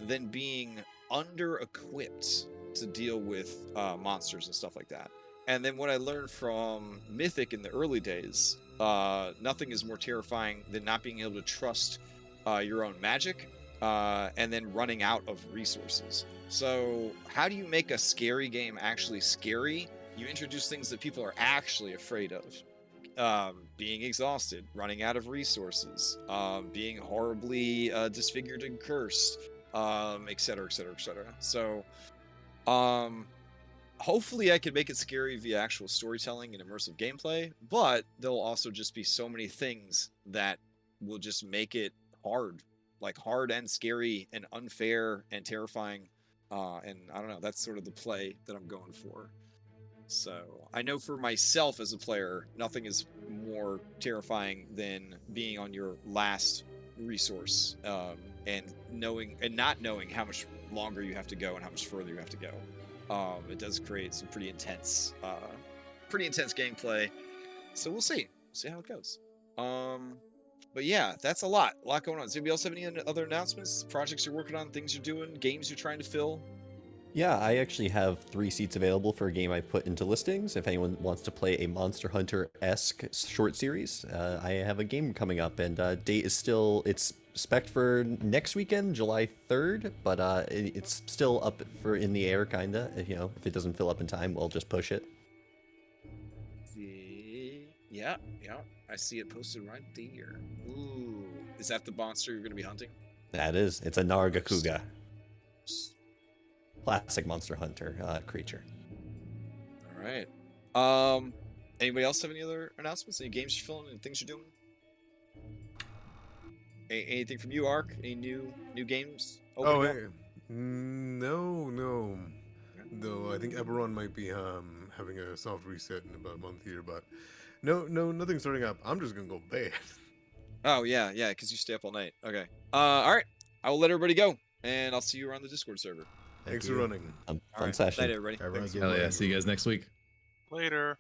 than being under-equipped to deal with monsters and stuff like that. And then what I learned from Mythic in the early days, nothing is more terrifying than not being able to trust your own magic and then running out of resources. So how do you make a scary game actually scary? You introduce things that people are actually afraid of. Being exhausted, running out of resources, being horribly disfigured and cursed, etc., etc., etc. So hopefully I can make it scary via actual storytelling and immersive gameplay, but there'll also just be so many things that will just make it hard and scary and unfair and terrifying. And I don't know, that's sort of the play that I'm going for. So I know for myself as a player, nothing is more terrifying than being on your last resource and not knowing how much longer you have to go and how much further you have to go. It does create some pretty intense gameplay. So we'll see how it goes. But yeah, that's a lot going on. Does anybody else have any other announcements, projects you're working on, things you're doing, games you're trying to fill? Yeah, I actually have 3 seats available for a game I put into listings. If anyone wants to play a Monster Hunter-esque short series, I have a game coming up, and date is it's spec'd for next weekend, July 3rd, but it's still up in the air, kinda. If it doesn't fill up in time, we'll just push it. Yeah, I see it posted right there. Ooh, is that the monster you're going to be hunting? That is. It's a Nargacuga. Classic Monster Hunter creature. All right. Anybody else have any other announcements? Any games you're filling? Any things you're doing? Anything from you, Ark? Any new games? Oh, Up? no. Though I think Eberron might be having a soft reset in about a month here, but no, nothing starting up. I'm just gonna go bed. Oh yeah, because you stay up all night. Okay. All right. I will let everybody go, and I'll see you around the Discord server. Thanks for running. Fun All right. session. Night, everybody. Everyone Thanks. get Hell yeah. ready. See you guys next week. Later.